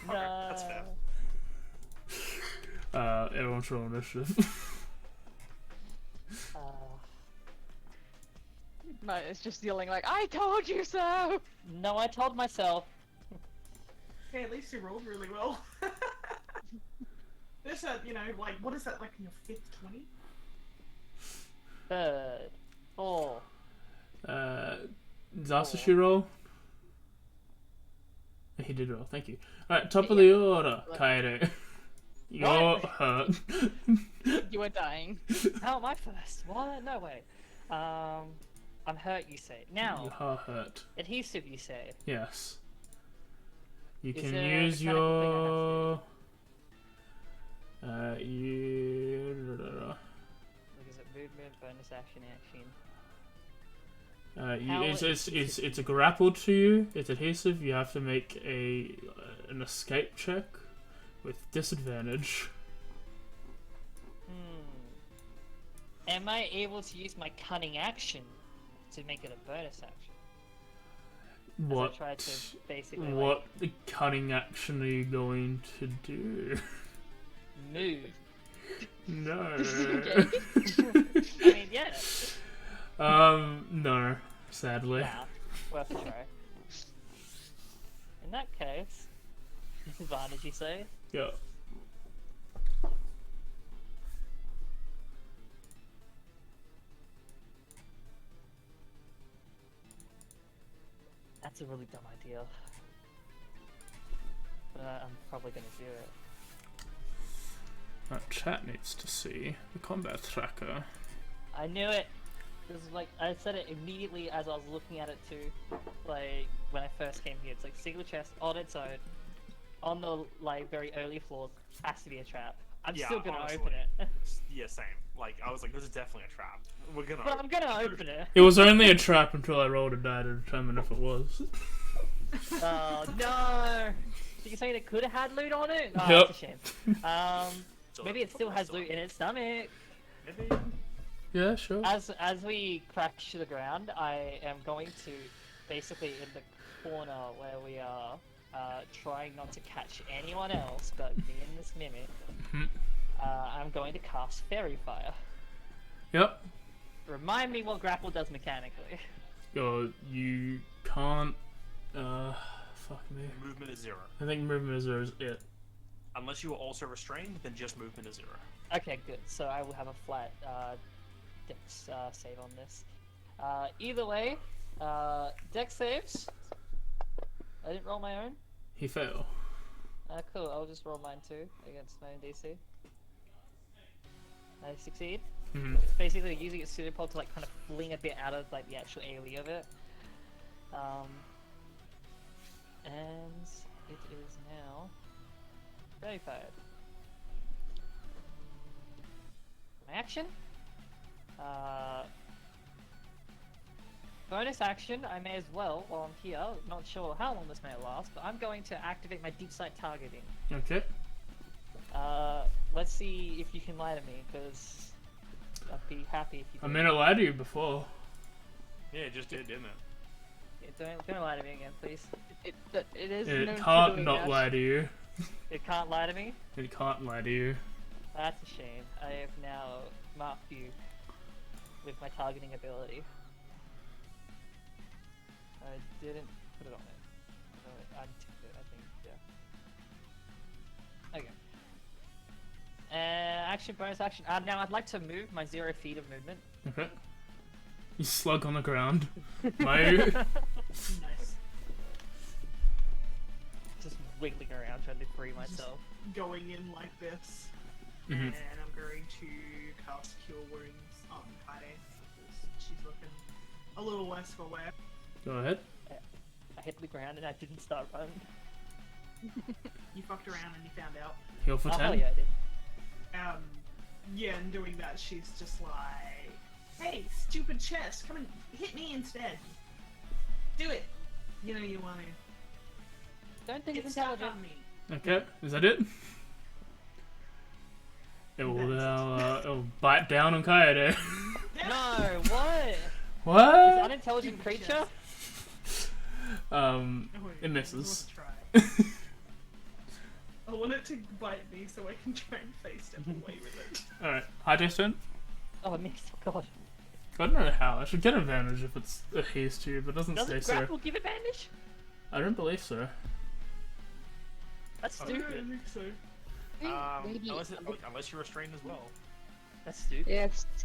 Okay, that's fair. Everyone's roll initiative. No, it's just yelling like, I told you so! No, I told myself. Okay, at least you rolled really well. There's a, like, what is that, like in your 5th 20? Third. 4. Zasashi roll? He did roll, thank you. Alright, top of the order, Kaede. You're hurt. You are dying. How am I first? What? No way. I'm hurt, you say. You Now, are hurt. adhesive, you say. Yes. You Is can there a use mechanical thing your... Like, is it movement, bonus action, action? How it's a grapple to you. It's adhesive. You have to make an escape check with disadvantage. Am I able to use my cunning action to make it a bonus action? What? I tried to basically What cunning action are you going to do? move. No. I mean, yeah. No. Sadly. Nah, worth a try. In that case, disadvantage, you say? Yeah. That's a really dumb idea. But I'm probably gonna do it. Chat needs to see the combat tracker. I knew it! This is like, I said it immediately as I was looking at it too. Like, when I first came here, it's like single chest on its own. On the, like, very early floors. Has to be a trap. I'm Yeah, still gonna honestly. open it. Yeah, same. Like I was like, this is definitely a trap. We're gonna. But I'm gonna open it. It was only a trap until I rolled a die to determine if it was. Oh, no! Did you say it could have had loot on it? Oh, Yep. that's a shame. Maybe it still has loot in its stomach. Maybe. Yeah, sure. As we crash to the ground, I am going to basically in the corner where we are, trying not to catch anyone else but me and this mimic. Mhm. I'm going to cast Fairy Fire. Yep. Remind me what grapple does mechanically. You can't. Fuck me. Movement is 0. I think movement is it. Unless you are also restrained, then just movement is 0. Okay, good. So I will have a flat dex save on this. Either way, deck saves. I didn't roll my own. He failed. Cool, I'll just roll mine too against my own DC. I succeed. Mhm. It's basically using its pseudopod to like kind of fling a bit out of like the actual AoE of it. And it is now very fired. My action. Bonus action, I may as well, while I'm here, not sure how long this may last, but I'm going to activate my deep sight targeting. Okay. Let's see if you can lie to me, because I'd be happy if you I did. mean, I lied to you before. Yeah, it just did, didn't it? Yeah, don't lie to me again, please. It is It known for can't doing not that. lie to you. It can't lie to me? It can't lie to you. That's a shame. I have now marked you with my targeting ability. I didn't put it on it. I ticked it, I think, yeah. Okay. Action, bonus action. Now I'd like to move my 0 feet of movement. Okay. You slug on the ground. Move. Nice. Just wiggling around trying to free myself. Going in like this, Mhm. and I'm going to cast Cure Wounds on Kaide because she's looking a little worse for wear. Go ahead. I hit the ground and I didn't start running. You fucked around and you found out. Heal for Oh 10. yeah, I did. Yeah, and doing that, she's just like, "Hey, stupid chest, come and hit me instead. Do it. You know you want to. Don't think Get it's stuck intelligent. on me." Okay, is that it? It will now it'll bite down on Kaede. No, what? Is What? unintelligent creature? Oh, It misses. Try. I want it to bite me so I can try and face step away with it. Alright, Hydro's turn. Oh, it missed. Oh god. I don't know how. I should get advantage if it's a haste to you, but it doesn't say Doesn't so. grapple give advantage? I don't believe so. That's I don't stupid. think so. Maybe. Unless you're restrained as well. That's stupid.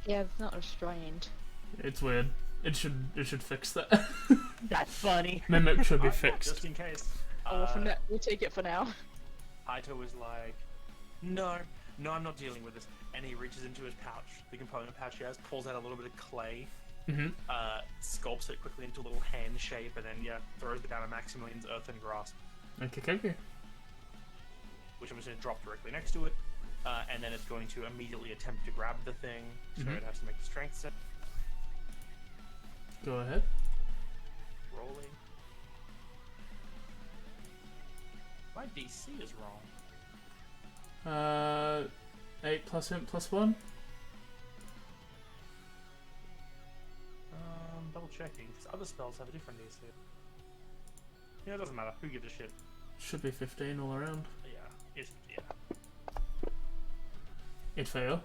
Yeah, it's not restrained. It's weird. It should fix that. That's funny. Mimic should be Just fixed. in case. Oh, for now, we'll take it for now. Haito was like, no, I'm not dealing with this. And he reaches into his pouch, the component pouch he has, pulls out a little bit of clay, Mhm. sculpts it quickly into a little hand shape, and then, throws it down at Maximilian's earthen grasp, Okay. which I'm just going to drop directly next to it. And then it's going to immediately attempt to grab the thing, so Mhm. it has to make a strength set. Go ahead. Rolling. My DC is wrong. 8 plus int plus 1. Double checking, because other spells have a different DC. Yeah, it doesn't matter. Who gives a shit? Should be 15 all around. Yeah. It fail.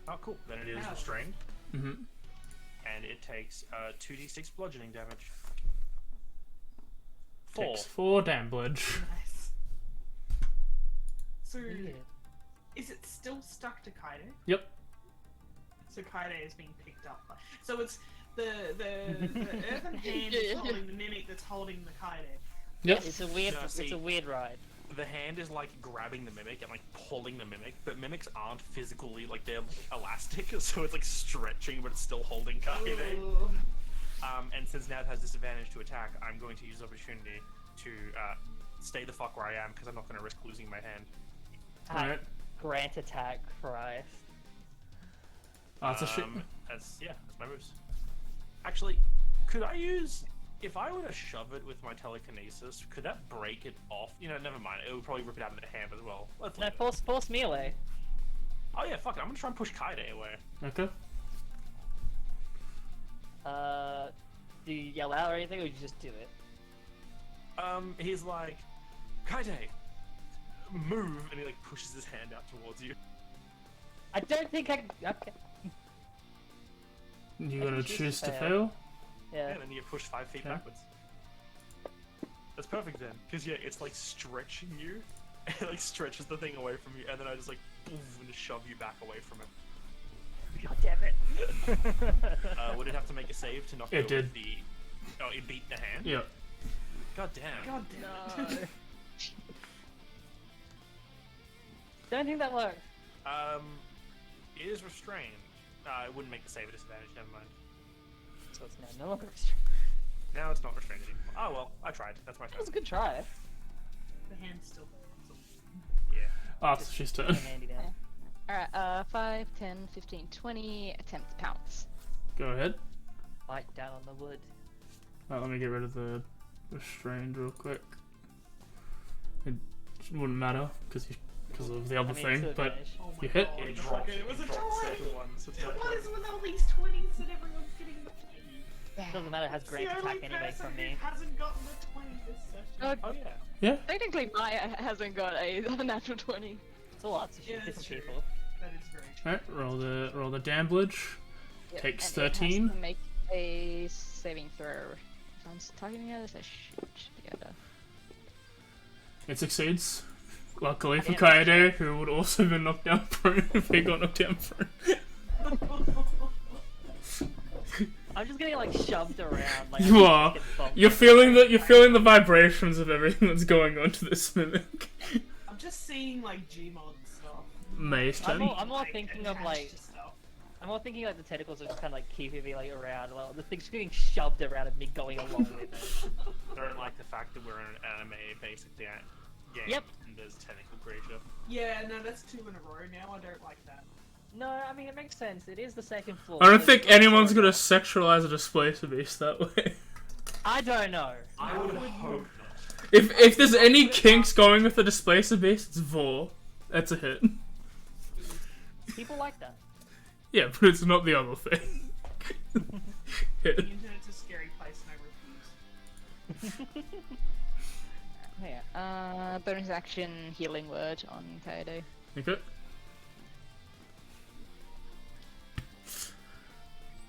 Oh, cool. Then it is Ow. restrained, Mhm. and it takes 2d6 bludgeoning damage. 4. Takes 4 damage. Nice. So, Weird. is it still stuck to Kaide? Yep. So Kaide is being picked up by. So it's the earthen hand is holding the mimic that's holding the Kaide. Yep. It's a weird. No, it's see- a weird ride. The hand is like grabbing the mimic and like pulling the mimic, but mimics aren't physically like they're elastic, so it's like stretching, but it's still holding Kaide. Ooh. And since now it has disadvantage to attack, I'm going to use the opportunity to stay the fuck where I am because I'm not going to risk losing my hand. Alright. Grant attack, Christ. Oh, that's a shit. That's my moves. Actually, could I use? If I were to shove it with my telekinesis, could that break it off? You know, never mind. It would probably rip it out of the hand as well. Let's No, leave it. force me away. Oh yeah, fuck it. I'm gonna try and push Kaide away. Okay. Do you yell out or anything, or you just do it? He's like, Kaide, move, and he like pushes his hand out towards you. I don't think I. Okay. You I gotta can choose choose to to fail. fail? Yeah. And then you push 5 feet Okay. backwards. That's perfect then, because it's like stretching you, and it like stretches the thing away from you, and then I just like boom, and just shove you back away from it. God damn it. Would it have to make a save to knock It over did. the... Oh, it beat the hand? Yeah. God damn. God damn it. Don't think that worked. It is restrained. It wouldn't make the save a disadvantage, never mind. So it's now no longer restrained. Now it's not restrained anymore. Oh well, I tried. That's my That turn. was a good try. The hand's still. Yeah. After she's Put turned. a handy down. Alright, 5, 10, 15, 20, attempt to pounce. Go ahead. Bite down on the wood. Let me get rid of the restrained real quick. It wouldn't matter because of the other I mean, thing, it's but advantage. Oh my You hit? God, It the dropped. fucker, it was a It dropped 20! second one, so it's not What is good. with all these 20s that everyone's getting the 20? Doesn't matter, it has It's great the attack only anyway person from who me. hasn't gotten the 20 this session. Oh yeah. yeah. Technically, Maya hasn't got a natural 20. It's a lot to shoot Yeah, that's different true. people. That is very true. Alright, roll the damage. Yep, Takes and it has 13. to make a saving throw. If I'm talking about this, I should be able to. It succeeds. Luckily for Yeah. Kaede, who would also have been knocked down prone if he got knocked down prone. I'm just getting like shoved around. Like, You I'm are. just getting bumped. You're feeling the vibrations of everything that's going on to this mimic. I'm just seeing like Gmod stuff. Mace I'm turn. more thinking of attached like to stuff. I'm more thinking like the tentacles are just kind of like keeping me like around. Like, the thing's getting shoved around and me going along with it. I don't like the fact that we're in an anime basically game. Yep. And there's tentacle creature. Yeah, no, that's 2 in a row now. I don't like that. No, I mean it makes sense. It is the second floor. I don't so think it's not anyone's so gonna bad. sexualize a displacer beast that way. I don't know. I would hope not. If there's any kinks going with the displacer beast, it's Vor. That's a hit. People like that. Yeah, but it's not the other thing. The Hit. internet's a scary place and I refuse. Yeah. Bonus action healing word on Kaede. Okay.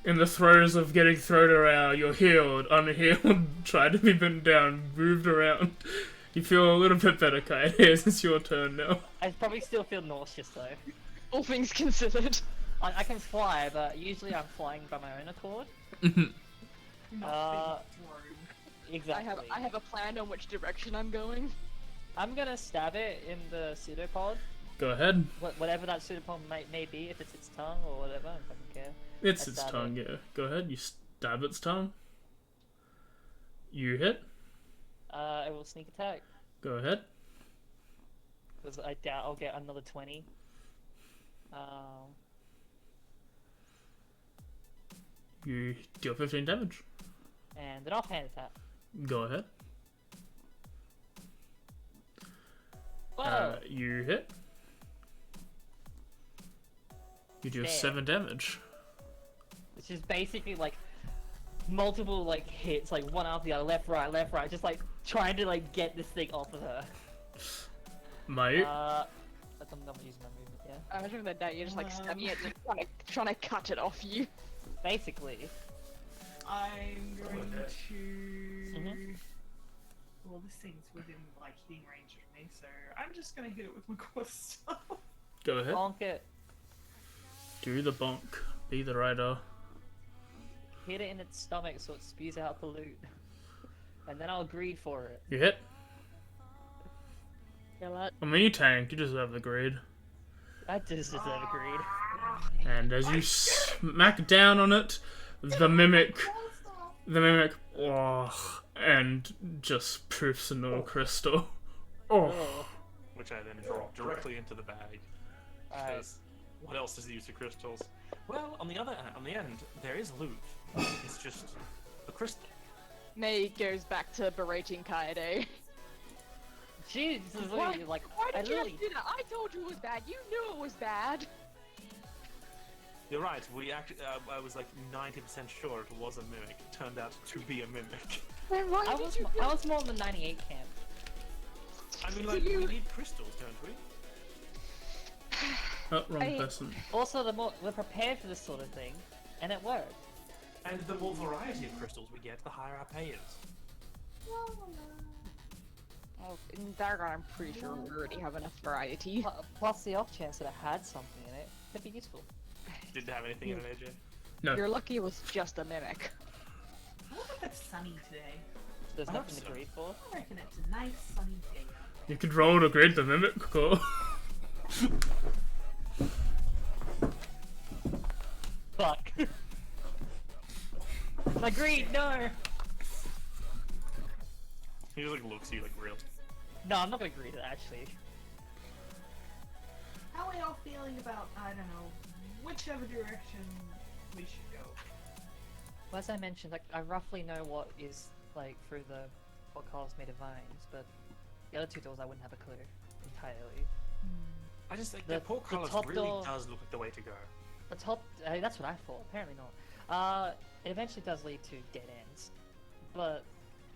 In the throes of getting thrown around, you're healed, unhealed, tried to be bent down, moved around. You feel a little bit better, Kaede. It's your turn now. I probably still feel nauseous though. All things considered. I can fly, but usually I'm flying by my own accord. Not being Uh, thrown. Exactly. I have a plan on which direction I'm going. I'm gonna stab it in the pseudopod. Go ahead. Whatever that pseudopod may be, if it's its tongue or whatever, I don't care. It's I its stab tongue, yeah. Go ahead, you stab its tongue. You hit. I will sneak attack. Go ahead. Because I doubt I'll get another 20. You deal 15 damage. And an offhand attack. Go ahead. Whoa! You hit. You do Damn. 7 damage. Which is basically like multiple like hits, like one after the other, left, right, just like trying to like get this thing off of her. Mate. But I'm not using my movement, yeah. I imagine that you're just like stabbing it, just trying to cut it off you. Basically. I'm going to. Mhm. Well, this thing's within like hitting range of me, so I'm just gonna hit it with my quarter staff. Go ahead. Bonk it. Do the bonk. Be the rider. Hit it in its stomach so it spews out the loot. And then I'll greed for it. You hit. Kill it. I mean, you tanked. You deserve the grade. I just deserve a greed. And as you smack down on it, the mimic, oh, and just poofs into a crystal. Oh, Oh. Which I then drop directly into the bag. Alright. Because what else is the use of crystals? Well, on the end, there is loot. It's just a crystal. May goes back to berating Kaede. Jeez, this is literally like Why I did you literally do that? I told you it was bad. You knew it was bad. You're right. We actually, I was like 90% sure it was a mimic. It turned out to be a mimic. Then why I did was you I was more in the 98 camp. I mean, like, we need crystals, don't we? oh wrong I- person. Also, the more we're prepared for this sort of thing, and it worked. And the more variety of crystals we get, the higher our pay is. Oh, in Dargon, I'm pretty sure we already have enough variety. Plus the off chance that it had something in it could be useful. Didn't have anything in it, AJ. No. You're lucky it was just a mimic. I wonder if it's sunny today. There's I hope nothing to so. grade for. I reckon it's a nice sunny day. You could roll to grade the mimic core. Fuck. My greed, no! He just like looks at you like real. No, I'm not gonna greed it actually. How are we all feeling about, I don't know, whichever direction we should go? Well, as I mentioned, like I roughly know what is like through the what calls me divines, but the other two doors I wouldn't have a clue entirely. I just think The- the portcullis the top really door- does look like the way to go. The top, that's what I thought. Apparently not. It eventually does lead to dead ends, but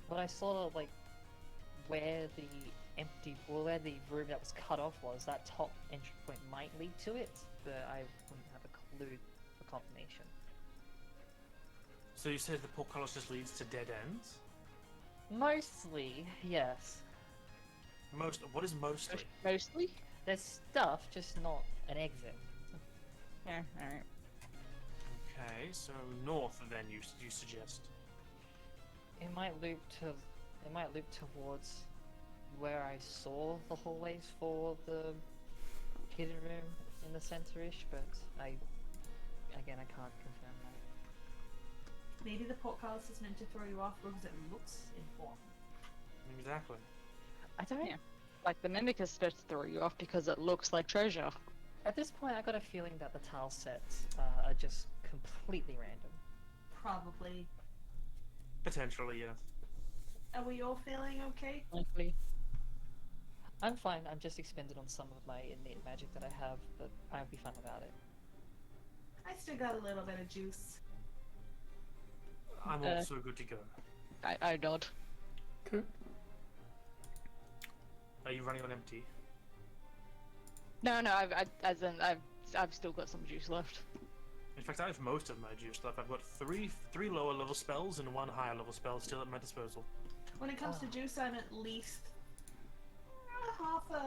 what I saw like where the where the room that was cut off was, that top entry point might lead to it, but I wouldn't have a clue for confirmation. So you said the portcullis just leads to dead ends? Mostly, yes. What is mostly? Mostly? There's stuff, just not an exit. Yeah, alright. Okay, so north then you suggest. It might loop towards where I saw the hallways for the hidden room in the center-ish, but I can't confirm that. Maybe the portcullis is meant to throw you off because it looks informed. Exactly. I don't. Yeah. Like the mimic is supposed to throw you off because it looks like treasure. At this point, I got a feeling that the tile sets are just completely random. Probably. Potentially, yeah. Are we all feeling okay? Likely. I'm fine. I'm just expended on some of my innate magic that I have, but I'll be fine without it. I still got a little bit of juice. I'm also good to go. I nod. Okay. Are you running on empty? No, I've still got some juice left. In fact, I have most of my juice left. I've got three lower level spells and one higher level spell still at my disposal. When it comes to juice, I'm at least half a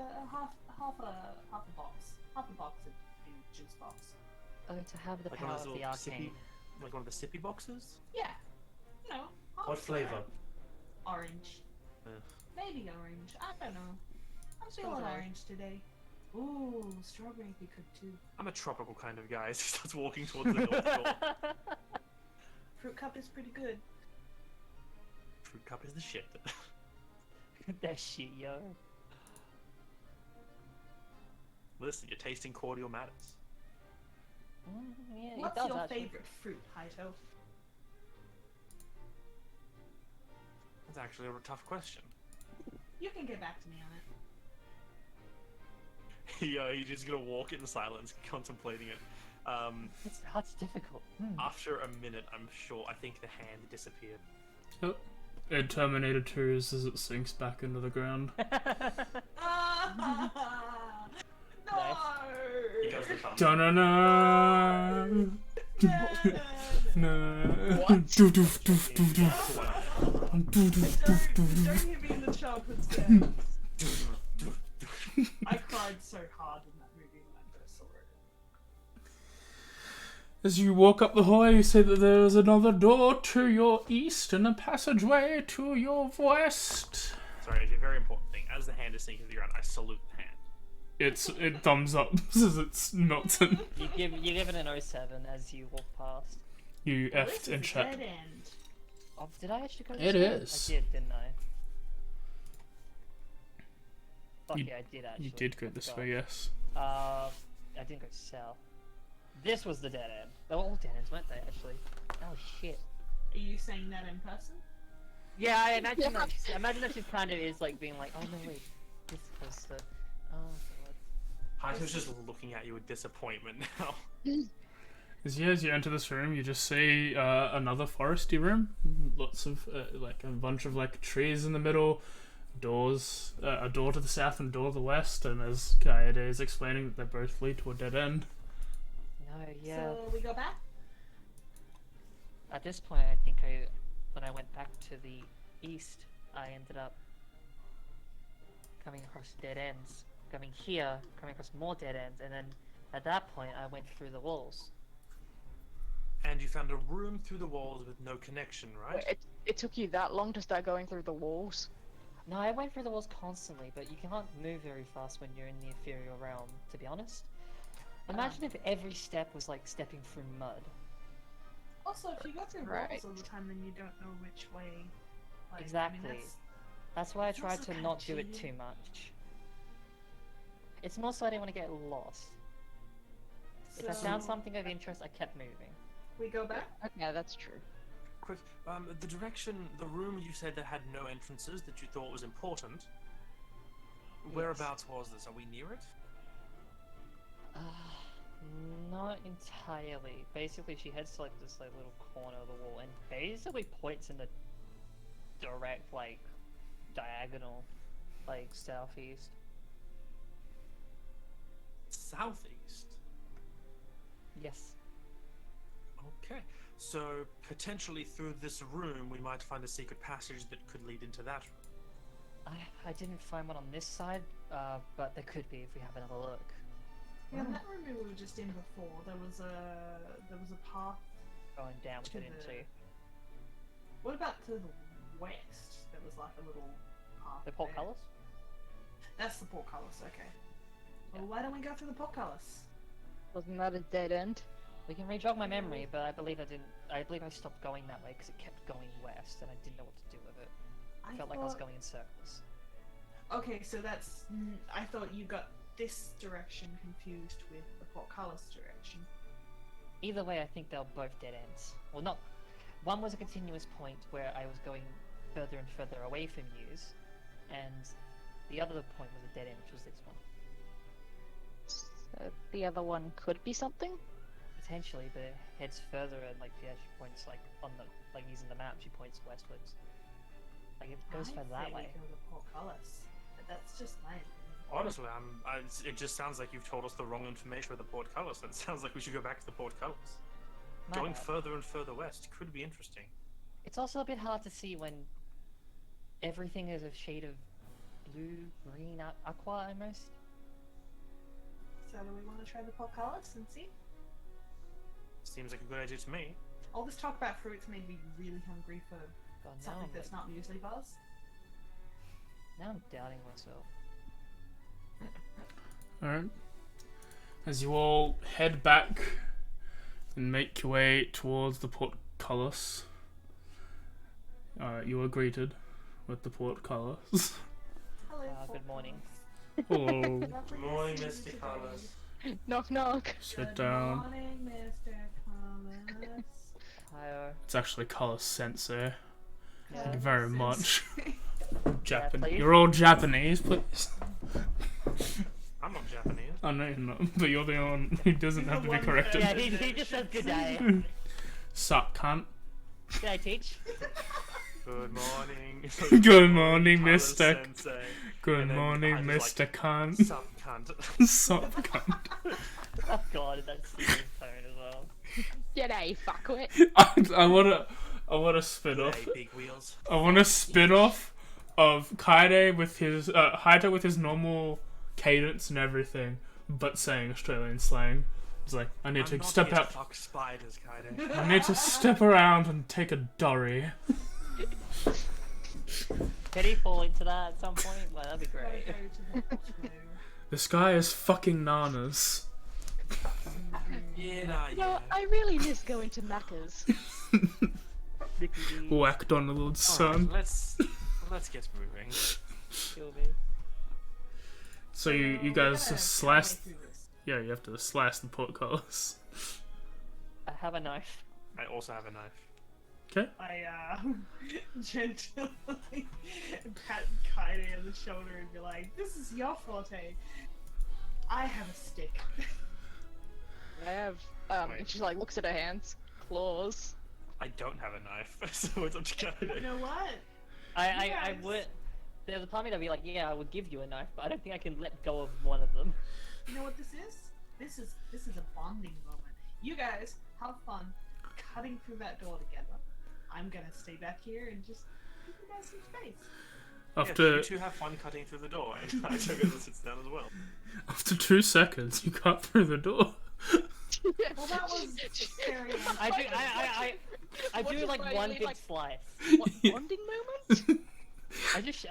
box of juice box. Oh, to have the Like power one of of those the little sippy, arcane. like one of the sippy boxes. Yeah, no. What flavor? Orange. Ugh. Maybe orange. I don't know. I'm feeling Strawberry. orange today. Ooh, strawberry would be good too. I'm a tropical kind of guy. He starts walking towards the north door. Fruit cup is pretty good. Fruit cup is the shit. That shit, yo. Listen, you're tasting cordial matters. Yeah, it What's does your actually. favorite fruit, Haito? That's actually a tough question. You can get back to me on it. He's just gonna walk in silence, contemplating it. That's difficult. After a minute, I think the hand disappeared. Yep. In Terminator 2 as it sinks back into the ground. Ah! No! He goes to thumb. Da-na-na! No. What? Doof, doof, doof, doof, doof. Doof, doof, doof, doof, Don't doof. hit me in the childhood scares. I cried so hard in that movie when I first saw it. As you walk up the hallway, you see that there is another door to your east and a passageway to your west. Sorry, it's a very important thing. As the hand is sinking to the ground, I salute the hand. It thumbs up as it's melting. You give it an 07 as you walk past. You Well, effed this in is a chat. dead end. Oh, did I actually go this It way? is. I did, didn't I? Fuck You- yeah, I did actually. You did go I this forgot. way, yes. I didn't go south. This was the dead end. They were all dead ends, weren't they, actually? Oh shit. Are you saying that in person? Yeah, I imagine that. Imagine that she kind of is like being like, oh no wait, this was the. Oh god. Haito's just looking at you with disappointment now. As you enter this room, you just see another foresty room. Lots of like a bunch of like trees in the middle, doors, a door to the south and a door to the west. And as Kaede is explaining, that they both lead to a dead end. No, yeah. So we go back? At this point, I think when I went back to the east, I ended up coming across dead ends. Coming here, coming across more dead ends, and then at that point, I went through the walls. And you found a room through the walls with no connection, right? It took you that long to start going through the walls? No, I went through the walls constantly, but you can't move very fast when you're in the ethereal realm, to be honest. Imagine if every step was like stepping through mud. Also, if you go through Right. walls all the time, then you don't know which way. Like, Exactly. I mean, That's why I it's tried also to kinda not do it too cheating. much. It's more so I didn't want to get lost. If I So, found something of interest, I kept moving. we go back. Yeah, that's true. Quick, the direction, the room you said that had no entrances that you thought was important. Whereabouts was this? Are we near it? Not entirely. Basically, she heads to like this like little corner of the wall and basically points in the direct like diagonal, like southeast. Southeast. Yes. Okay, so potentially through this room we might find a secret passage that could lead into that room. I didn't find one on this side, but there could be if we have another look. Yeah, in that room we were just in before, there was a path. Going down To with it the- into What about to the west? There was like a little path. the there. portcullis. That's the portcullis. Okay. Well, why don't we go through the portcullis? Wasn't that a dead end? We can re-jog my memory, but I believe I didn't. I believe I stopped going that way because it kept going west, and I didn't know what to do with it. I felt like I was going in circles. Okay, so that's. I thought you got this direction confused with the portcullis direction. Either way, I think they're both dead ends. Well, not. One was a continuous point where I was going further and further away from yous, and the other point was a dead end, which was this one. The other one could be something? Potentially, but it heads further and like she points like on the like using the map, she points westwards. Like it goes I further that say way. We go to the portcullis, but that's just my opinion. Honestly, it just sounds like you've told us the wrong information with the portcullis. It sounds like we should go back to the portcullis. My Going bad. further and further west could be interesting. It's also a bit hard to see when everything is a shade of blue, green, aqua almost. So do we want to try the portcullis and see? Seems like a good idea to me. All this talk about fruits made me really hungry for God, now something I'm, that's not muesli bars. now I'm doubting myself. Alright. As you all head back and make your way towards the portcullis, you are greeted with the portcullis. Hello. Good morning. Hello. Good morning, Mr. Carlos. Knock knock. Sit down. Good morning, Mr. Thomas. Hi, It's actually Color Sensei. yeah. Thank you very much. Japanese. please. You're all Japanese, please. I'm not Japanese. I know you're not, but you're the one who doesn't have to be corrected. Yeah, he just says good day. Suck, cunt. Good day, teach. Good morning. Good morning, Carlos Mr. Sensei. Good And then morning, I just, Mr. Cunt. Sup, cunt. Suck, cunt. Oh god, that's serious tone as well. G'day, fuckwit. I wanna spin off. Hey, big wheels. I want a spin-off of Kaide with his Haida with his normal cadence and everything, but saying Australian slang. It's like I need I'm to not step here to out. fuck spiders, Kaide. I need to step around and take a dorry. Could he fall into that at some point? Well, that'd be Gotta great. go to the portcullis. This guy is fucking nanas. Yeah, nah, You know, yeah. I really miss going to Macca's. Whack Donald's son. Alright, let's get moving. Kill me. So you we guys gotta just kinda slice. way through this. Yeah, you have to slice the portcullis. I have a knife. I also have a knife. Okay. I gently pat Kaide on the shoulder and be like, "This is your forte. I have a stick." I have, Wait. and she like looks at her hands, claws. I don't have a knife, so it's up to You Kaide. know what? I Yes. would. There's a part of me that'd be like, yeah, I would give you a knife, but I don't think I can let go of one of them. You know what this is? This is a bonding moment. You guys have fun cutting through that door together. I'm gonna stay back here and just give you guys some space. After you two have fun cutting through the door, and I took it and sits down as well. after 2 seconds, you cut through the door. Well, that was scary. I What do is like my, one like- big slice. What bonding moment? I just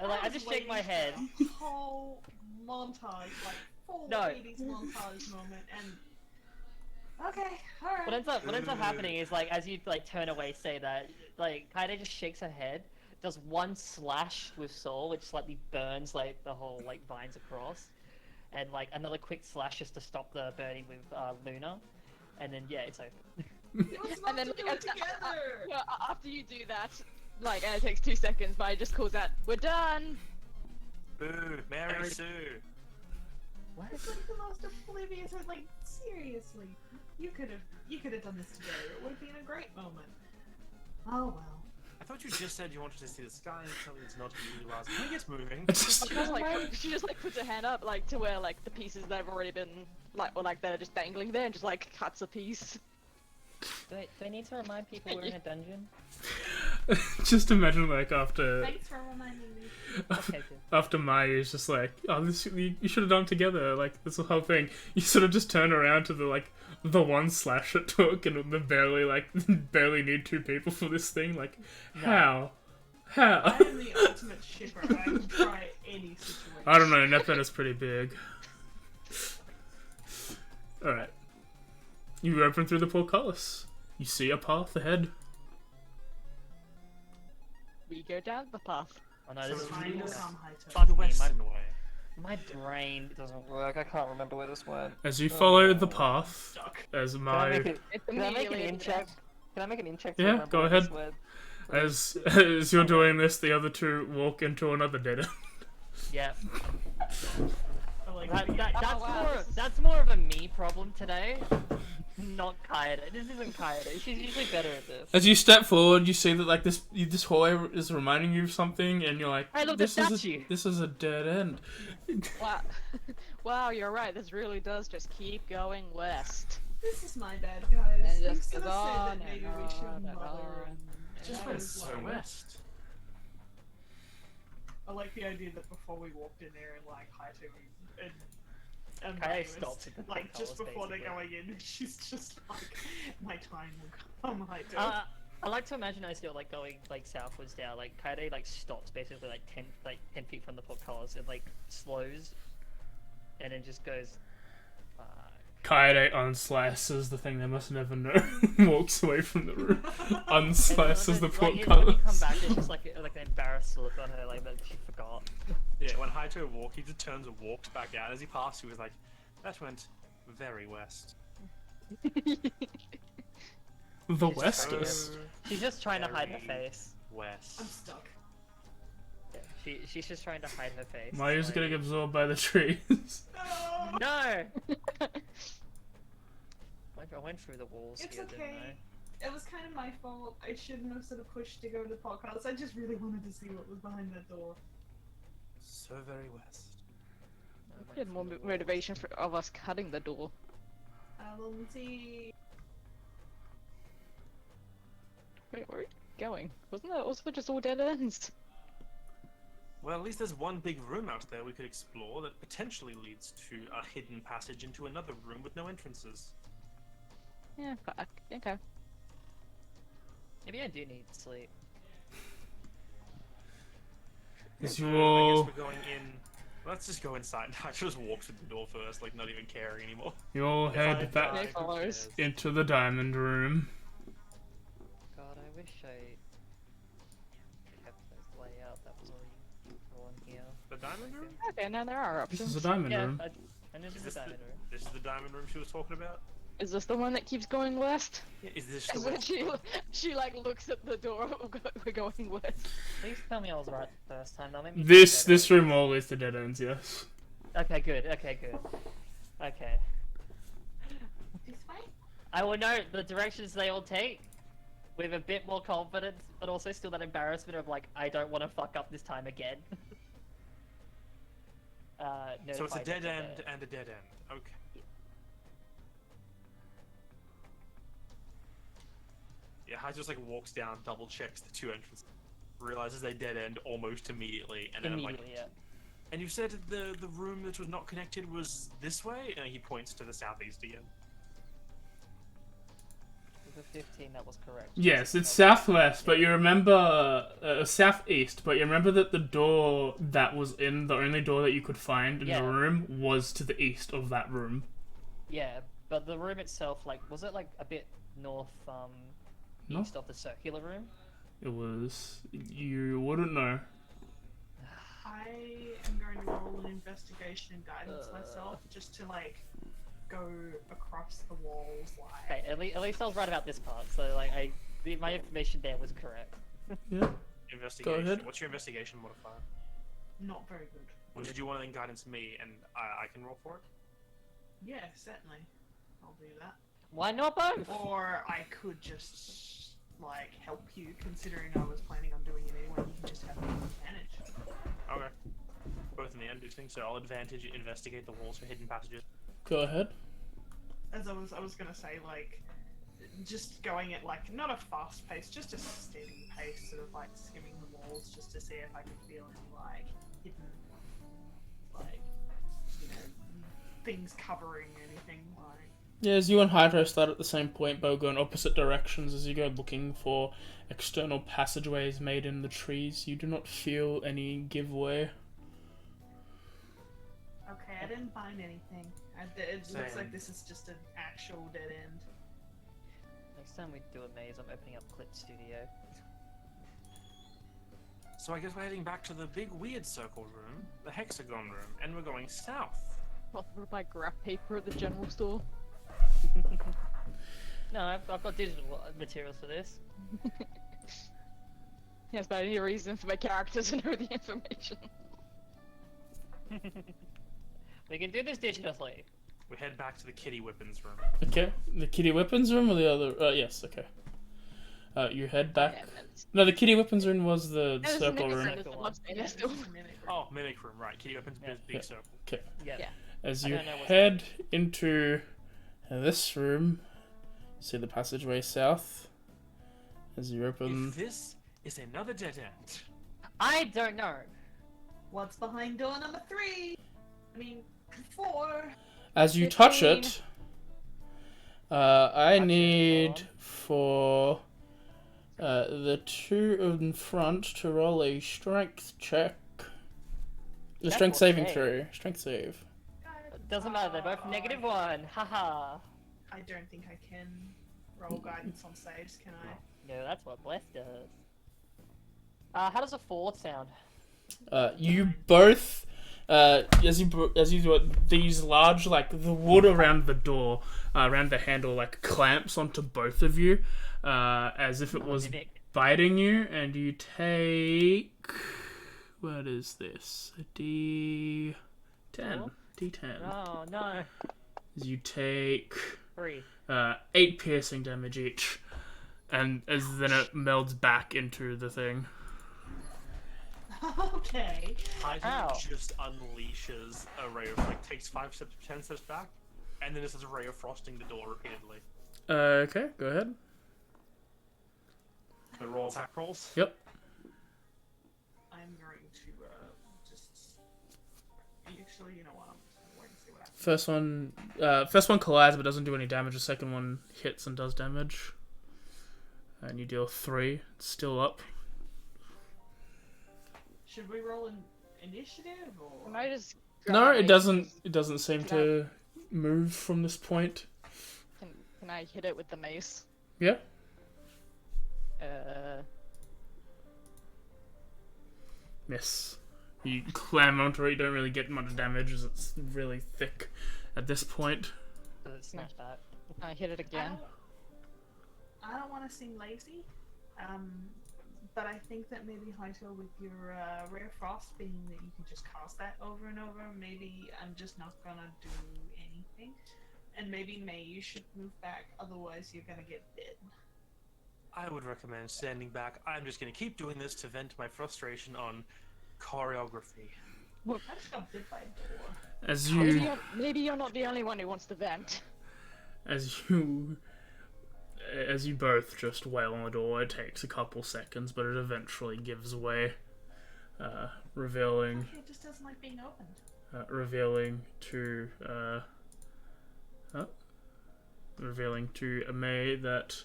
shake my head. Whole montage, like full No. 80s montage moment, and okay, all right. What ends up happening is like as you like turn away, say that like Kaede just shakes her head, does one slash with Soul, which slightly burns like the whole like vines across, and like another quick slash just to stop the burning with Luna, and then yeah, it's over. It was And then supposed to do like, it together. yeah, after you do that, like, and it takes 2 seconds, but it just calls out, "We're done." Boo, Mary Sue. What? It's like the most oblivious. Like seriously, you could have done this together. It would have been a great moment. Oh well. I thought you just said you wanted to see the sky and something that's not really last. Can we get moving? It's just, She just like puts her hand up, like to where like the pieces that have already been like, or like they're just dangling there, and just like cuts a piece. Do I need to remind people we're in a dungeon? just imagine like after Thanks for reminding me. Okay, good. after Maya is just like, oh, this you should have done together. Like this whole thing, you sort of just turn around to the one slash it took, and the barely need 2 people for this thing. Like, how? I am the ultimate shipper. I would try any situation. I don't know. Neptune is pretty big. All right. You open through the portcullis. You see a path ahead. We go down the path. Oh no, So this is Time will really come, Haito. By the western way. my brain doesn't work. I can't remember where this went. As you follow the path, Stuck. as Can I my make it? It's Can I make an immediately in check? Can I make an in check? to Yeah, remember go where ahead. this went? as you're doing this, the other 2 walk into another dead end. Yeah. I like Oh, wow, That's more of a me problem today. Not Kaede. This isn't Kaede. She's usually better at this. As you step forward, you see that like this hallway is reminding you of something, and you're like, Hey, look, this the is statue. this is a dead end. Wow. Wow, you're right. This really does just keep going west. This is my bad, guys. And You just should goes have said on that maybe and we on shouldn't and bother. on. And Just I went was so like- west. I like the idea that before we walked in there and like Haito and Kaede Maya was, stops at the like just portcullis, before they're basically. going in, she's just like, my time will come, Haito. I like to imagine as you're like going like southwards now, like Kaede like stops basically like 10 feet from the portcullis and like slows, and then just goes. Kaede unslices the thing they must never know. Walks away from the room. Unslices the When you portcullis. come back, there's just like an embarrassed look on her, like that she forgot. Yeah, when Haito walked, he just turns and walks back out. As he passed, he was like, that went very west. The It's Westers. so She's just trying to hide her very face. West. I'm stuck. Yeah, she's just trying to hide her face. Maya's like- getting absorbed by the trees. No! No! I went through the walls It's here, okay. didn't I? It was kind of my fault. I shouldn't have sort of pushed to go to the podcast. I just really wanted to see what was behind that door. So very west. I went We had more through the walls. motivation of us cutting the door. See. Wait, where are you going? Wasn't that also just all dead ends? Well, at least there's one big room out there we could explore that potentially leads to a hidden passage into another room with no entrances. Yeah, okay. Maybe I do need sleep. As So, you I all, guess we're going in. Let's just go inside. I just walk through the door first, like not even caring anymore. you all If I head back die, Nick who follows. cares? into the diamond room. God, I wish I kept this layout that was already drawn here. The diamond room? Okay, now there are This options. is a diamond Yeah, room. and this Is is this the the, diamond room. this is the diamond room she was talking about? Is this the one that keeps going west? Yeah, is this the And then west she, one? she like looks at the door. We're going west. Please tell me I was right the first time. That'll make me feel This better. room all leads to dead ends. Yes. Okay, good. Okay, good. Okay. This way? I will note the directions they all take with a bit more confidence, but also still that embarrassment of like, I don't want to fuck up this time again. So it's a notify dead them end and a dead end. Okay. Yeah, Hai just like walks down, double checks the 2 entrances, realizes they dead end almost immediately, and then I'm like, immediately. Yeah. and you said the room that was not connected was this way? And he points to the southeast again. for 15, that was correct. Yes, it's southwest, but you remember southeast. But you remember that the door that was the only door that you could find in the Yeah. room was to the east of that room. Yeah, but the room itself, like, was it like a bit north, North? east of the circular room? It was. You wouldn't know. I am going to roll an investigation and guidance myself, just to like go across the walls. Like, Okay, at least I was right about this part. So like, my information there was correct. Yeah. Investigation. ahead. What's your investigation modifier? not very good. Or did you want to then guidance me and I can roll for it? Yeah, certainly. I'll do that. Why not both? Or I could just like help you, considering I was planning on doing it anyway. You can just have the advantage. Okay. Both in the end do things, so I'll advantage investigate the walls for hidden passages. Go ahead. As I was gonna say, like, just going at like not a fast pace, just a steady pace, sort of like skimming the walls, just to see if I could feel any like hidden, like, you know, things covering anything. Like, Yeah, as you and Hydro start at the same point, but go in opposite directions as you go looking for external passageways made in the trees. You do not feel any giveaway. okay, I didn't find anything. It looks Same. like this is just an actual dead end. Next time we do a maze, I'm opening up Clip Studio. So I guess we're heading back to the big weird circle room, the hexagon room, and we're going south. Possible to buy graph paper at the general store. No, I've got digital materials for this. Yes, but I need a reason for my characters to know the information. We can do this digitally. We head back to the kitty weapons room. Okay, the kitty weapons room or the other? Yes, okay. You head back. Yeah, that's- No, the kitty weapons room was the There's circle a room. mimic room, let's say that's still- Oh, mimic room, right. Kitty weapons, Yeah. big Yeah. circle. Okay. Yeah. Yeah. As I you don't know what's head into this room, see the passageway south. As you open, If this is another dead end. I don't know. What's behind door number 3? I mean, 4. as you touch 15. it, I Touch it, need go on. for the two in front to roll a strength check. The Check strength or saving save? throw. Strength save. Doesn't matter, they're both -1. Haha. I don't think I can roll guidance on saves, can I? No, that's what Bless does. How does a 4 sound? You both, as you do it, these large, like the wood around the door, around the handle, like clamps onto both of you, as if it was Mimic. biting you, and you take. What is this? A D10. Four? D10. Oh no. As you take 3. 8 piercing damage each, and as then it melds back into the thing. Okay. Titan Ow. just unleashes a ray of, like, takes 5 steps, 10 steps back, and then this is a ray of frosting the door repeatedly. Okay, go ahead. So roll attack rolls. Yep. I'm going to just. Actually, you know what? I'm just gonna wait and see what happens. First one collides but doesn't do any damage. The second one hits and does damage. And you deal 3. It's still up. Should we roll an initiative or? Can I just No, grab it my- doesn't. It doesn't seem to move from this point. Can I hit it with the mace? Yeah. Miss. You clam onto it. You don't really get much damage as it's really thick at this point. Does it smash back? I hit it again. I don't want to seem lazy, but I think that maybe Haito, with your rare frost being that you can just cast that over and over, maybe I'm just not gonna do anything. And maybe May, you should move back, otherwise you're gonna get bit. I would recommend standing back. I'm just going to keep doing this to vent my frustration on choreography. I just got bit by a door. As Maybe you're not the only one who wants to vent. as you both just wail on the door, it takes a couple seconds, but it eventually gives way, revealing It just doesn't like being opened. revealing to May that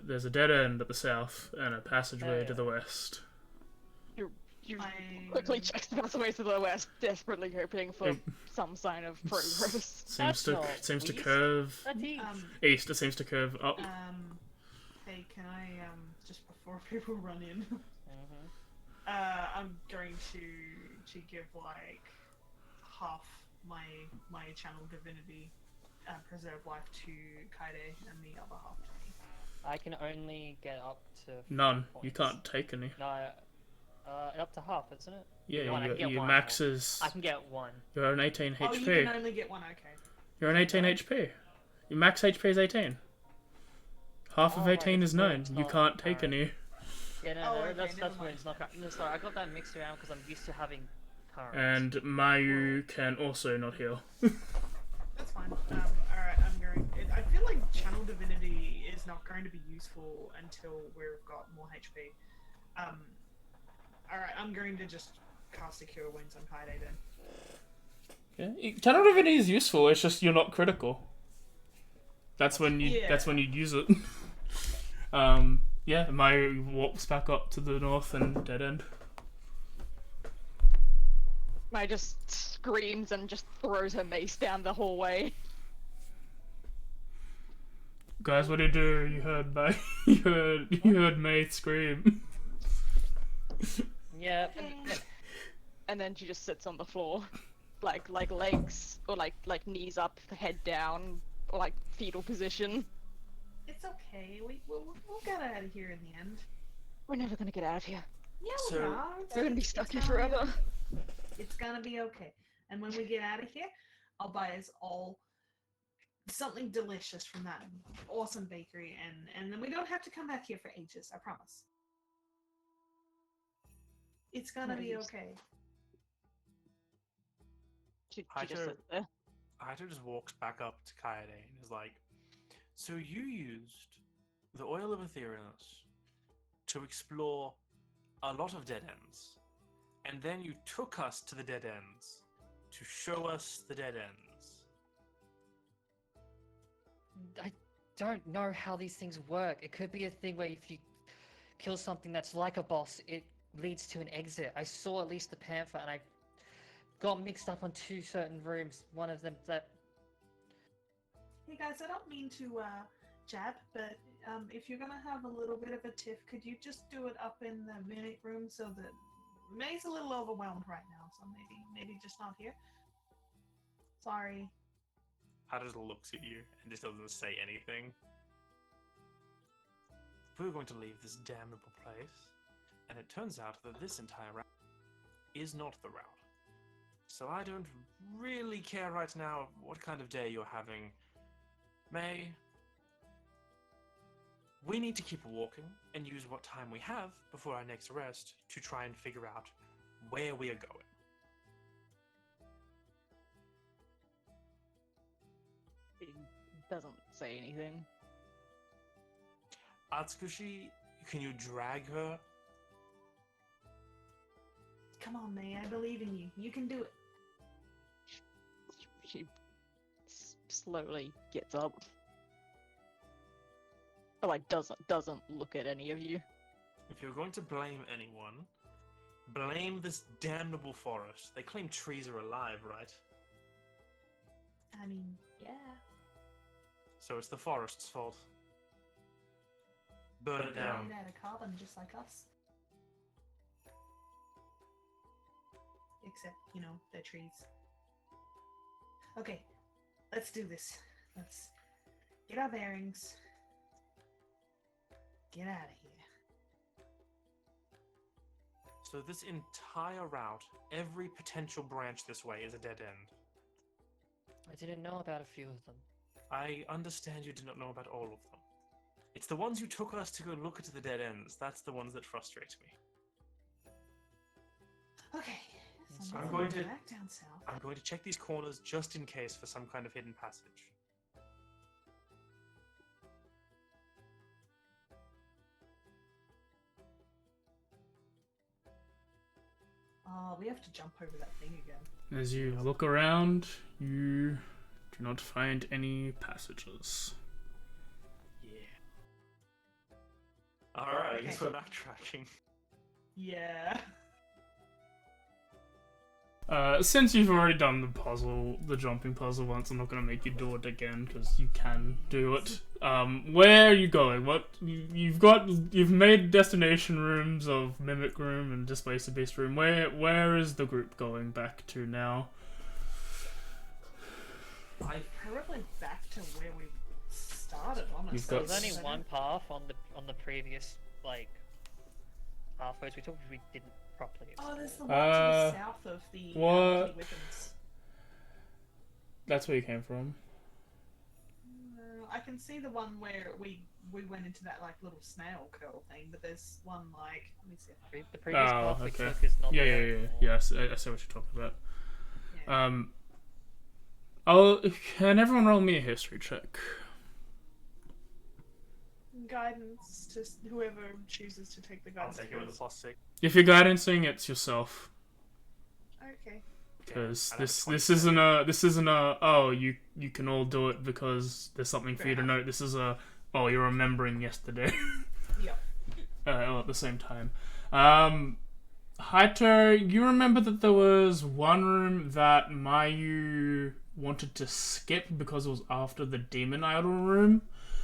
There's a dead end at the south and a passageway to the west. You quickly check the pathway to the west, desperately hoping for some sign of progress. Seems to curve That's east. east. It seems to curve up. Hey, can I just before people run in, Mhm. I'm going to give like half my channel divinity preserve life to Kaide and the other half to me. I can only get up to None. You points. can't take any. No, up to half, isn't it? Yeah, One, I can get your one. max is. I can get one. You're on 18 HP. Oh, you can only get one. Okay. You're on 18 HP. Your max HP is 18. Half of Oh, 18 is 9. it's You not- can't take alright. any. Yeah, no, Oh, no, okay, that's never when mind. it's not correct. No, sorry, I got that mixed around because I'm used to having current. And Mayu can also not heal. That's fine. Alright, I'm going. I feel like channel divinity is not going to be useful until we've got more HP. Alright, I'm going to just cast a Cure Wounds on Kaide then. Yeah, Channel Divinity is useful. It's just you're not critical. That's when you. Yeah. That's when you use it. Yeah, Mayu walks back up to the north and dead end. Mai just screams and just throws her mace down the hallway. Guys, what do you do? You heard May. you heard May scream. Yeah. And then she just sits on the floor, like legs or like knees up, head down, or like fetal position. It's okay. We'll get out of here in the end. We're never gonna get out of here. Yeah, So- we are. We're gonna be stuck here It's gonna be forever. okay. It's gonna be okay. And when we get out of here, I'll buy us all something delicious from that awesome bakery, and then we don't have to come back here for ages. I promise. It's gonna be Nice. okay. She I just don't- sits there. Haito just walks back up to Kaede and is like, "So you used the oil of Athenuem to explore a lot of dead ends, and then you took us to the dead ends to show us the dead ends." I don't know how these things work. It could be a thing where if you kill something that's like a boss, it leads to an exit. I saw at least the panther and I got mixed up on two certain rooms. One of them that Hey guys, I don't mean to jab, but if you're gonna have a little bit of a tiff, could you just do it up in the minute room so that May's a little overwhelmed right now, so maybe just not here. Sorry. Haito just looks at you and just doesn't say anything. We're going to leave this damnable place, and it turns out that this entire route is not the route. So I don't really care right now what kind of day you're having. May, we need to keep walking and use what time we have before our next rest to try and figure out where we are going. He doesn't say anything. Atsukushi, can you drag her? Come on, May, I believe in you. You can do it. She slowly gets up. But like doesn't look at any of you. If you're going to blame anyone, blame this damnable forest. They claim trees are alive, right? I mean, yeah. So it's the forest's fault. Burn it They're down. made out of carbon, just like us. Except, they're trees. Okay, let's do this. Let's get our bearings. Get out of here. So this entire route, every potential branch this way is a dead end. I didn't know about a few of them. I understand you did not know about all of them. It's the ones you took us to go look at the dead ends. That's the ones that frustrate me. Okay, So so I'm I'm going going to- back down south. I'm going to check these corners just in case for some kind of hidden passage. We have to jump over that thing again. As you look around, you do not find any passages. Yeah. Alright, I guess we're backtracking. Yeah. Since you've already done the jumping puzzle once, I'm not gonna make you do it again because you can do it. Where are you going? You've made destination rooms of Mimic Room and Displacer Beast Room. Where is the group going back to now? Probably back to where we started, honestly. You've got- There's only one path on the previous like pathways we took, which we didn't properly explore. Oh, there's the one to the south of the what? weapons. That's where you came from. I can see the one where we went into that like little snail curl thing, but there's one like, let me see. The previous Oh, path we okay. took is not Yeah. there anymore. Yes, I see what you're talking about. Yeah. Can everyone roll me a history check? Guidance to whoever chooses to take the I'll guidance. take it with a first. +6. If you're guidancing, it's yourself. Okay. Because Yeah, I have this 27. isn't a oh you can all do it because there's something for you to Fair note. This is a oh you're remembering yesterday. Yep. All at the same time. Haito, you remember that there was one room that Mayu wanted to skip because it was after the Demon Idol room,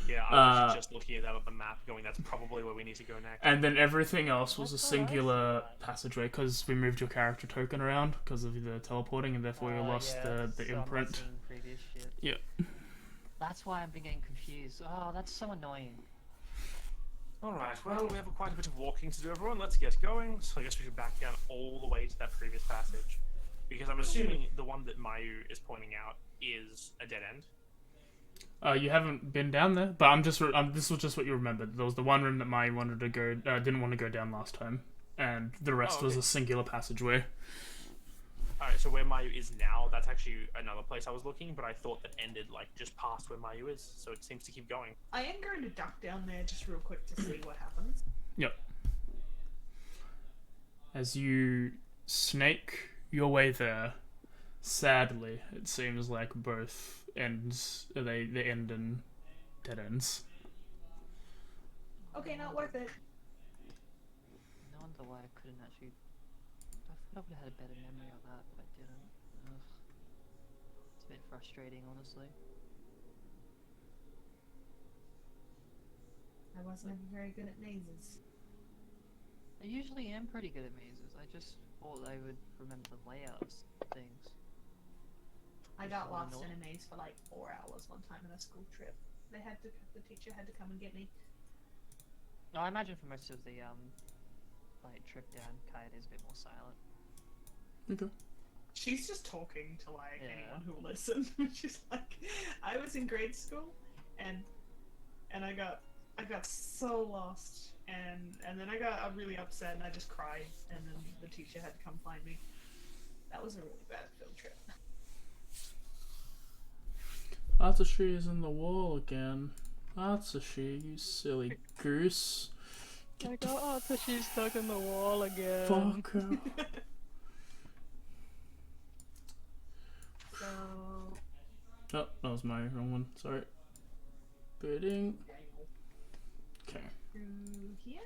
Yeah, I was just looking at that on the map, going, that's probably where we need to go next. and then everything else was a That's what I singular thought. passageway because we moved your character token around because of the teleporting, and therefore you lost Yeah, the so I'm not imprint. seeing previous shit. Yeah. That's why I've been getting confused. Oh, that's so annoying. Alright, well, we have quite a bit of walking to do, everyone. Let's get going. So I guess we should back down all the way to that previous passage. Because I'm assuming the one that Mayu is pointing out is a dead end. You haven't been down there, but this was just what you remembered. There was the one room that Mai wanted to go, didn't want to go down last time, and the rest Oh, was okay. a singular passageway. Alright, so where Mayu is now, that's actually another place I was looking, but I thought that ended, like, just past where Mayu is, so it seems to keep going. I am going to duck down there just real quick to see what happens. Yep. As you snake your way there, sadly, it seems like both ends they end in dead ends. Okay, not worth it. No wonder why I couldn't actually. I thought I would have had a better memory of that, but I didn't. Ugh. It's a bit frustrating, honestly. I wasn't ever very good at mazes. I usually am pretty good at mazes. I just thought I would remember the layouts of things. I got So lost annoying. in a maze for like 4 hours one time on a school trip. The teacher had to come and get me. No, I imagine for most of the like trip down, Kaede is a bit more silent. Okay. She's just talking to like Yeah. anyone who will listen. She's like, I was in grade school, and I got so lost, and then I got really upset, and I just cried, and then the teacher had to come find me. That was a really bad field trip. Atsushi is in the wall again. Atsushi, you silly goose. I got she's stuck in the wall again. Fuck her. So Oh, that was my wrong one. Sorry. Bidding. Okay. through here.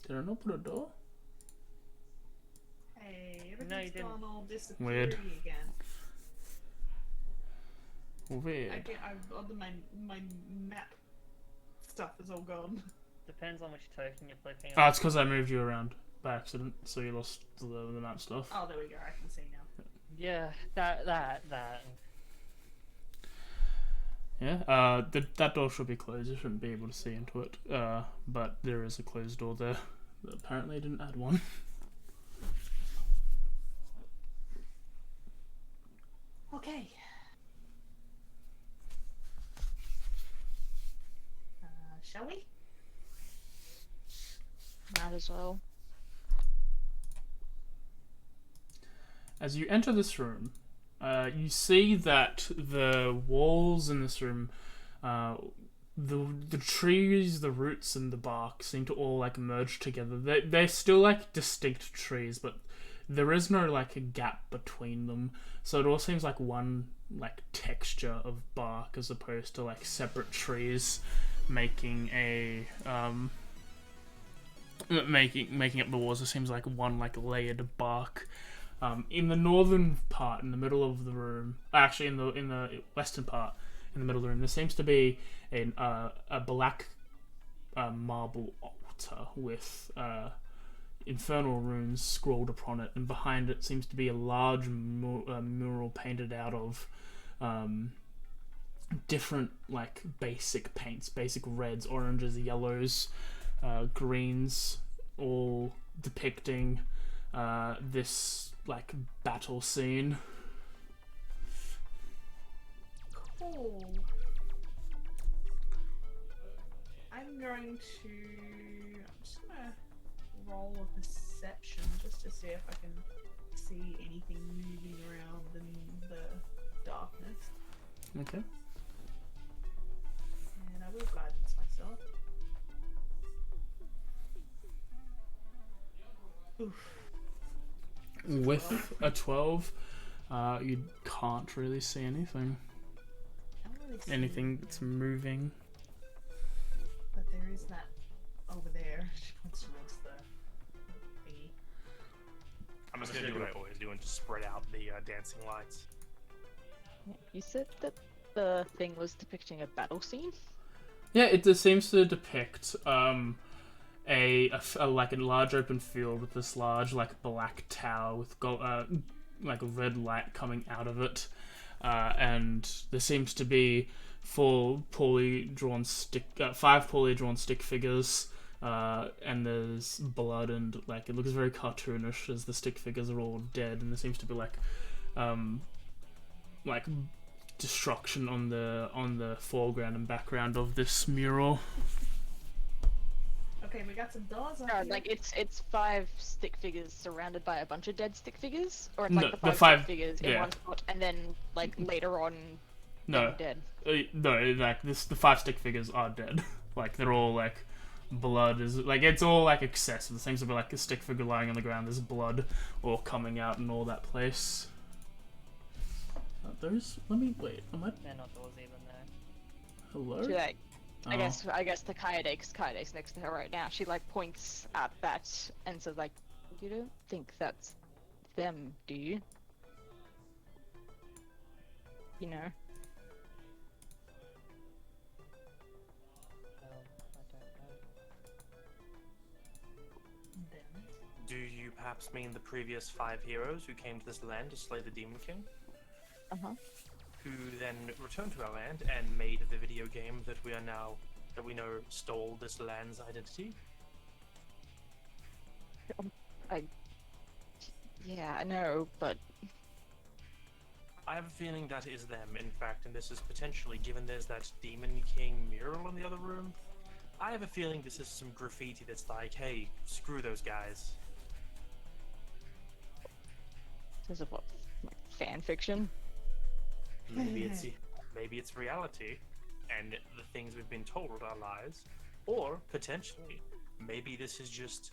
Did I not put a door? Hey, No, you everything's didn't. gone all disappeared Weird. again. Weird. My map stuff is all gone. Depends on which token you're flipping Ah, on. it's because I moved you around by accident, so you lost the map stuff. Oh, there we go. I can see now. Yeah, that. Yeah, that door should be closed. You shouldn't be able to see into it. But there is a closed door there. Apparently, I didn't add one. Okay. Shall we? Might as well. As you enter this room, you see that the walls in this room, the trees, the roots, and the bark seem to all like merge together. They're still like distinct trees, but there is no like a gap between them. So it all seems like one like texture of bark as opposed to like separate trees making a making up the walls. It seems like one like layered bark. In the northern part, in the middle of the room, actually in the western part, in the middle of the room, there seems to be a black marble altar with infernal runes scrawled upon it, and behind it seems to be a large mural painted out of different like basic paints, basic reds, oranges, yellows, greens, all depicting this like battle scene. Cool. I'm just gonna roll a perception just to see if I can see anything moving around in the darkness. Okay. And I will guidance myself. Oof. With a 12, you can't really see anything. I don't really see Anything that's moving. But there is that over there. She points towards the thingy. I'm just gonna do what I always do and just spread out the dancing lights. You said that the thing was depicting a battle scene? Yeah, it just seems to depict a like a large open field with this large like black tower with like a red light coming out of it, and there seems to be five poorly drawn stick figures, and there's blood, and like it looks very cartoonish as the stick figures are all dead, and there seems to be like destruction on the foreground and background of this mural. Okay, we got some doors on No, here. like it's 5 stick figures surrounded by a bunch of dead stick figures, or it's No, like the the 5 five- stick figures in yeah. one spot, and then like later on No, they're dead. no, like the 5 stick figures are dead. Like they're all like blood is like it's all like excessive. It seems to be like a stick figure lying on the ground. There's blood all coming out and all that place. There's. Let me wait. Am I? They're not doors even there. Hello. She like, Oh. I guess the Kaide's next to her right now. She like points at that and says like, "You don't think that's them, do you? You know." I don't know. Them. Do you perhaps mean the previous 5 heroes who came to this land to slay the Demon King? Uh-huh. Who then returned to our land and made the video game that we know stole this land's identity? Yeah, I know, but I have a feeling that is them, in fact, and this is potentially, given there's that Demon King mural in the other room, I have a feeling this is some graffiti that's like, hey, screw those guys. this is what, like fan fiction. Maybe it's reality, and the things we've been told are lies, or potentially, maybe this is just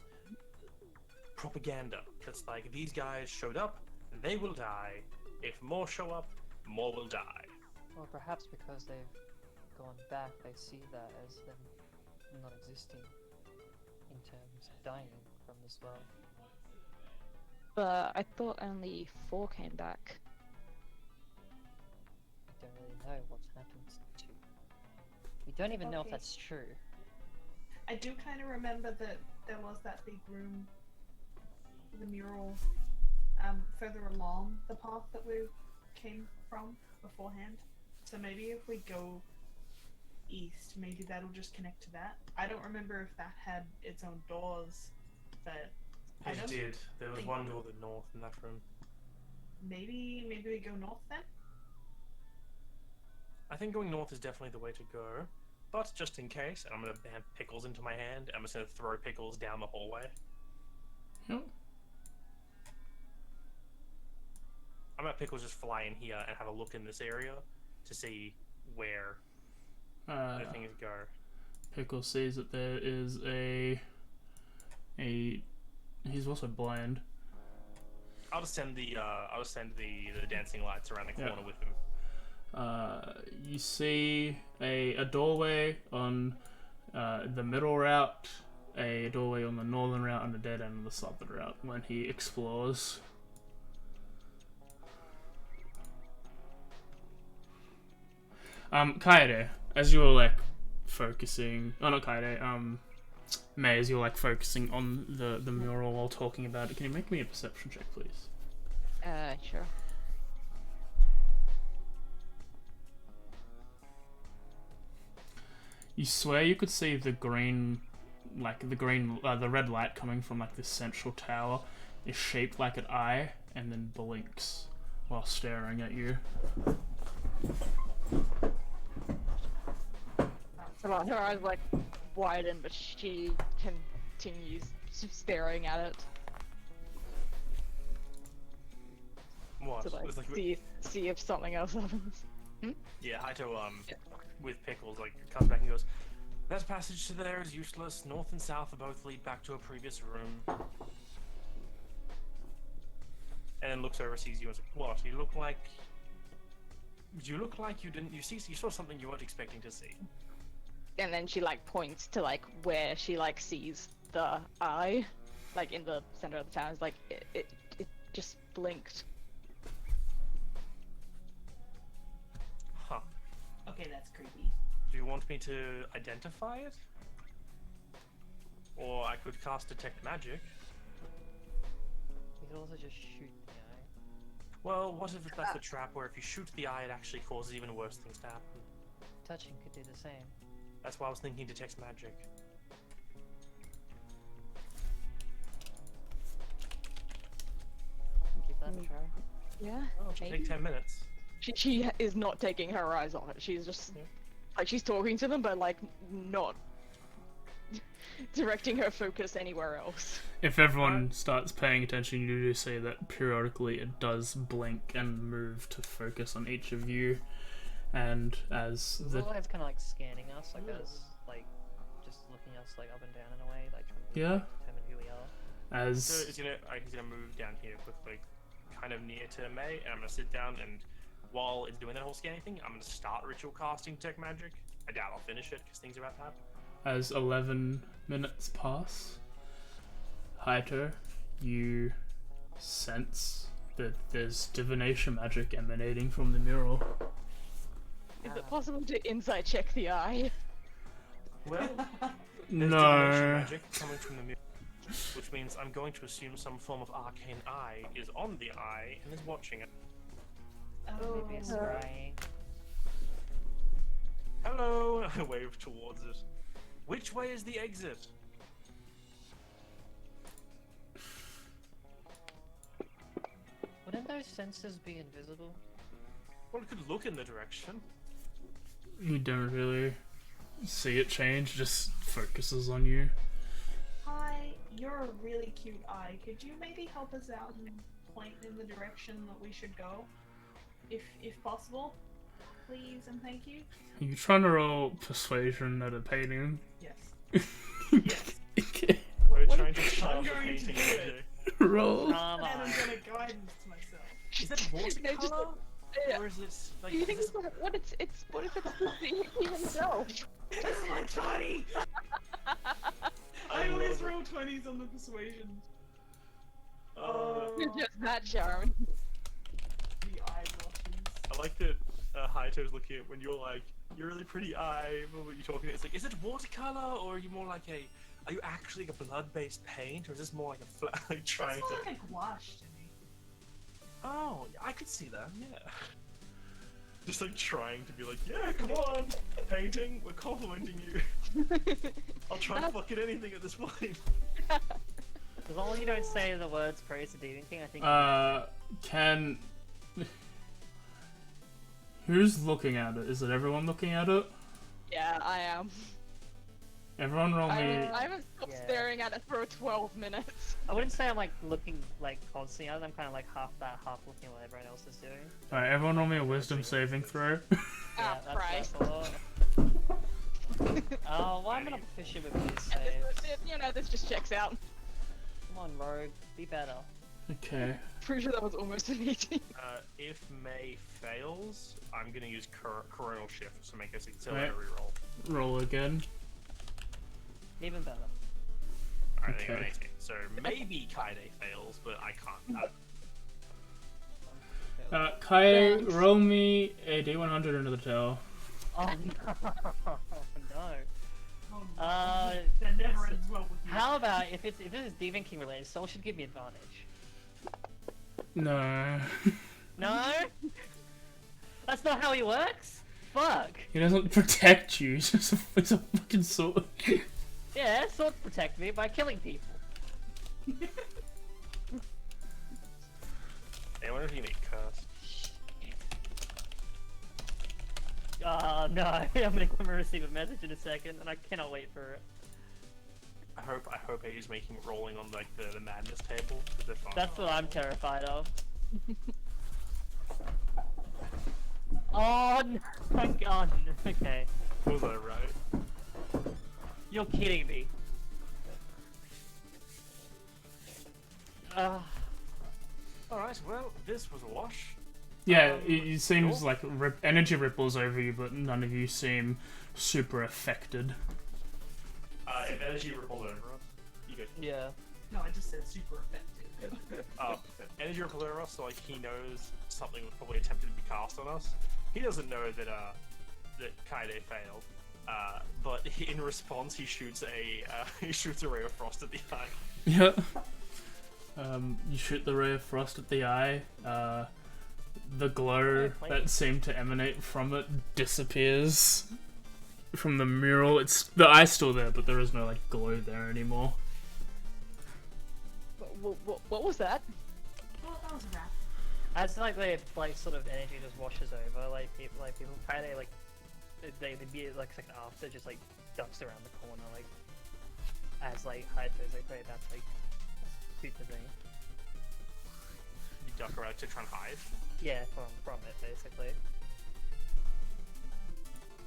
propaganda. That's like, these guys showed up, they will die. If more show up, more will die. Well, perhaps because they've gone back, they see that as them not existing in terms of dying from this world. But I thought only 4 came back. We don't really know what's happened to. We don't even know if Okay. that's true. I do kind of remember that there was that big room, the mural, further along the path that we came from beforehand. So maybe if we go east, maybe that'll just connect to that. I don't remember if that had its own doors, but I It don't did. There was think- one door to the north in that room. maybe we go north then. I think going north is definitely the way to go. But just in case, I'm gonna have pickles into my hand, I'm just gonna throw pickles down the hallway. Yep. I'm gonna have pickles just fly in here and have a look in this area to see where the things go. Pickle sees that there is a. He's also blind. I'll just send the dancing lights around the corner with him. You see a doorway on the middle route, a doorway on the northern route, and a dead end on the southern route when he explores. Kaede, as you were like focusing, oh not Kaede, May, as you were like focusing on the mural while talking about it, can you make me a perception check, please? Sure. You swear you could see the green, the red light coming from like this central tower is shaped like an eye and then blinks while staring at you. So her eyes like widen, but she continues staring at it What? to like It's like see if something else happens. yeah, Haito with Pickles like comes back and goes, that passage to there is useless. North and south are both lead back to a previous room. And then looks over, sees you, and says, "What? You look like you didn't. You saw something you weren't expecting to see." And then she like points to like where she like sees the eye, like in the center of the town. It's like it just blinked. Huh. Okay, that's creepy. Do you want me to identify it? Or I could cast Detect Magic. We could also just shoot the eye. Well, what if that's the trap where if you shoot the eye, it actually causes even worse things to happen? Touching could do the same. That's why I was thinking Detect Magic. Give that a try. Yeah. Oh, it'll maybe. take 10 minutes. She is not taking her eyes off it. She's just like she's talking to them, but like not directing her focus anywhere else. If everyone starts paying attention, you do see that periodically it does blink and move to focus on each of you. And as The the eye's kind of like scanning us, like as like just looking us like up and down in a way, like trying to Yeah. determine who we are. as So he's gonna move down here quickly, kind of near to May, and I'm gonna sit down, and while it's doing that whole scanning thing, I'm gonna start ritual casting Detect Magic. I doubt I'll finish it because things are about to happen. as 11 minutes pass, Haito, you sense that there's divination magic emanating from the mural. Is it possible to insight check the eye? Well, there's divination No. magic coming from the mirror, which means I'm going to assume some form of arcane eye is on the eye and is watching it. Oh, Maybe it's scrying. Hello! I wave towards it. Which way is the exit? Wouldn't those sensors be invisible? Well, it could look in the direction. You don't really see it change, just focuses on you. Hi, you're a really cute eye. Could you maybe help us out and point in the direction that we should go? If possible? Please and thank you. Are you trying to roll persuasion at a painting? Yes. Yes. Okay. We're What trying to if- charm I'm the going to painting do it. magic. Roll. And I'm gonna guidance myself. Is that watercolor? Or is it like? Do you think is it's what if it's he himself? It's like 20! I always roll 20s on the persuasion. You're just that charmed. The eye blushes. I like that Haito's looking at when you're like, you're a really pretty eye, but what you're talking about, it's like, is it watercolor, or are you more like are you actually like a blood-based paint, or is this more like a like trying It's to... more like a gouache to me. Oh, yeah, I could see that, yeah. Just like trying to be like, yeah, come on, painting, we're complimenting you. I'll try fucking anything at this point. As long as you don't say the words praise to do anything, I think. Can... Who's looking at it? Is it everyone looking at it? Yeah, I am. Everyone roll me... I haven't stopped Yeah. staring at it for 12 minutes. I wouldn't say I'm like looking like constantly at it. I'm kind of like half that, half looking at what everyone else is doing. Alright, everyone roll me a wisdom saving throw. Ah, Yeah, Christ. that's what I thought. Oh, well, I'm not proficient with these saves. You know, this just checks out. Come on, Rogue, be better. Okay. Pretty sure that was almost an 18. If May fails, I'm gonna use Coronal Shift to make us Right. auxiliary roll. Roll again. Even better. Alright, Okay. okay. So maybe Kaide fails, but I can't. Kaede, Thanks. roll me a D100 into the tail. Oh no. No. Oh, no. Uh, that never ends well with you. How about if this is Demon King related, someone should give me advantage. No. No? That's not how he works? Fuck. He doesn't protect you, he's just he's a fucking sword. Yeah, swords protect me by killing people. I wonder if you need curse. Oh no, I'm gonna receive a message in a second, and I cannot wait for it. I hope he's making rolling on like the madness table. 'Cause they're fun. That's what I'm terrified of. Oh no, my god. Okay. Was I right? You're kidding me. Alright, well, this was a wash. Yeah, it seems cool. like energy ripples over you, but none of you seem super affected. If energy ripples over us, you good. Yeah. No, I just said super effective. Energy ripples over us, so like he knows something was probably attempted to be cast on us. He doesn't know that that Kaide failed. But in response, he shoots a ray of frost at the eye. Yeah. You shoot the ray of frost at the eye. The glow that seemed to emanate from it disappears from the mural. The eye's still there, but there is no like glow there anymore. What was that? Well, that was a wrap. As like the sort of energy just washes over, people kind of they be like after just like ducks around the corner as Hyper's very about to shoot the thing. You duck around to try and hide. Yeah, from it basically.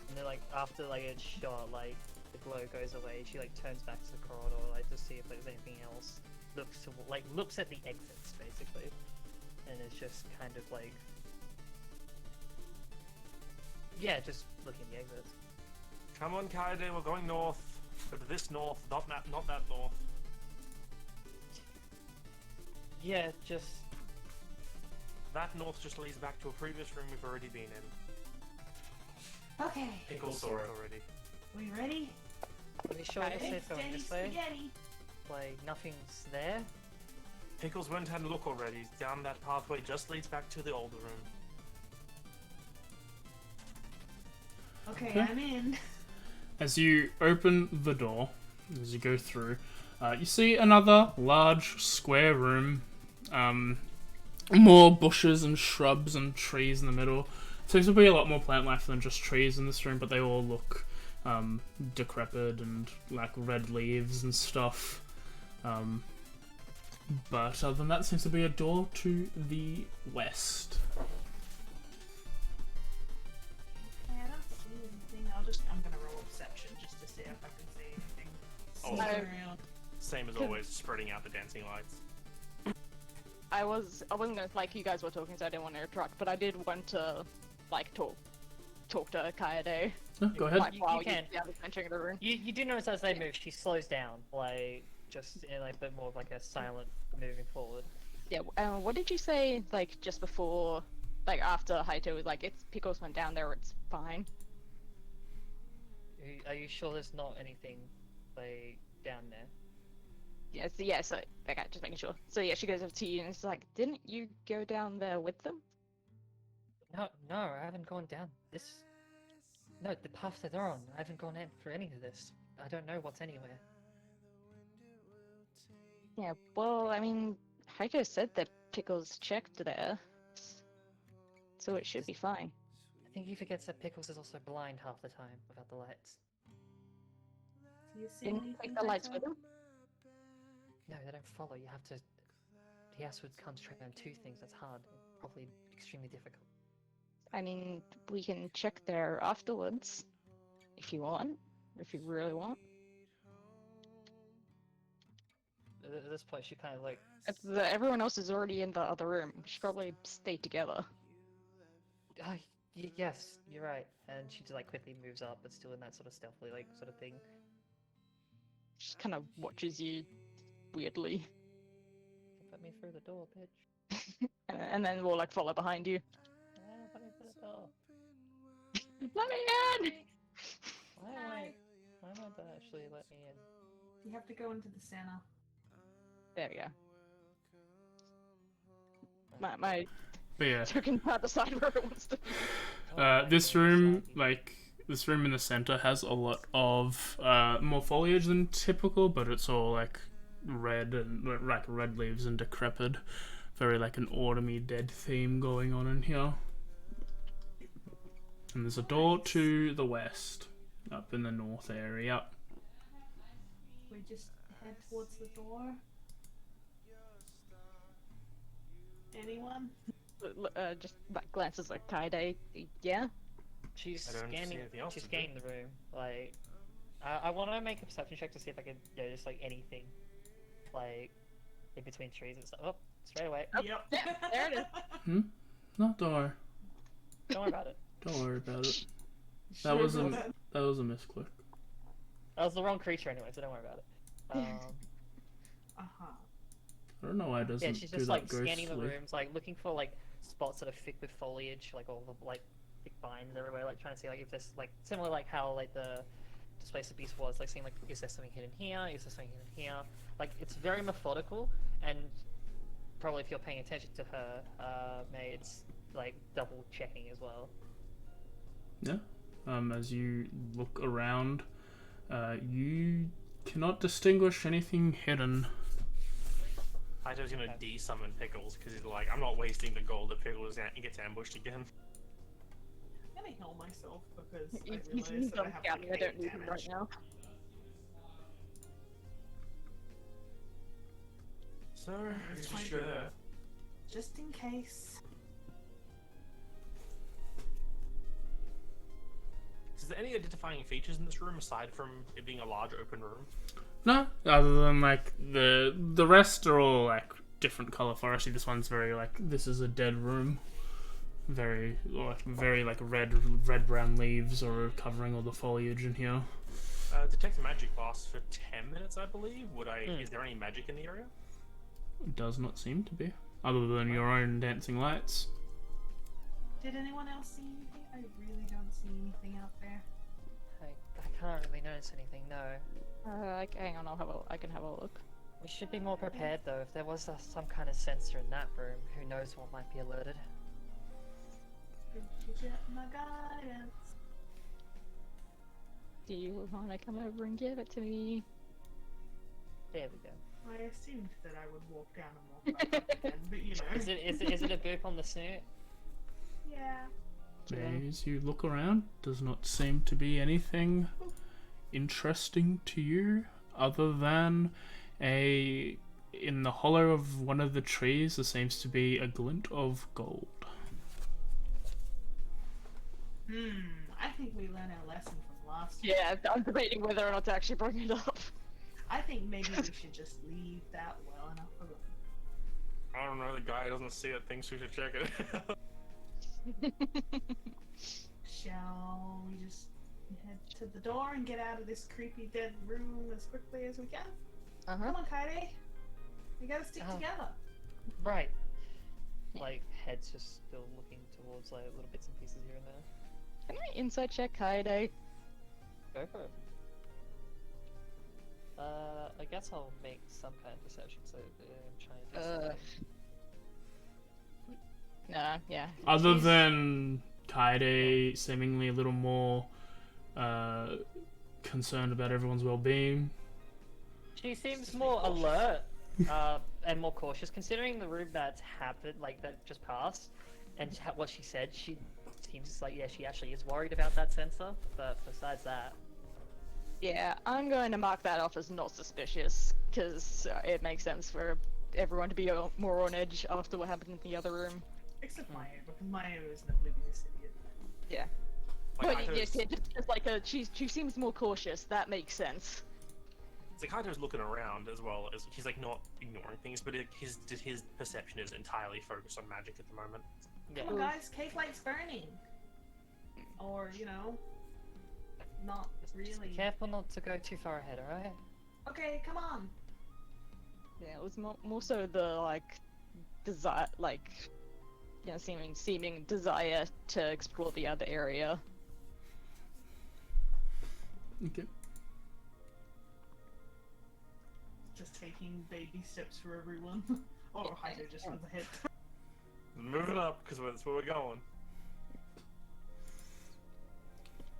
And then after it's shot, the glow goes away. She turns back to the corridor to see if there's anything else. Looks at the exits basically, and it's just kind of yeah, just looking at the exits. Come on, Kaide, we're going north. But this north, not that north. Yeah, just That north just leads back to a previous room we've already been in. Okay, Pickle saw it already. we ready? are we sure it's safe going Steady this way? spaghetti. Nothing's there. Pickles went and look already. Down that pathway just leads back to the older room. Okay, Okay. I'm in. As you open the door, as you go through, you see another large square room. More bushes and shrubs and trees in the middle. Seems to be a lot more plant life than just trees in this room, but they all look decrepit and like red leaves and stuff. But other than that, seems to be a door to the west. Okay, I don't see anything. I'm gonna roll perception just to see if I can see anything. Oh. Sneak around. Same as always, spreading out the dancing lights. I wasn't gonna you guys were talking, so I didn't want to interrupt, but I did want to talk to Kaede. Oh, go ahead. While You can. was entering the room. You do notice as they move, she slows down, just in a bit more of a silent moving forward. Yeah. What did you say just before, after Haito was it's Pickles went down there, it's fine. Are you sure there's not anything down there? Yeah. So okay, just making sure. So yeah, she goes up to you and it's didn't you go down there with them? No, I haven't gone down this. No, the path that they're on. I haven't gone in for any of this. I don't know what's anywhere. Yeah. Well, I mean, Haito said that Pickles checked there, so it should be fine. I think he forgets that Pickles is also blind half the time without the lights. Do you see Didn't anything take the lights better? with him. No, they don't follow. You have to. He has to concentrate on two things. That's hard. And probably extremely difficult. I mean, we can check there afterwards, if you want, if you really want. at this point, she kind of like, Everyone else is already in the other room. We should probably stay together. Yes, you're right. And she just like quickly moves up, but still in that sort of stealthy like sort of thing. Just kind of watches you weirdly. Put me through the door, bitch. And then we'll like follow behind you. Put me through the door. Let me in! Why won't that actually let me in? You have to go into the center. There we go. My But yeah, token can't decide where it wants to be. this room, this room in the center has a lot of more foliage than typical, but it's all like red and like red leaves and decrepit. Very like an autumny dead theme going on in here. And there's a door to the west, up in the north area. We just head towards the door. Anyone? Just like glances at Kaide. Yeah. She's I don't see scanning. anything else She's to do. scanning the room. Like, I want to make a perception check to see if I can notice like anything, like in between trees and stuff. Oh, straight away. Oh, Yep. yeah, there it is. No, don't worry. Don't worry about it. Don't worry about it. That was a misclick. That was the wrong creature anyway, so don't worry about it. Uh-huh. I don't know why it doesn't Yeah, she's do just that like ghostly. scanning the rooms, like looking for like spots that are thick with foliage, like all the like thick vines everywhere, like trying to see like if there's like similar like how like the Displacer Beast was, like seeing like is there something hidden here, is there something hidden here? Like it's very methodical, and probably if you're paying attention to her, May, it's like double checking as well. Yeah. As you look around, you cannot distinguish anything hidden. I was gonna de-summon Pickles because he's like, I'm not wasting the gold if Pickles gets ambushed again. I'm gonna heal myself because I He's realized that I on have scouting. I like don't 8 need him right damage. now. So, It's just fine. go there. Just in case. Is there any identifying features in this room aside from it being a large open room? No, other than like the rest are all like different color foresty. This one's very like this is a dead room. Very like red brown leaves are covering all the foliage in here. Detect magic lasts for 10 minutes, I believe. Is there any magic in the area? It does not seem to be, other than your own dancing lights. Did anyone else see anything? I really don't see anything out there. I can't really notice anything, no. Hang on, I can have a look. We should be more prepared though. If there was some kind of sensor in that room, who knows what might be alerted. Did you get my guidance? Do you want to come over and give it to me? There we go. I assumed that I would walk down and walk back up again, but you know. Is it a boop on the snoot? Yeah. As you look around, does not seem to be anything interesting to you, other than in the hollow of one of the trees there seems to be a glint of gold. I think we learned our lesson from last time. Yeah, I'm debating whether or not to actually bring it up. I think maybe we should just leave that well enough alone. I don't know, the guy doesn't see it, thinks we should check it. Shall we just head to the door and get out of this creepy dead room as quickly as we can? Uh-huh. Come on, Kaide. We gotta stick together. Right. Like, head's just still looking towards like little bits and pieces here and there. Can I insight check Kaide? Go for it. I guess I'll make some kind of perception, so I'm trying to do something. Nah, yeah. Other She's- than Kaide seemingly a little more concerned about everyone's well-being. She seems more alert and more cautious, considering the room that's happened, like that just passed, and what she said. She seems like she actually is worried about that sensor. But besides that, Yeah, I'm going to mark that off as not suspicious, because it makes sense for everyone to be more on edge after what happened in the other room. Except Maya, because Maya is an oblivious idiot. Yeah. Like, But yes, yeah, just like she seems more cautious. That makes sense. Zakato's looking around as well as he's like not ignoring things, but his perception is entirely focused on magic at the moment. Yeah. Come on, guys, cave light's burning. Or, you know, not Just be really. careful not to go too far ahead, alright? Okay, come on. Yeah, it was more so the like desire, like seeming desire to explore the other area. Okay. Just taking baby steps for everyone. Oh, Haito just runs ahead. Moving up because that's where we're going.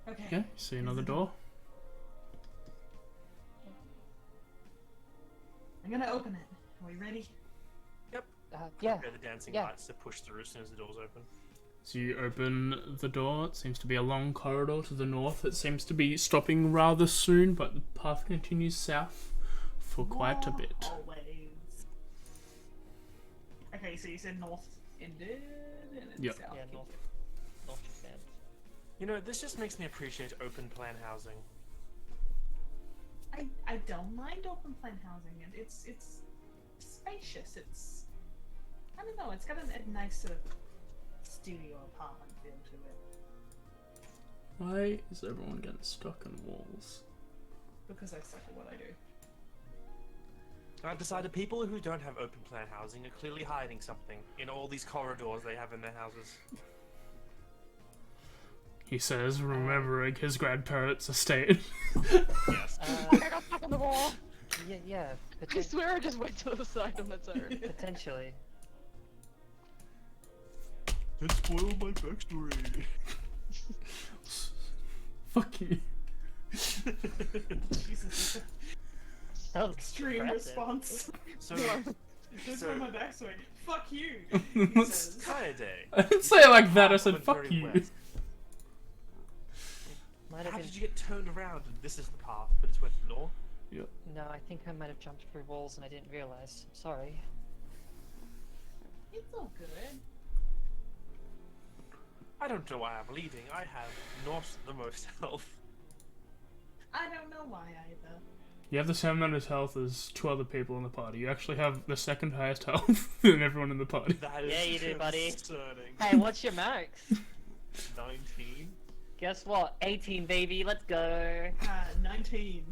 Okay. Yeah, see another door. I'm gonna open it. Are we ready? Yeah. Prepare the dancing Yeah. lights to push through as soon as the doors open. So you open the door. It seems to be a long corridor to the north. It seems to be stopping rather soon, but the path continues south for quite a bit. Always. Okay, so you said north ended and then Yep. south. Yeah, kept north. going. North Japan. You know, this just makes me appreciate open plan housing. I don't mind open plan housing. It's spacious. It's, I don't know. It's got a nice sort of studio apartment feel to it. Why is everyone getting stuck in walls? Because I suck at what I do. I've decided people who don't have open plan housing are clearly hiding something in all these corridors they have in their houses. He says, remembering his grandparents' estate. Yes. I got stuck on the wall. Yeah, I swear I just went to the side on its own. potentially. Don't spoil my backstory. Fuck you. Jesus. That was Extreme impressive. response. So, This So- is my backstory. Fuck you. He says. Kaede, I didn't say it like that. I said, went fuck very you. west. Might have How been... did you get turned around and this is the path, but it's went north? No, I think I might have jumped through walls and I didn't realize. Sorry. It's all good. I don't know why I'm leaving. I have not the most health. I don't know why either. You have the same amount of health as two other people in the party. You actually have the second highest health than everyone in the party. That is Yeah, you do, buddy. concerning. Hey, what's your max? 19? Guess what? 18, baby. Let's go. 19.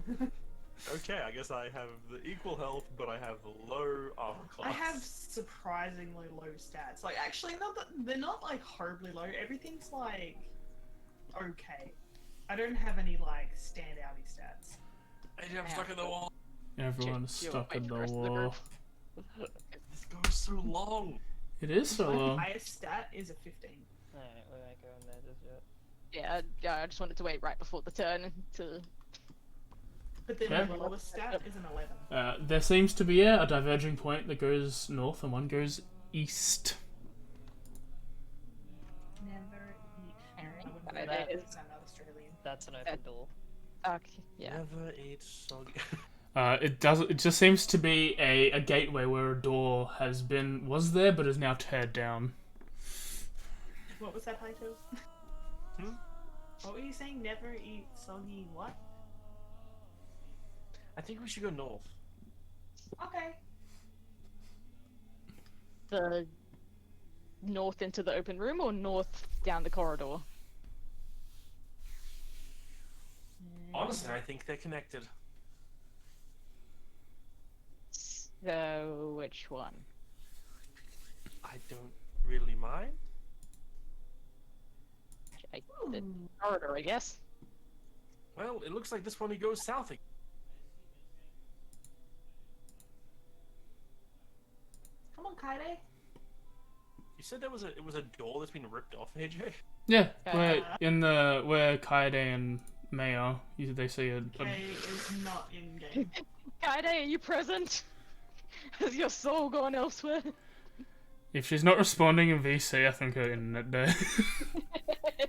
Okay, I guess I have the equal health, but I have the low armor class. I have surprisingly low stats. Like, actually, not that they're not like horribly low. Everything's like okay. I don't have any like standouty stats. I'm stuck in the wall. Everyone's You're stuck way in the the rest of the wall. group. This goes so long. It is so My long. highest stat is a 15. Alright, we won't go in there just yet. Yeah, I just wanted to wait right before the turn to. But then Okay. my lowest stat is an 11. There seems to be a diverging point that goes north and one goes east. Never eat. I wouldn't That do that is- because I'm not Australian. That's an open door. Okay, yeah. Never eat soggy. It just seems to be a gateway where a door was there but is now teared down. What was that, Haito? Hmm? What were you saying? Never eat soggy what? I think we should go north. Okay. The north into the open room or north down the corridor? Honestly, I think they're connected. So, which one? I don't really mind. The corridor, I guess. Well, it looks like this one goes south again. Come on, Kaide. You said it was a door that's been ripped off, AJ? Yeah, where Kaede and May are, they see a Kay is not in game. Kaide, are you present? Has your soul gone elsewhere? if she's not responding in VC, I think her internet dead.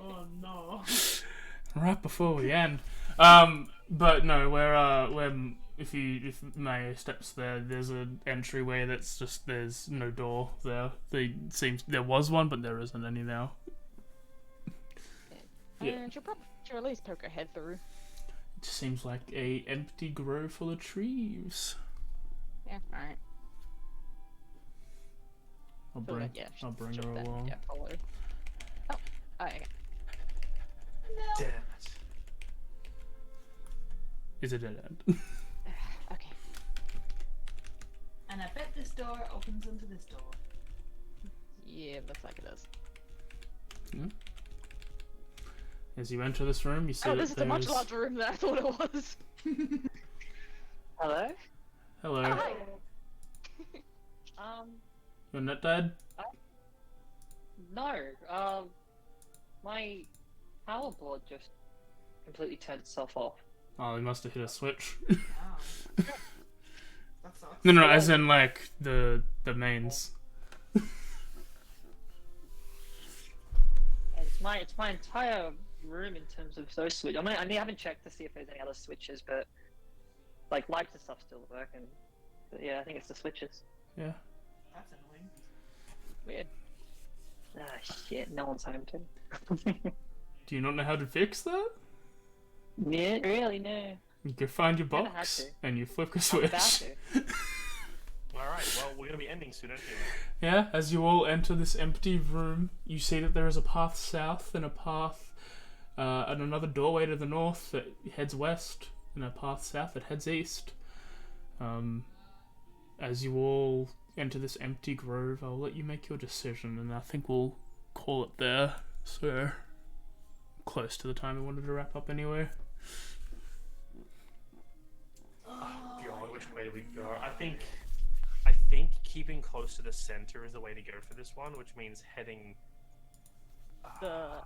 Oh no. right before we end. But no, if May steps there, there's an entryway that's just there's no door there. There was one, but there isn't any now. Yeah. And she'll at least poke her head through. It just seems like a empty grove full of trees. Yeah, alright. I'll So, bring, yeah, I'll bring jump her then. along. Yeah, follow. Oh, okay. No. Damn it. Is it a dead end? Okay. And I bet this door opens into this door. Yeah, looks like it does. As you enter this room, you see Oh, that this is a much there's... larger room than I thought it was. Hello? Hello. Hi. Your net died? No. My power board just completely turned itself off. Oh, he must have hit a switch. Wow. That sucks. No, as in, like, the mains. And it's my entire room in terms of those switches. I haven't checked to see if there's any other switches, but like lights and stuff still work. But yeah, I think it's the switches. Yeah. That's annoying. Weird. Ah shit, no one's home to. Do you not know how to fix that? Yeah, really no. You go find your Never had box, to. and you flip a I'm about switch. to. Alright, well, we're gonna be ending soon anyway. Yeah, as you all enter this empty room, you see that there is a path south and a path, and another doorway to the north that heads west, and a path south that heads east. As you all enter this empty grove, I'll let you make your decision, and I think we'll call it there. So, close to the time we wanted to wrap up anyway. Oh, God, which way do we go? I think keeping close to the center is the way to go for this one, which means heading... I'm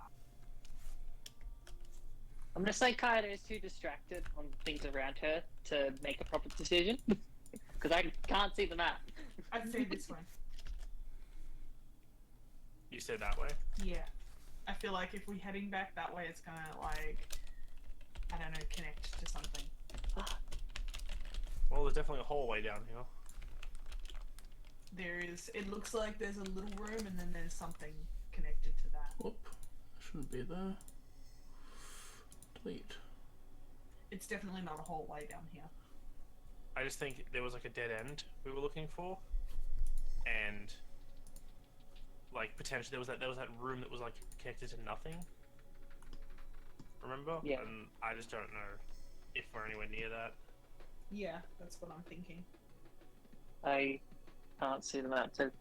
gonna say Kaido is too distracted on things around her to make a proper decision. Because I can't see the map. I'd say this way. You said that way? Yeah. I feel like if we're heading back that way, it's gonna, like, I don't know, connect to something. Well, there's definitely a hallway down here. There is, it looks like there's a little room and then there's something connected to that. Whoop. Shouldn't be there. Delete. It's definitely not a hallway down here. I just think there was like a dead end we were looking for, and like potentially there was that room that was like connected to nothing. Remember? Yeah. And I just don't know if we're anywhere near that. Yeah, that's what I'm thinking. I can't see the map to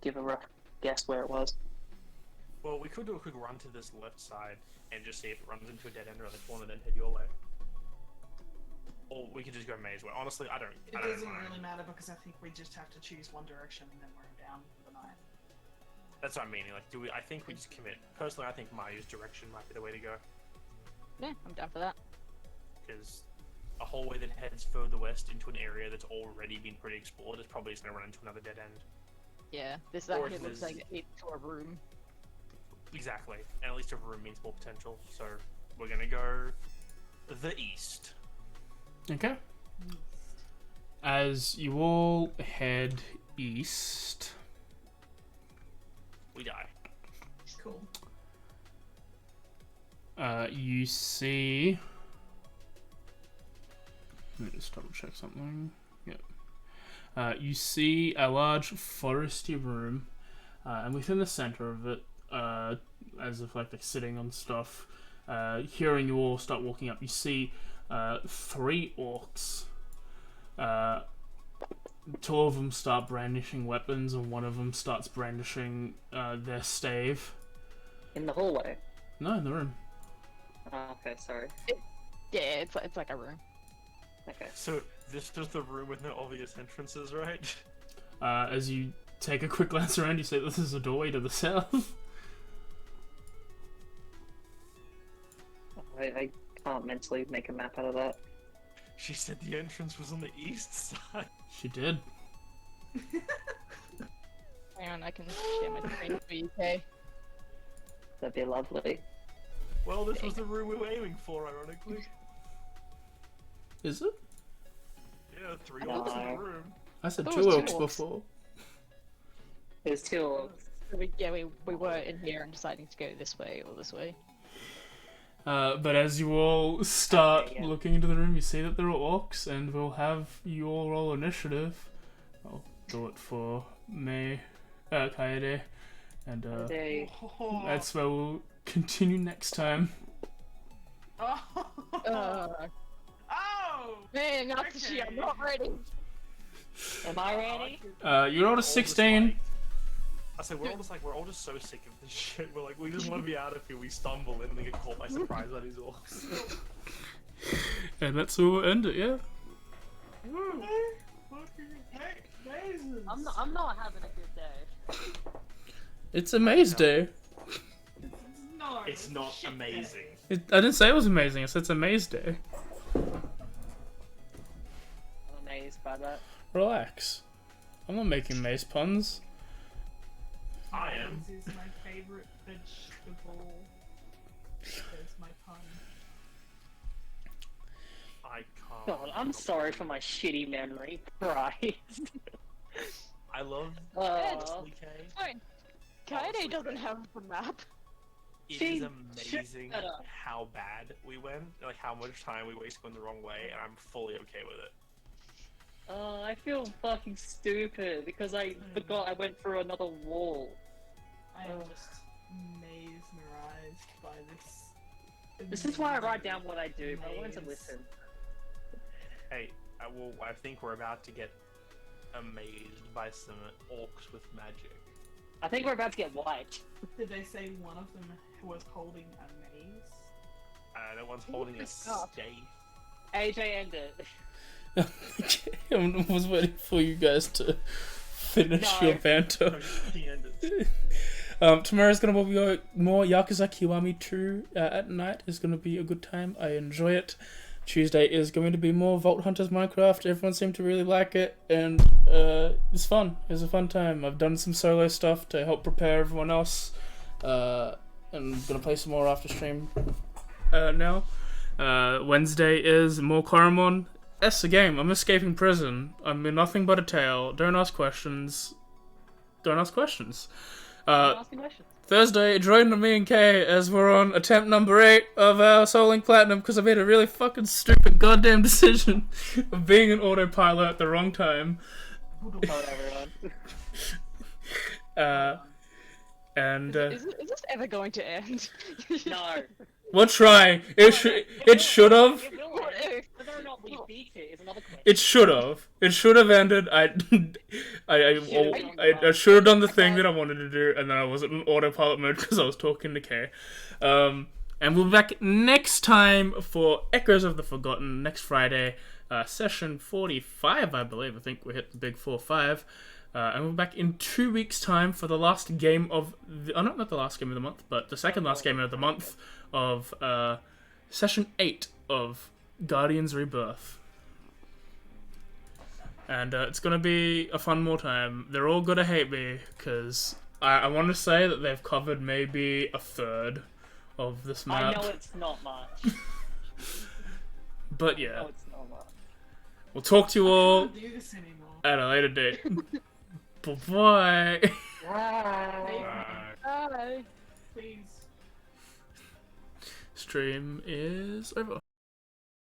give a rough guess where it was. Well, we could do a quick run to this left side and just see if it runs into a dead end around the corner, then head your way. Or we could just go maze way. Honestly, I don't Doesn't mind. really matter because I think we just have to choose one direction and then we're down for the night. That's what I'm meaning. Like, I think we just commit. Personally, I think Mayu's direction might be the way to go, Yeah, I'm down for that. because a hallway that heads further west into an area that's already been pretty explored is probably just going to run into another dead end. Yeah, this Or actually if looks there's- like it's to a room. Exactly, and at least a room means more potential. So we're going to go the east. Okay. As you all head east, We die. Cool. you see... Let me just double check something. Yep. You see a large foresty room, and within the center of it, as if like they're sitting on stuff, hearing you all start walking up, you see 3 orcs. 2 of them start brandishing weapons, and one of them starts brandishing their stave. In the hallway? No, in the room. Oh, okay, sorry. Yeah, it's like a room. Okay. So this is the room with no obvious entrances, right? As you take a quick glance around, you see this is a doorway to the south. I can't mentally make a map out of that. She said the entrance was on the east side. She did. Hang on, I can share my screen for you, okay? That'd be lovely. Well, this was the room we were aiming for, ironically. Is it? Yeah, 3 orcs in the room. I said Thought 2 it was orcs 2 orcs. before. There's 2 orcs. So we were in here and deciding to go this way or this way. But as you all start Okay, yeah. looking into the room, you see that there are orcs, and we'll have you all roll initiative. I'll do it for May, Kaede, and They, that's where we'll continue next time. Oh. Uh, Oh. man, Natsushi, I'm not ready. am I ready? You rolled a All just 16. like- I said we're all just so sick of this shit. We're like, we just want to be out of here. We stumble in and get caught by surprise by these orcs. And that's where we'll end it, yeah? I'm not having a good day. It's a maze day. No. It's not shit amazing. I didn't say it was amazing, I said it's a maze day. I'm amazed by that. Relax. I'm not making maze puns. I am. This is my favorite vegetable. That's my pun. I can't. God, I'm sorry for my shitty memory. Christ. I love Oh. K. Fine. Kaede doesn't have a map. It is She- amazing shut up. how bad we went, like how much time we wasted going the wrong way, and I'm fully okay with it. I feel fucking stupid because I forgot I went through another wall. I am Oh. just mesmerized by this. This is why I write down what I do, but I wanted to maze. listen. Hey, I think we're about to get amazed by some orcs with magic. I think we're about to get wiped. Did they say one of them was holding a maze? No one's holding a God. stake. AJ, end it. I was waiting for you guys to finish No. your banter. The end is- Tomorrow's gonna be more Yakuza Kiwami 2 at night. Is gonna be a good time. I enjoy it. Tuesday is going to be more Vault Hunters Minecraft. Everyone seemed to really like it, and it's fun. It was a fun time. I've done some solo stuff to help prepare everyone else, and I'm gonna play some more after stream now. Wednesday is more Koromon. That's the game. I'm escaping prison. I'm in nothing but a tale. Don't ask questions. Don't ask questions. Asking questions. Thursday, join me and Kay as we're on attempt number 8 of our Soul Link Platinum because I made a really fucking stupid goddamn decision of being an autopilot at the wrong time. Hello, everyone. And Is this ever going to end? No. we'll try. It should have. It will end. Whether or not we beat it is another question. It should have. It should have ended. I should have done the thing that I wanted to do, and then I wasn't in autopilot mode because I was talking to Kay. And we'll be back next time for Echoes of the Forgotten next Friday, session 45, I believe. I think we hit the big 4-5. And we're back in 2 weeks' time for the last game of not the last game of the month, but the second last game of the month of session 8 of Guardians Rebirth. And it's gonna be a fun more time. They're all gonna hate me because I want to say that they've covered maybe a third of this I map. know it's not much. But yeah, No, it's not much. we'll talk to you I all can't do this anymore. at a later date. Bye-bye. Bye. Bye. Please. Stream is over.